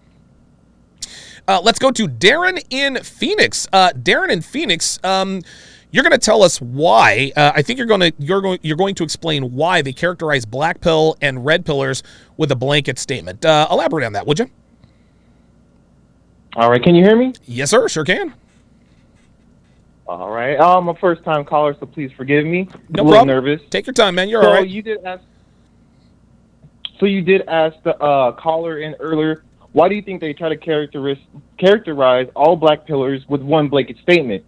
Let's go to Darren in Phoenix. Darren in Phoenix, you're going to tell us why. I think you're going to explain why they characterize black pill and red pillars with a blanket statement. Elaborate on that, would you? All right, can you hear me? Yes, sir. Sure can. All right. I'm a first-time caller, so please forgive me. No I'm a little nervous. Take your time, man. You're all right. You did ask the caller in earlier, why do you think they try to characterize all black pillars with one blanket statement?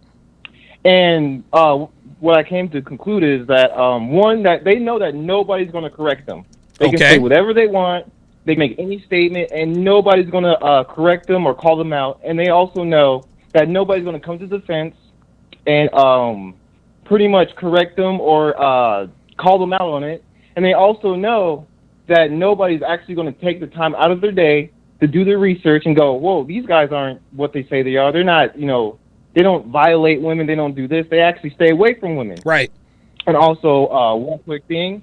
And what I came to conclude is that, one, that they know that nobody's going to correct them. They can say whatever they want. They can make any statement, and nobody's going to correct them or call them out. And they also know that nobody's going to come to defense and pretty much correct them or call them out on it. And they also know that nobody's actually going to take the time out of their day to do their research and go, whoa, these guys aren't what they say they are. They're not, they don't violate women. They don't do this. They actually stay away from women. Right. And also, one quick thing.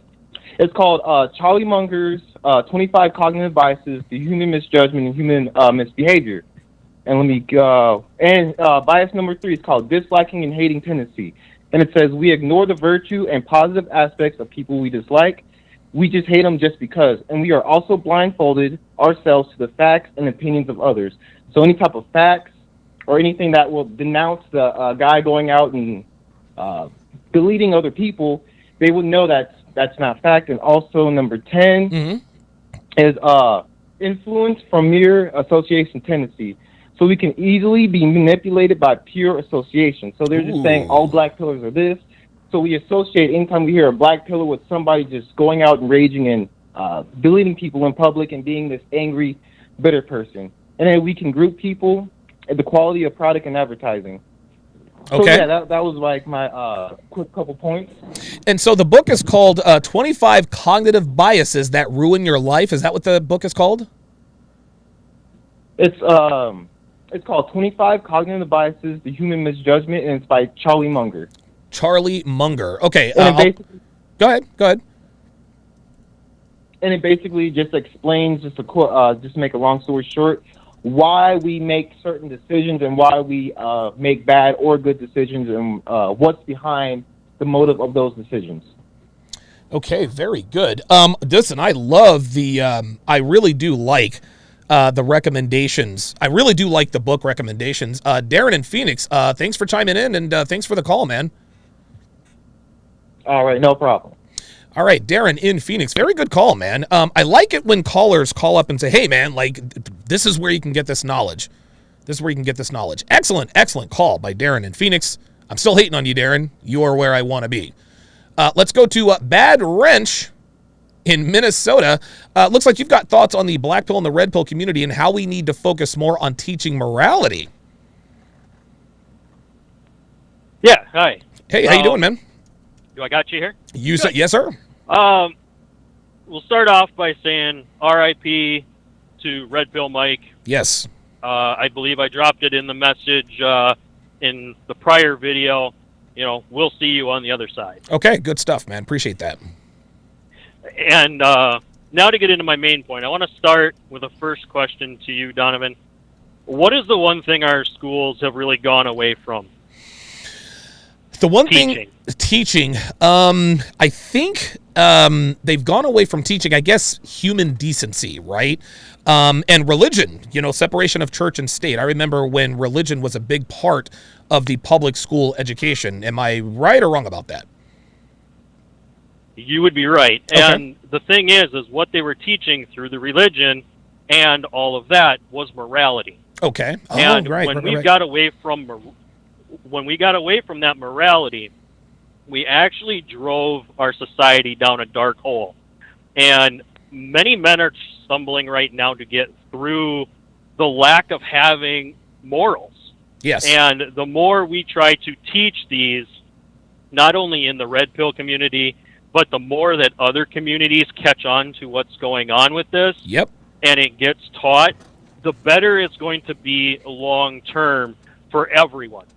It's called Charlie Munger's 25 Cognitive Biases, the Human Misjudgment and Human Misbehavior. And let me go. And bias number 3 is called Disliking and Hating Tendency. And it says, we ignore the virtue and positive aspects of people we dislike. We just hate them just because. And we are also blindfolded ourselves to the facts and opinions of others. So any type of facts or anything that will denounce the guy going out and deleting other people, they would know that's not fact. And also number 10 is influence from mere association tendency. So we can easily be manipulated by pure association. So they're just saying all black pillars are this. So we associate anytime we hear a black pillar with somebody just going out and raging and deleting people in public and being this angry, bitter person. And then we can group people at the quality of product and advertising. So yeah, that was like my quick couple points. And so the book is called 25 Cognitive Biases That Ruin Your Life. Is that what the book is called? It's called 25 Cognitive Biases, the Human Misjudgment, and it's by Charlie Munger. Charlie Munger. Okay. Go ahead. And it basically just explains, just to make a long story short, why we make certain decisions and why we make bad or good decisions and what's behind the motive of those decisions. Okay, very good. Listen, I love the, I really do like the recommendations. I really do like the book recommendations. Darren in Phoenix, thanks for chiming in and thanks for the call, man. All right, no problem. All right, Darren in Phoenix. Very good call, man. I like it when callers call up and say, hey, man, like, this is where you can get this knowledge. This is where you can get this knowledge. Excellent, excellent call by Darren in Phoenix. I'm still hating on you, Darren. You are where I want to be. Let's go to Bad Wrench in Minnesota. Looks like you've got thoughts on the black pill and the red pill community and how we need to focus more on teaching morality. Yeah, hi. Hey, how you doing, man? Do I got you here? You said yes, sir. We'll start off by saying R.I.P. to Red Pill Mike. Yes. I believe I dropped it in the message in the prior video. We'll see you on the other side. Okay, good stuff, man. Appreciate that. And now to get into my main point, I want to start with a first question to you, Donovan. What is the one thing our schools have really gone away from? The one thing, teaching, I think they've gone away from teaching, I guess, human decency, right? And religion, separation of church and state. I remember when religion was a big part of the public school education. Am I right or wrong about that? You would be right. Okay. And the thing is what they were teaching through the religion and all of that was morality. Okay. Oh, and right, when right, we right. got away from that morality, we actually drove our society down a dark hole. And many men are stumbling right now to get through the lack of having morals. Yes. And the more we try to teach these, not only in the red pill community, but the more that other communities catch on to what's going on with this, yep, and it gets taught, the better it's going to be long term for everyone.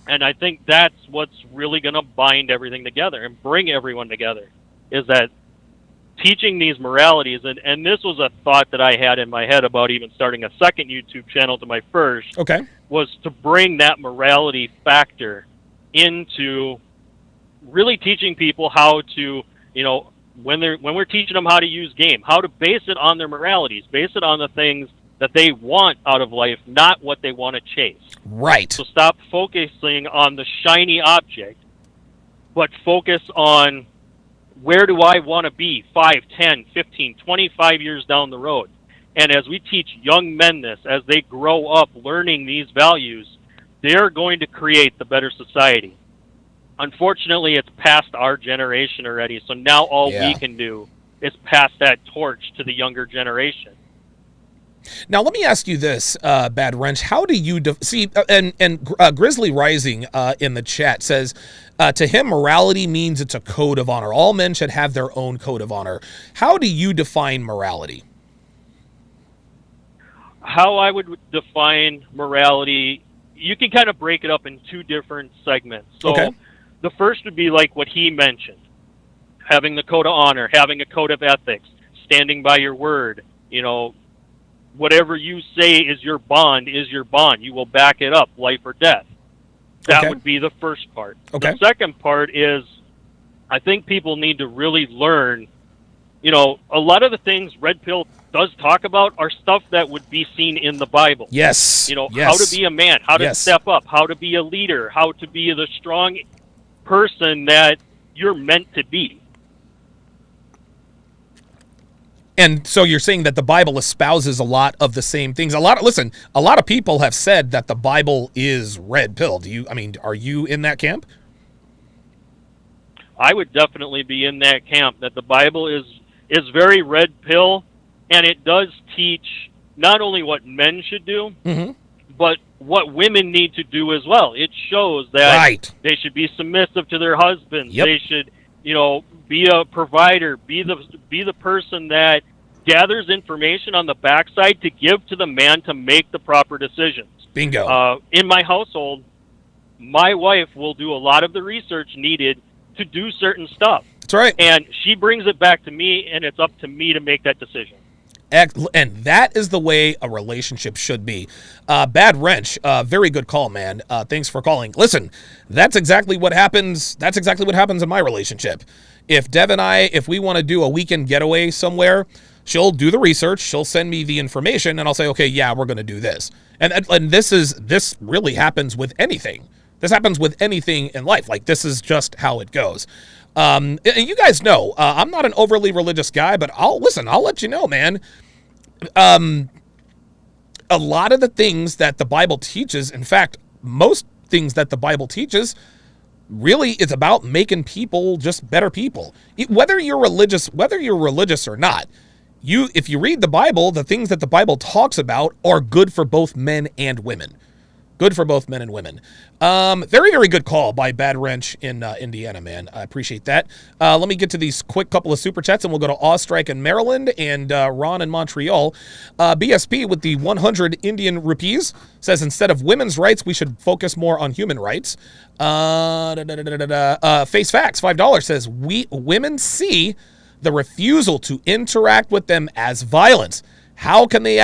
And I think that's what's really going to bind everything together and bring everyone together, is that teaching these moralities, and this was a thought that I had in my head about even starting a second YouTube channel to my first, was to bring that morality factor into really teaching people how to, when we're teaching them how to use game, how to base it on their moralities, base it on the things that they want out of life, not what they want to chase. Right. So stop focusing on the shiny object, but focus on where do I want to be 5, 10, 15, 25 years down the road. And as we teach young men this, as they grow up learning these values, they're going to create the better society. Unfortunately, it's past our generation already, so now all we can do is pass that torch to the younger generation. Now, let me ask you this, Bad Wrench. How do you see? And Grizzly Rising in the chat says, to him, morality means it's a code of honor. All men should have their own code of honor. How do you define morality? How I would define morality, you can kind of break it up in two different segments. So the first would be like what he mentioned, having the code of honor, having a code of ethics, standing by your word. You know, whatever you say is your bond is your bond. You will back it up, life or death. That would be the first part. The second part is, I think people need to really learn, you know, a lot of the things Red Pill does talk about are stuff that would be seen in the Bible. Yes. You know, how to be a man, how to step up, how to be a leader, how to be the strong person that you're meant to be. And so you're saying that the Bible espouses a lot of the same things. A lot of people have said that the Bible is red pill. Are you in that camp? I would definitely be in that camp, that the Bible is very red pill, and it does teach not only what men should do, but what women need to do as well. It shows that they should be submissive to their husbands. They should, you know, be a provider, be the person that gathers information on the backside to give to the man to make the proper decisions. Bingo. In my household, my wife will do a lot of the research needed to do certain stuff. That's right. And she brings it back to me, and it's up to me to make that decision. And that is the way a relationship should be. Bad Wrench, very good call, man. Thanks for calling. Listen, that's exactly what happens. That's exactly what happens in my relationship. If Dev and if we want to do a weekend getaway somewhere, she'll do the research. She'll send me the information, and I'll say, okay, yeah, we're going to do this. And this really happens with anything. This happens with anything in life. Like, this is just how it goes. And you guys know, I'm not an overly religious guy, but I'll let you know, man. A lot of the things that the Bible teaches, in fact, most things that the Bible teaches, really it's about making people just better people. Whether you're religious or not, if you read the Bible, the things that the Bible talks about are good for both men and women. Good for both men and women. Very, very good call by Bad Wrench in Indiana, man. I appreciate that. Let me get to these quick couple of super chats, and we'll go to Ostrike in Maryland and Ron in Montreal. BSP with the 100 Indian rupees says, instead of women's rights, we should focus more on human rights. Face Facts, $5 says, women see the refusal to interact with them as violence. How can they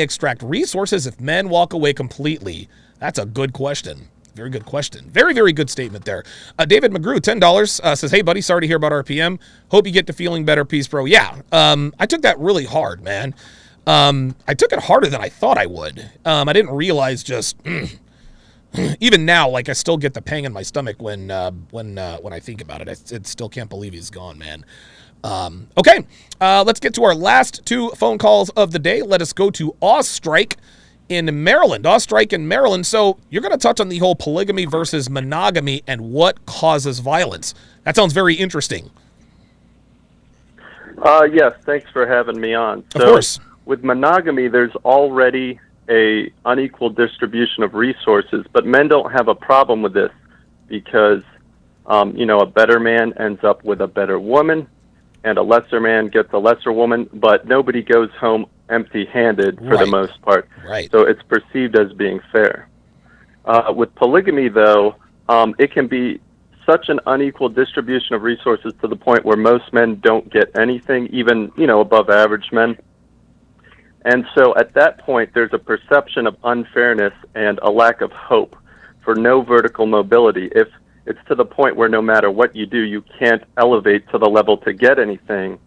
extract resources if men walk away completely? That's a good question. Very good question. Very, very good statement there. David McGrew, $10, says, hey, buddy, sorry to hear about RPM. Hope you get to feeling better. Peace, bro. Yeah, I took that really hard, man. I took it harder than I thought I would. I didn't realize just... even now, like, I still get the pang in my stomach when I think about it. I still can't believe he's gone, man. Okay, let's get to our last two phone calls of the day. Let us go to Ostrike in Maryland. Ostrike in Maryland. So you're going to touch on the whole polygamy versus monogamy and what causes violence. That sounds very interesting. Yes, thanks for having me on. Of course. With monogamy, there's already a unequal distribution of resources, but men don't have a problem with this because, a better man ends up with a better woman, and a lesser man gets a lesser woman, but nobody goes home empty-handed for the most part. Right. So it's perceived as being fair. With polygamy, though, it can be such an unequal distribution of resources to the point where most men don't get anything, even, above average men. And so at that point, there's a perception of unfairness and a lack of hope for no vertical mobility. If it's to the point where no matter what you do, you can't elevate to the level to get anything,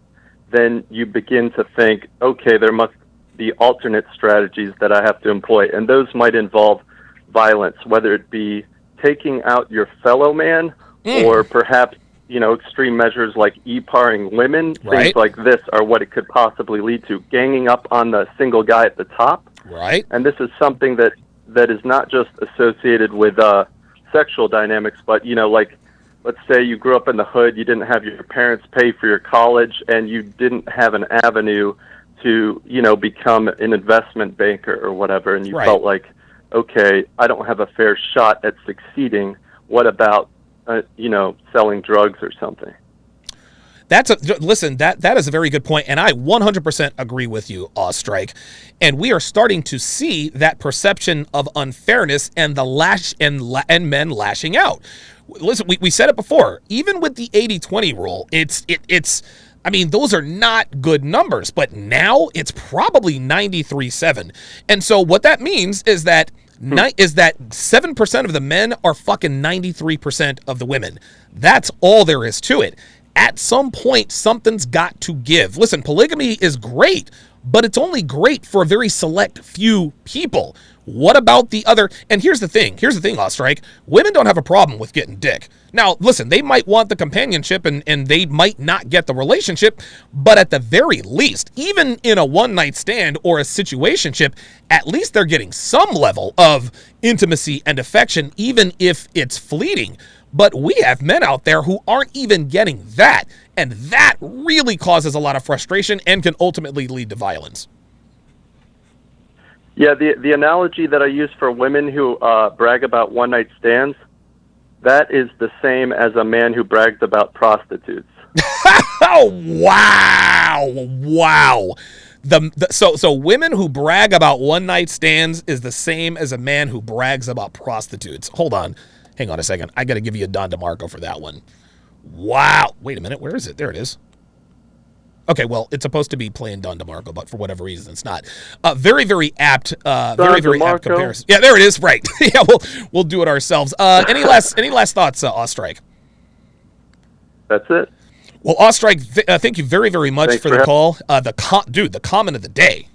then you begin to think, okay, there must be alternate strategies that I have to employ. And those might involve violence, whether it be taking out your fellow man or perhaps extreme measures like e-parring women, Right. things like this are what it could possibly lead to. Ganging up on the single guy at the top. Right. And this is something that is not just associated with sexual dynamics, but, like, let's say you grew up in the hood, you didn't have your parents pay for your college, and you didn't have an avenue to, become an investment banker or whatever, and you Right. felt like, okay, I don't have a fair shot at succeeding. What about, selling drugs or something? Listen, that is a very good point, and I 100% agree with you, Ostrike. And we are starting to see that perception of unfairness and and men lashing out. Listen, we said it before. Even with the 80-20 rule, it's I mean, those are not good numbers, but now it's probably 93-7. And so what that means is that 7% of the men are fucking 93% of the women. That's all there is to it. At some point, something's got to give. Listen, polygamy is great, but it's only great for a very select few people. What about the other? And here's the thing, Ostrike. Women don't have a problem with getting dick. Now, listen, they might want the companionship and they might not get the relationship, but at the very least, even in a one-night stand or a situationship, at least they're getting some level of intimacy and affection, even if it's fleeting. But we have men out there who aren't even getting that, and that really causes a lot of frustration and can ultimately lead to violence. Yeah, the analogy that I use for women who brag about one-night stands, that is the same as a man who brags about prostitutes. Oh, wow. So women who brag about one-night stands is the same as a man who brags about prostitutes. Hold on. Hang on a second. I got to give you a Don DeMarco for that one. Wow. Wait a minute. Where is it? There it is. Okay, well, it's supposed to be playing Don DeMarco, but for whatever reason, it's not. Very, very apt. Very apt comparison. Yeah, there it is. Right. Yeah, we'll do it ourselves. Any last thoughts, Ostrike? That's it. Well, Ostrike, thank you very, very much Thanks for the call. The comment of the day: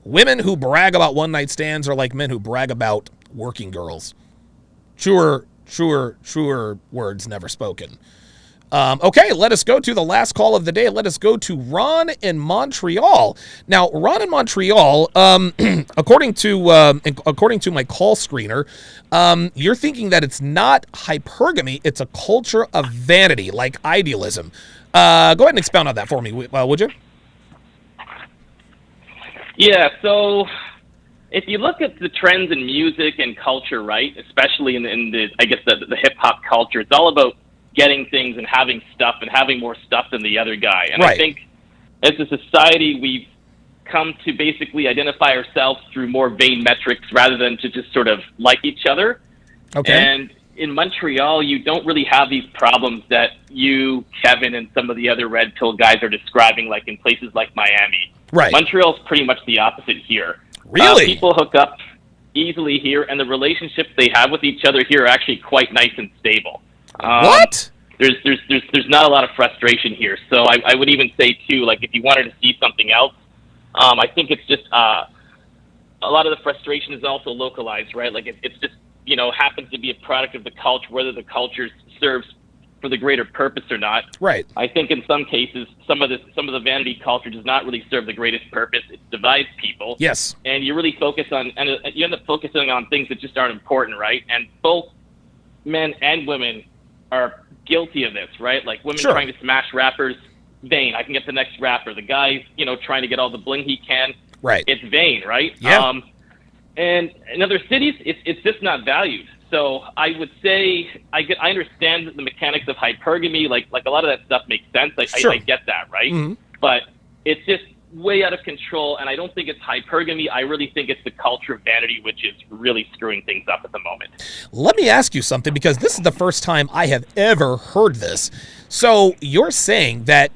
women who brag about one-night stands are like men who brag about working girls. Truer words never spoken. Okay, let us go to the last call of the day. Let us go to Ron in Montreal. Now, Ron in Montreal, according to my call screener, you're thinking that it's not hypergamy, it's a culture of vanity, like idealism. Go ahead and expound on that for me, would you? Yeah, so if you look at the trends in music and culture, right, especially in the I guess the hip hop culture, it's all about getting things and having stuff and having more stuff than the other guy. And right. I think as a society, we've come to basically identify ourselves through more vain metrics rather than to just sort of like each other. Okay. And in Montreal, you don't really have these problems that you, Kevin, and some of the other red pill guys are describing, like in places like Miami. Right. Montreal's pretty much the opposite here. Really? People hook up easily here, and the relationships they have with each other here are actually quite nice and stable. What? There's not a lot of frustration here. So I would even say, too, like if you wanted to see something else, I think it's just a lot of the frustration is also localized, right? Like it's just, happens to be a product of the culture, whether the culture serves for the greater purpose or not. Right. I think in some cases, some of the vanity culture does not really serve the greatest purpose. It divides people. Yes. And you really focus on, and you end up focusing on things that just aren't important, right? And both men and women are guilty of this, right? Like women Sure. trying to smash rappers, vain. I can get the next rapper. The guy's, trying to get all the bling he can. Right. It's vain, right? Yeah. And in other cities, it's just not valued. So I would say I understand the mechanics of hypergamy. Like a lot of that stuff makes sense. Sure. I get that, right? Mhm. But it's just way out of control, and I don't think it's hypergamy. I really think it's the culture of vanity, which is really screwing things up at the moment. Let me ask you something, because this is the first time I have ever heard this. So you're saying that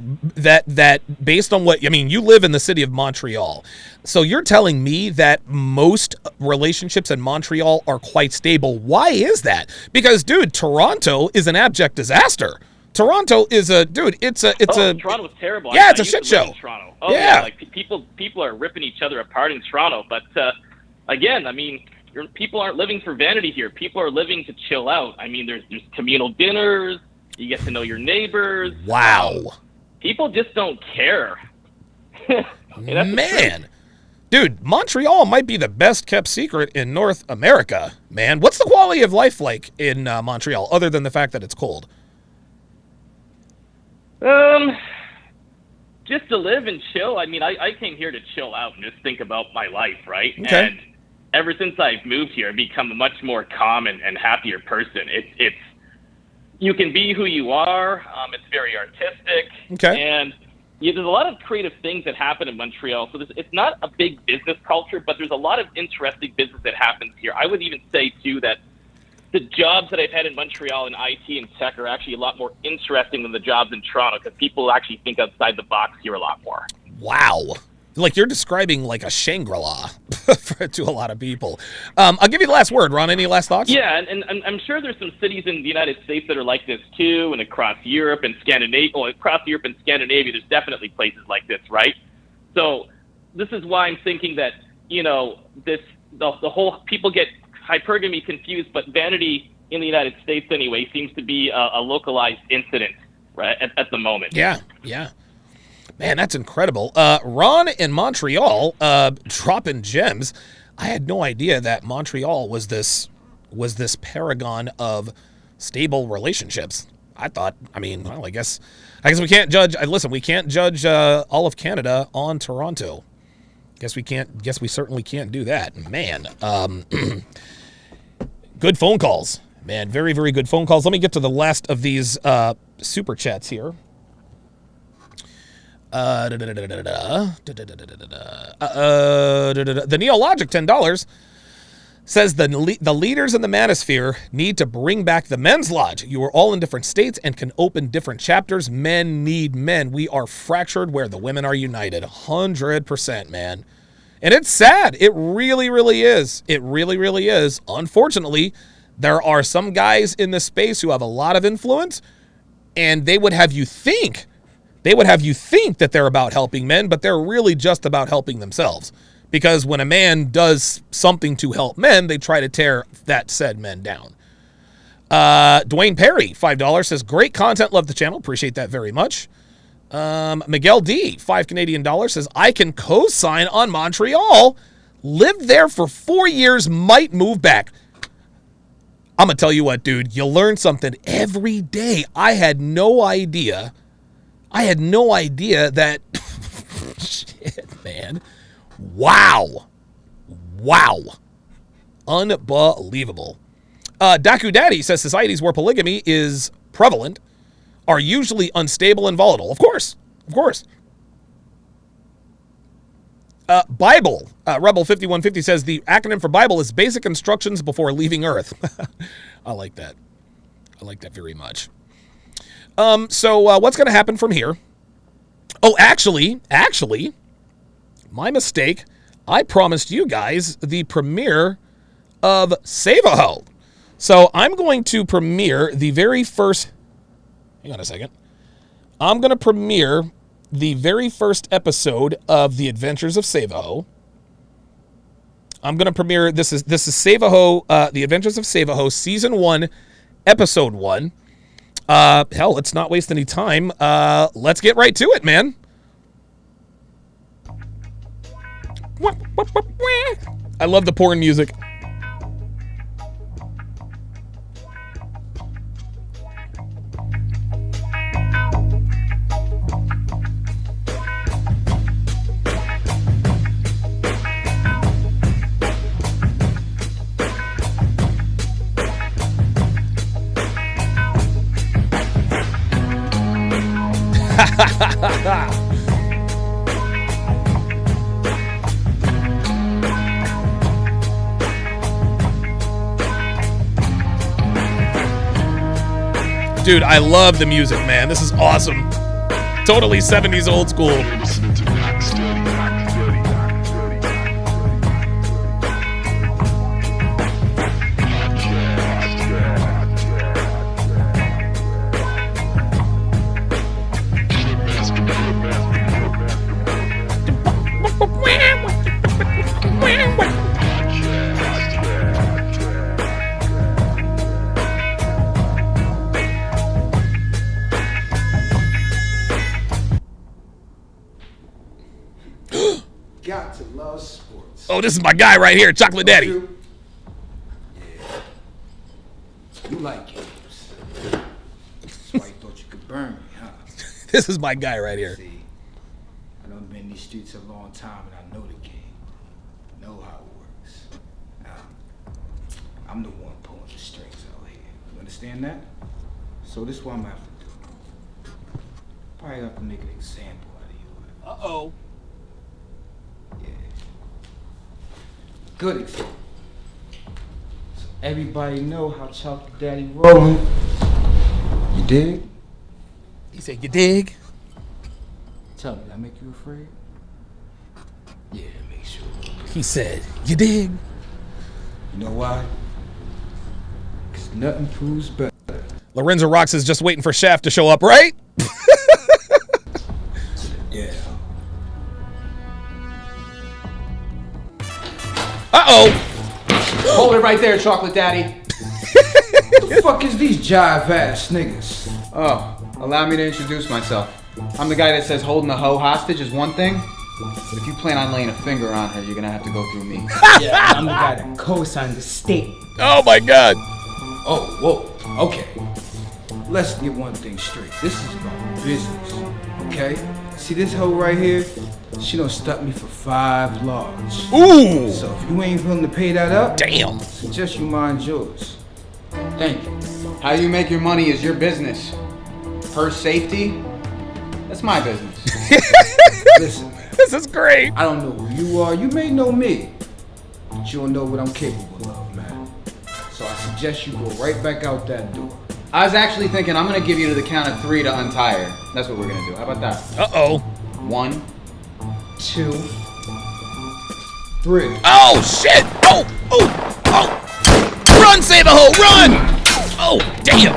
based on what, I mean, you live in the city of Montreal. So you're telling me that most relationships in Montreal are quite stable. Why is that? Because, dude, Toronto is an abject disaster. Toronto is Toronto's terrible. Yeah, it's I a used shit to live show. in Toronto. Oh Yeah. like people are ripping each other apart in Toronto. But again, I mean, people aren't living for vanity here. People are living to chill out. I mean, there's communal dinners. You get to know your neighbors. Wow. People just don't care. Man. Dude, Montreal might be the best kept secret in North America, man. What's the quality of life like in Montreal, other than the fact that it's cold? Just to live and chill. I mean, I came here to chill out and just think about my life, right? Okay. And ever since I've moved here, I've become a much more calm and happier person. It's you can be who you are. It's very artistic. Okay. And there's a lot of creative things that happen in Montreal. So it's not a big business culture, but there's a lot of interesting business that happens here. I would even say, too, that the jobs that I've had in Montreal in IT and tech are actually a lot more interesting than the jobs in Toronto because people actually think outside the box here a lot more. Wow. Like, you're describing like a Shangri-La to a lot of people. I'll give you the last word, Ron. Any last thoughts? Yeah, and I'm sure there's some cities in the United States that are like this, too, and across Europe and Scandinavia. Well, across Europe and Scandinavia, there's definitely places like this, right? So this is why I'm thinking that, the whole people get hypergamy confused, but vanity in the United States anyway seems to be a localized incident right at the moment. Yeah. Man, that's incredible. Ron in Montreal, dropping gems. I had no idea that Montreal was this paragon of stable relationships. I guess we can't judge. Listen, we can't judge all of Canada on Toronto. Guess we certainly can't do that. Man, good phone calls. Man, very, very good phone calls. Let me get to the last of these super chats here. The Neologic $10 says the leaders in the manosphere need to bring back the men's lodge. You are all in different states and can open different chapters. Men need men. We are fractured where the women are united. 100%, man. And it's sad. It really, really is. It really, really is. Unfortunately, there are some guys in this space who have a lot of influence, and they would have you think that they're about helping men, but they're really just about helping themselves. Because when a man does something to help men, they try to tear that said men down. Dwayne Perry, $5, says, great content, love the channel, appreciate that very much. Miguel D, $5 Canadian, says, I can co-sign on Montreal, lived there for 4 years, might move back. I'm going to tell you what, dude, you learn something every day. I had no idea that, shit, man. Wow. Unbelievable. Daku Daddy says societies where polygamy is prevalent are usually unstable and volatile. Of course. Bible, Rebel 5150 says the acronym for Bible is basic instructions before leaving Earth. I like that. I like that very much. So what's going to happen from here? Oh, actually, my mistake. I promised you guys the premiere of Save-A-Ho. So I'm going to premiere the very first... Hang on a second. I'm going to premiere the very first episode of The Adventures of Save-A-Ho. I'm going to premiere... This is Save-A-Ho, The Adventures of Save-A-Ho, Season 1, Episode 1. Hell, let's not waste any time. Let's get right to it, man. I love the porn music. Dude, I love the music, man. This is awesome. Totally 70s old school. loves sports. Oh, this is my guy right here, Chocolate Daddy. You like games. That's why you thought you could burn me, huh? This is my guy right here. See, I done been in these streets a long time and I know the game. I know how it works. Now, I'm the one pulling the strings out here. You understand that? So this is what I'm gonna have to do. Probably have to make an example out of you. Uh-oh. Yeah. Good example. So everybody know how Chocolate Daddy rolling. You dig? He said, you dig? Tell me, did I make you afraid? Yeah, make sure. He said, you dig? You know why? Because nothing proves better. Lorenzo Rocks is just waiting for Shaft to show up, right? Yeah. Uh-oh. Hold it right there, Chocolate Daddy. What the fuck is these jive ass niggas? Oh, allow me to introduce myself. I'm the guy that says holding the hoe hostage is one thing, but if you plan on laying a finger on her, you're gonna have to go through me. Yeah, I'm the guy that co-signed the state. Oh my God. Oh, whoa. Okay. Let's get one thing straight. This is about business. Okay? See this hoe right here? She done stuck me for 5 large. Ooh. So if you ain't willing to pay that up, damn. Suggest you mind yours. Thank you. How you make your money is your business. Her safety, that's my business. Listen, this is great. I don't know who you are. You may know me, but you don't know what I'm capable of, man. So I suggest you go right back out that door. I was actually thinking I'm gonna give you to the count of 3 to untie her. That's what we're gonna do. How about that? Uh-oh. 1, 2, 3. Oh, shit. Oh. Run, Save a Hole, run. Oh, damn.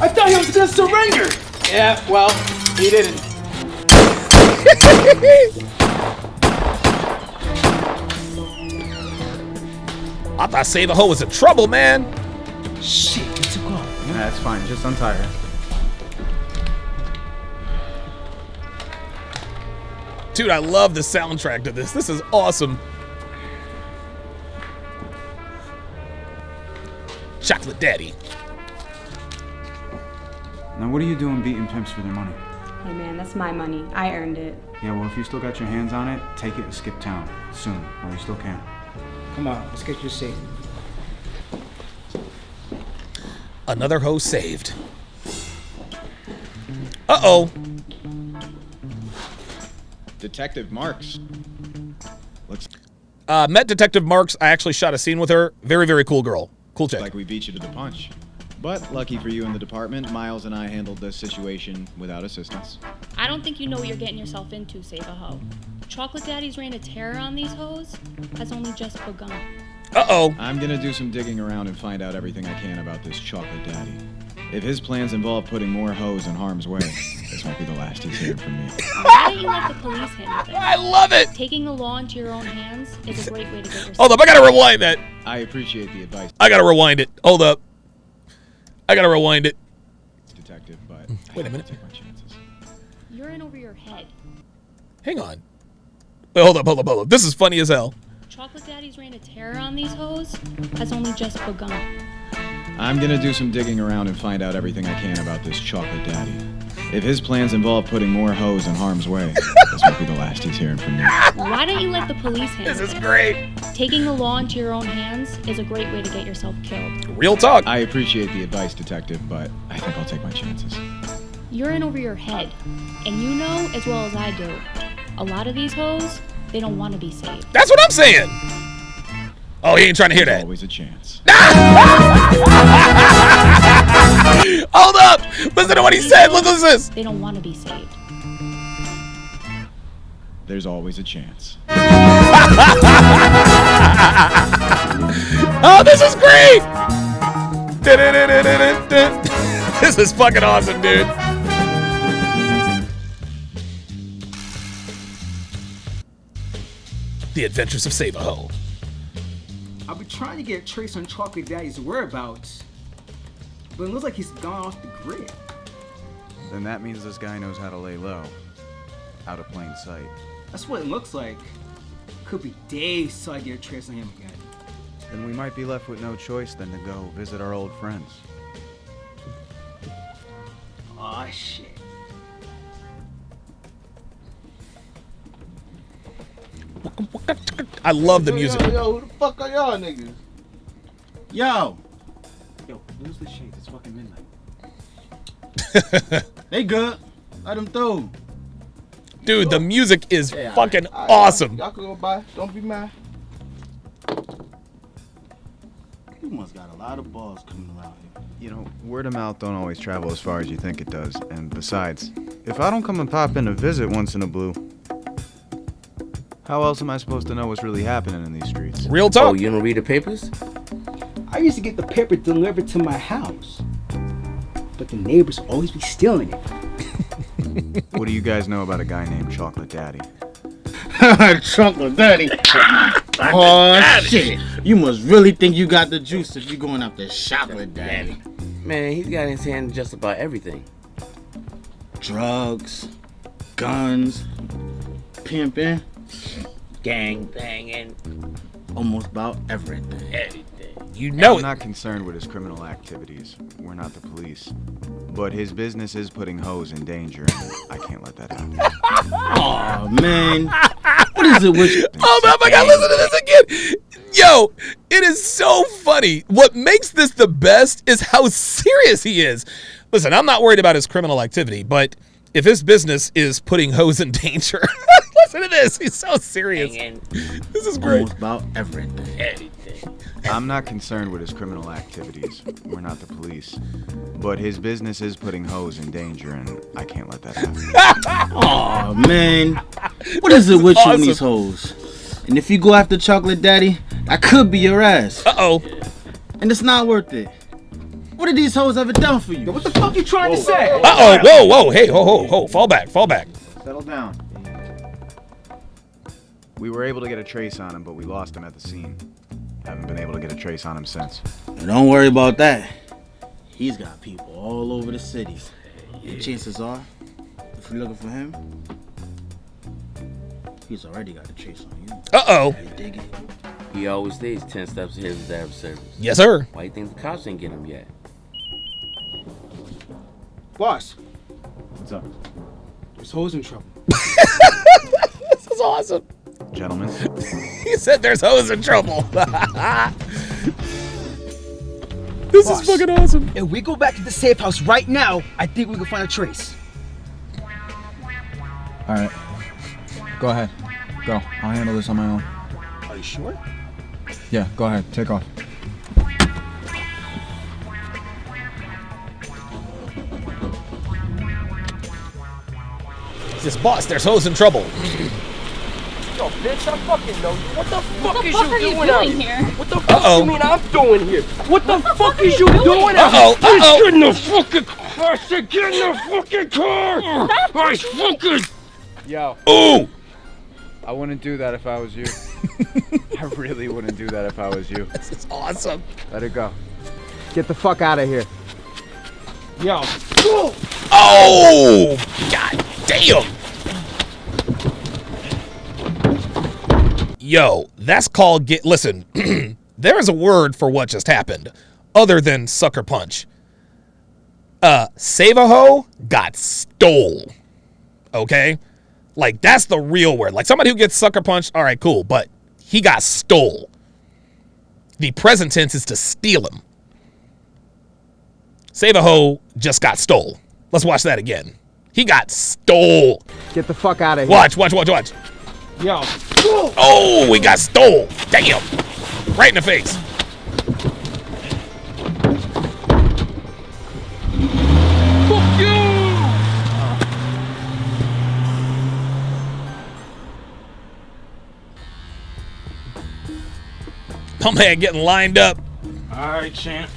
I thought he was gonna surrender. Yeah, well, he didn't. I thought Save a Hole was in trouble, man. Shit, it took off. That's fine. Just untie her. Dude, I love the soundtrack to this. This is awesome. Chocolate Daddy. Now, what are you doing beating pimps for their money? Hey man, that's my money. I earned it. Yeah, well, if you still got your hands on it, take it and skip town. Soon, while you still can. Come on, let's get you safe. Another hoe saved. Uh-oh. Detective Marks. Looks Met Detective Marks. I actually shot a scene with her. Very, very cool girl. Cool chick. like we beat you to the punch. But lucky for you in the department, Miles and I handled this situation without assistance. I don't think you know what you're getting yourself into, Save a Hoe. Chocolate Daddy's reign of terror on these hoes has only just begun. Uh-oh. I'm gonna do some digging around and find out everything I can about this Chocolate Daddy. If his plans involve putting more hoes in harm's way, this won't be the last he's hearing from me. Why don't you let the police handle this? I love it! Taking the law into your own hands is a great way to get yourself... Hold up, I gotta rewind that. I appreciate the advice, I gotta rewind it. Hold up. I gotta rewind it. Detective, but Wait a minute. take my chances. You're in over your head. Hang on. Wait, hold up. This is funny as hell. Chocolate Daddy's reign of terror on these hoes has only just begun. I'm gonna do some digging around and find out everything I can about this Chocolate Daddy. If his plans involve putting more hoes in harm's way, this won't be the last he's hearing from me. Why don't you let the police handle This is great. Taking the law into your own hands is a great way to get yourself killed. Real talk. I appreciate the advice, Detective, but I think I'll take my chances. You're in over your head, and you know as well as I do, a lot of these hoes, they don't want to be saved. That's what I'm saying. Oh, he ain't trying to hear that. Always a chance. Hold up. Listen to what he said. Listen to this. They don't want to be saved. There's always a chance. Oh, this is great. This is fucking awesome, dude. The Adventures of Save a Hoe. I've been trying to get a trace on Chocolate Daddy's whereabouts, but it looks like he's gone off the grid. Then that means this guy knows how to lay low. Out of plain sight. That's what it looks like. could be days till I get a trace on him again. Then we might be left with no choice than to go visit our old friends. Aw, shit. I love the music. Yo, who the fuck are y'all niggas? Yo, lose the shades. It's fucking midnight. they good. Let them through. Dude, the music is Yeah, fucking all right, awesome. Y'all can go by. Don't be mad. You must got a lot of balls coming around here. You know, word of mouth don't always travel as far as you think it does. And besides, if I don't come and pop in to visit once in a blue, how else am I supposed to know what's really happening in these streets? Real talk. Oh, you don't read the papers? I used to get the paper delivered to my house, but the neighbors always be stealing it. What do you guys know about a guy named Chocolate Daddy? Chocolate Daddy. Oh, shit. You must really think you got the juice if you're going after Chocolate Daddy. Man, he's got in his hand just about everything. Drugs, guns, pimping, Gang banging. almost about everything. You know I'm not concerned with his criminal activities. We're not the police. But his business is putting hoes in danger, and I can't let that happen. Oh, man. What is it with you? Oh my God, listen to this again. Yo, it is so funny. What makes this the best is how serious he is. Listen, I'm not worried about his criminal activity, but if his business is putting hoes in danger, listen to this. He's so serious. This is great. Almost about everything. I'm not concerned with his criminal activities. We're not the police. But his business is putting hoes in danger, and I can't let that happen. Oh, man. What is it with you and these hoes? And if you go after Chocolate Daddy, that could be your ass. Uh-oh. And it's not worth it. What have these hoes ever done for you? What the fuck you trying to say? Uh-oh. Whoa, whoa. Hey, ho. Fall back. Settle down. We were able to get a trace on him, but we lost him at the scene. Haven't been able to get a trace on him since. And don't worry about that. He's got people all over the city. And chances are, if you're looking for him, he's already got a trace on you. Uh-oh. You dig it? He always stays 10 steps ahead of his adversaries. Yes, sir. Why do you think the cops ain't get him yet? Boss, What's up? there's hoes in trouble. This is awesome. Gentlemen. He said there's hoes in trouble. This is fucking awesome. If we go back to the safe house right now, I think we can find a trace. All right. Go ahead. Go. I'll handle this on my own. Are you sure? Yeah, go ahead. Take off. This boss, there's hoes in trouble. Yo, bitch, I fucking know you. What the fuck is fuck are you you doing out doing here? here? What the fuck you mean I'm doing here? What the fuck is you doing out Uh-oh, here? uh-oh. Get in the fucking car! I said get in the fucking car! I fucking... Yo. Ooh! I wouldn't do that if I was you. I really wouldn't do that if I was you. This is awesome. Let it go. Get the fuck out of here. Yo. Oh! God damn! Yo, that's called listen, there is a word for what just happened other than sucker punch. Save a hoe got stole. Okay? Like, that's the real word. Like, somebody who gets sucker punched, all right, cool, but he got stole. The present tense is to steal him. Save a hoe just got stole. Let's watch that again. He got stole. Get the fuck out of here. Watch. Yo. Oh, we got stole. Damn. Right in the face. Fuck you! My man getting lined up. Alright, champ.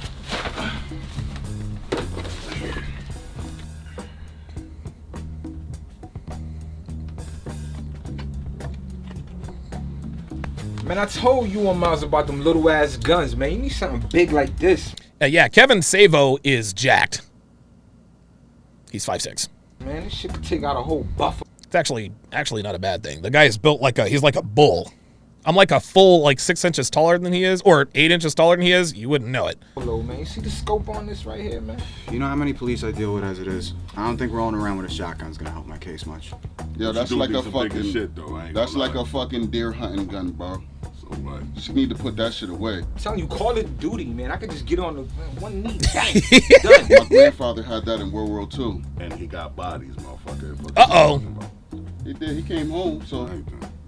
Man, I told you on Miles about them little ass guns, man. You need something big like this. Yeah, Kevin Savo is jacked. He's 5'6". Man, this shit could take out a whole buffer. It's actually not a bad thing. The guy is built like he's like a bull. I'm like a full like 6 inches taller than he is, or 8 inches taller than he is. You wouldn't know it. Hello, man. You see the scope on this right here, man? You know how many police I deal with as it is? I don't think rolling around with a shotgun's gonna help my case much. Yo, that's like a fucking shit, though. I ain't that's gonna like lie. a fucking deer hunting gun, bro. So what? You just need to put that shit away. I'm telling you, Call of Duty, man. I could just get on the one knee. My grandfather had that in World War II. And he got bodies, motherfucker. Uh-oh. He did. He came home, so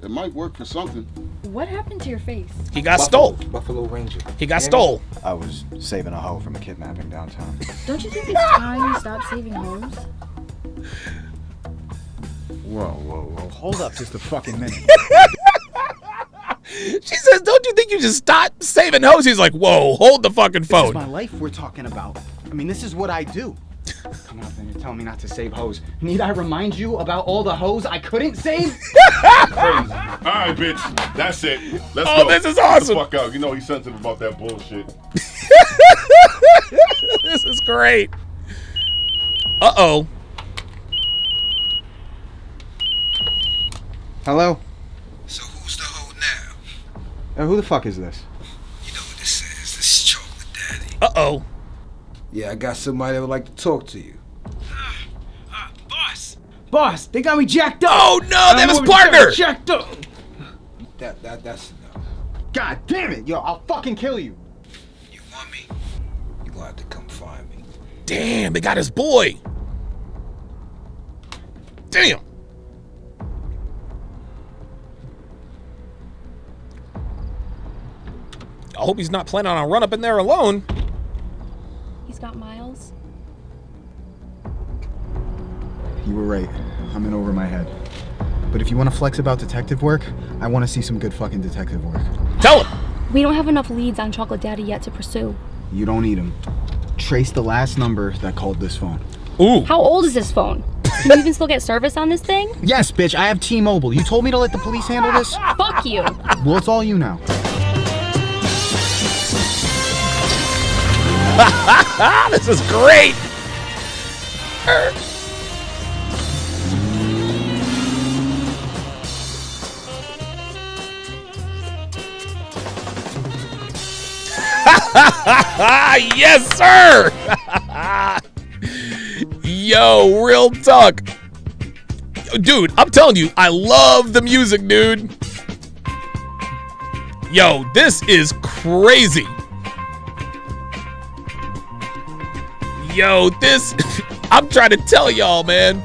it might work for something. What happened to your face? He got stole. Buffalo Ranger. He got stole. I was saving a hoe from a kidnapping downtown. Don't you think it's time you stop saving homes? Whoa. Hold up just a fucking minute. She says, don't you think you just stop saving hoes? He's like, whoa, hold the fucking This phone. is my life we're talking about. I mean, this is what I do. Come on, then you're telling me not to save hoes. Need I remind you about all the hoes I couldn't save? All right, bitch. That's it. Let's go. This is Get awesome. the fuck out. You know he's sensitive about that bullshit. This is great. Uh-oh. Hello? So who's the hoe now? Who the fuck is this? You know what this is. This is Chocolate Daddy. Uh-oh. Yeah, I got somebody that would like to talk to you. Boss, they got me jacked up. Oh, no, that was partner. Jacked up. That's enough. God damn it, yo, I'll fucking kill you. You want me? You gonna have to come find me. Damn, they got his boy. Damn. I hope he's not planning on a run up in there alone. He's got Miles. You were right. I'm in over my head. But if you want to flex about detective work, I want to see some good fucking detective work. Tell him. We don't have enough leads on Chocolate Daddy yet to pursue. You don't need them. Trace the last number that called this phone. Ooh. How old is this phone? Can you even still get service on this thing? Yes, bitch, I have T-Mobile. You told me to let the police handle this? Fuck you. Well, it's all you now. This is great. Yes, sir. Yo, real talk. Dude, I'm telling you, I love the music, dude. Yo, this is crazy. Yo, this, I'm trying to tell y'all, man.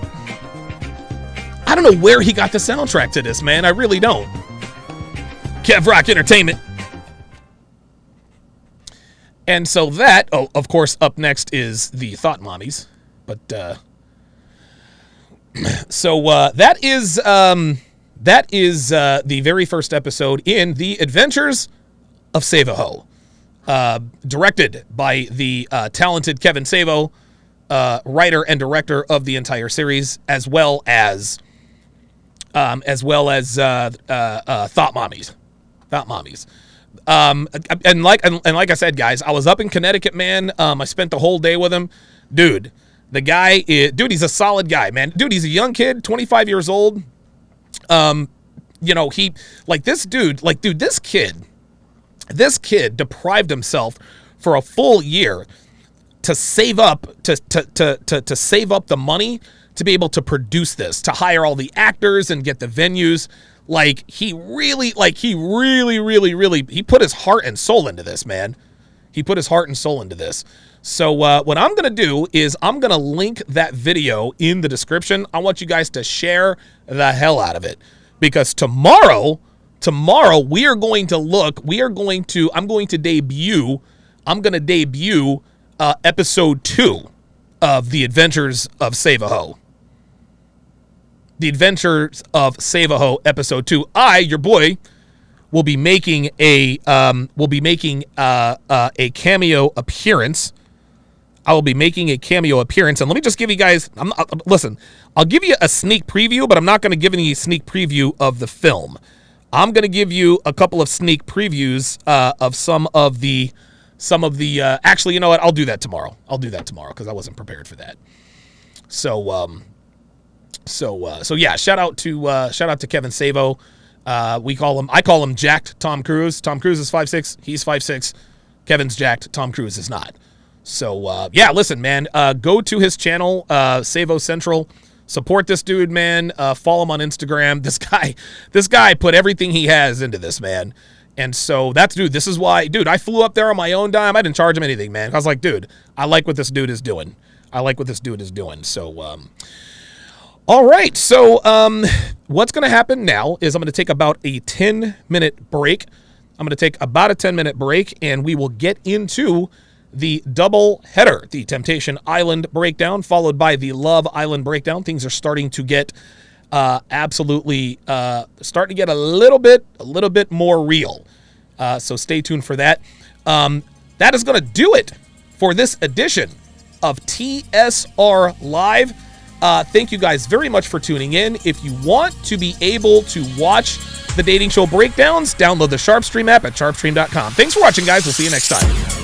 I don't know where he got the soundtrack to this, man. I really don't. Kev Rock Entertainment. And so that, oh, of course, up next is the Thought Mommies. But, so that is the very first episode in The Adventures of Save-A-Ho. Directed by the talented Kevin Savo, writer and director of the entire series, as well as Thought Mommies. Thought Mommies. And like I said, guys, I was up in Connecticut, man. I spent the whole day with him. Dude, the guy dude, he's a solid guy, man. Dude, he's a young kid, 25 years old. You know, he, like, this dude, like, dude, this kid deprived himself for a full year to save up to save up the money to be able to produce this, to hire all the actors and get the venues. Like, he really put his heart and soul into this, man. He put his heart and soul into this. So what I'm going to do is I'm going to link that video in the description. I want you guys to share the hell out of it, because tomorrow we are going to I'm going to debut episode 2 of The Adventures of Save-A-Ho. The Adventures of Save-A-Ho episode 2. I, your boy, will be making a cameo appearance. I will be making a cameo appearance, and let me just give you guys. Listen, I'll give you a sneak preview, but I'm not going to give any sneak preview of the film. I'm going to give you a couple of sneak previews of some of the. Actually, you know what? I'll do that tomorrow. Because I wasn't prepared for that. So yeah, shout out to Kevin Savo. I call him jacked Tom Cruise. Tom Cruise is 5'6", he's 5'6". Kevin's jacked, Tom Cruise is not. So, yeah, listen, man, go to his channel, Savo Central. Support this dude, man. Follow him on Instagram. This guy put everything he has into this, man. And so this is why, dude, I flew up there on my own dime. I didn't charge him anything, man. I was like, dude, I like what this dude is doing. So, all right. So, what's going to happen now is I'm going to take about a 10-minute break. I'm going to take about a 10-minute break, and we will get into the double header, the Temptation Island breakdown, followed by the Love Island breakdown. Things are starting to get absolutely starting to get a little bit more real. So stay tuned for that. That is going to do it for this edition of TSR Live. Thank you guys very much for tuning in. If you want to be able to watch the dating show breakdowns, download the SharpeStream app at sharpestream.com. Thanks for watching, guys. We'll see you next time.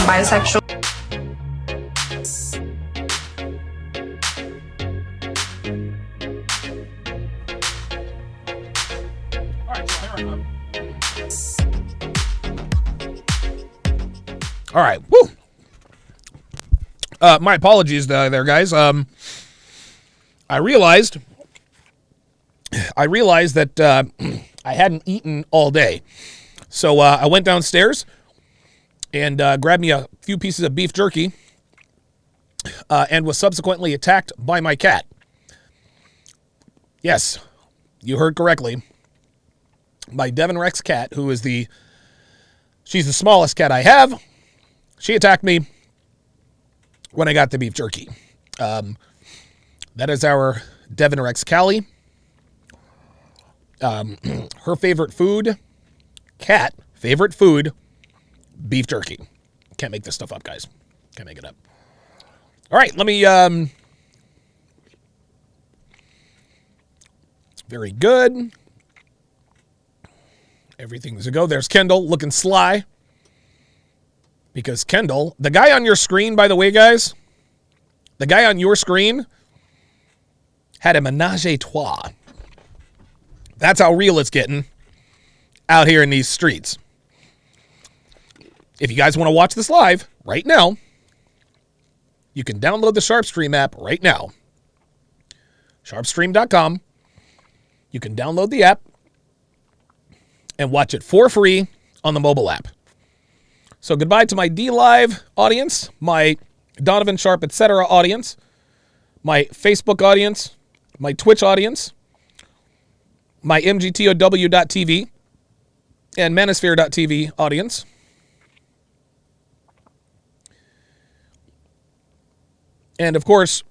bisexual. All right. Woo. My apologies there, guys. I realized that I hadn't eaten all day. So I went downstairs and grabbed me a few pieces of beef jerky and was subsequently attacked by my cat. Yes, you heard correctly. My Devon Rex cat, who is she's the smallest cat I have. She attacked me when I got the beef jerky. That is our Devon Rex Callie. Her favorite food, beef jerky. Can't make this stuff up, guys. Can't make it up. All right, let me, very good. Everything's a go. There's Kendall looking sly. Because Kendall, the guy on your screen, by the way, guys, the guy on your screen had a menage a trois. That's how real it's getting out here in these streets. If you guys want to watch this live right now, you can download the SharpeStream app right now. SharpeStream.com. You can download the app and watch it for free on the mobile app. So goodbye to my D-Live audience, my Donovan, Sharpe, etc. audience, my Facebook audience, my Twitch audience, my MGTOW.TV, and Manosphere.tv audience. And of course,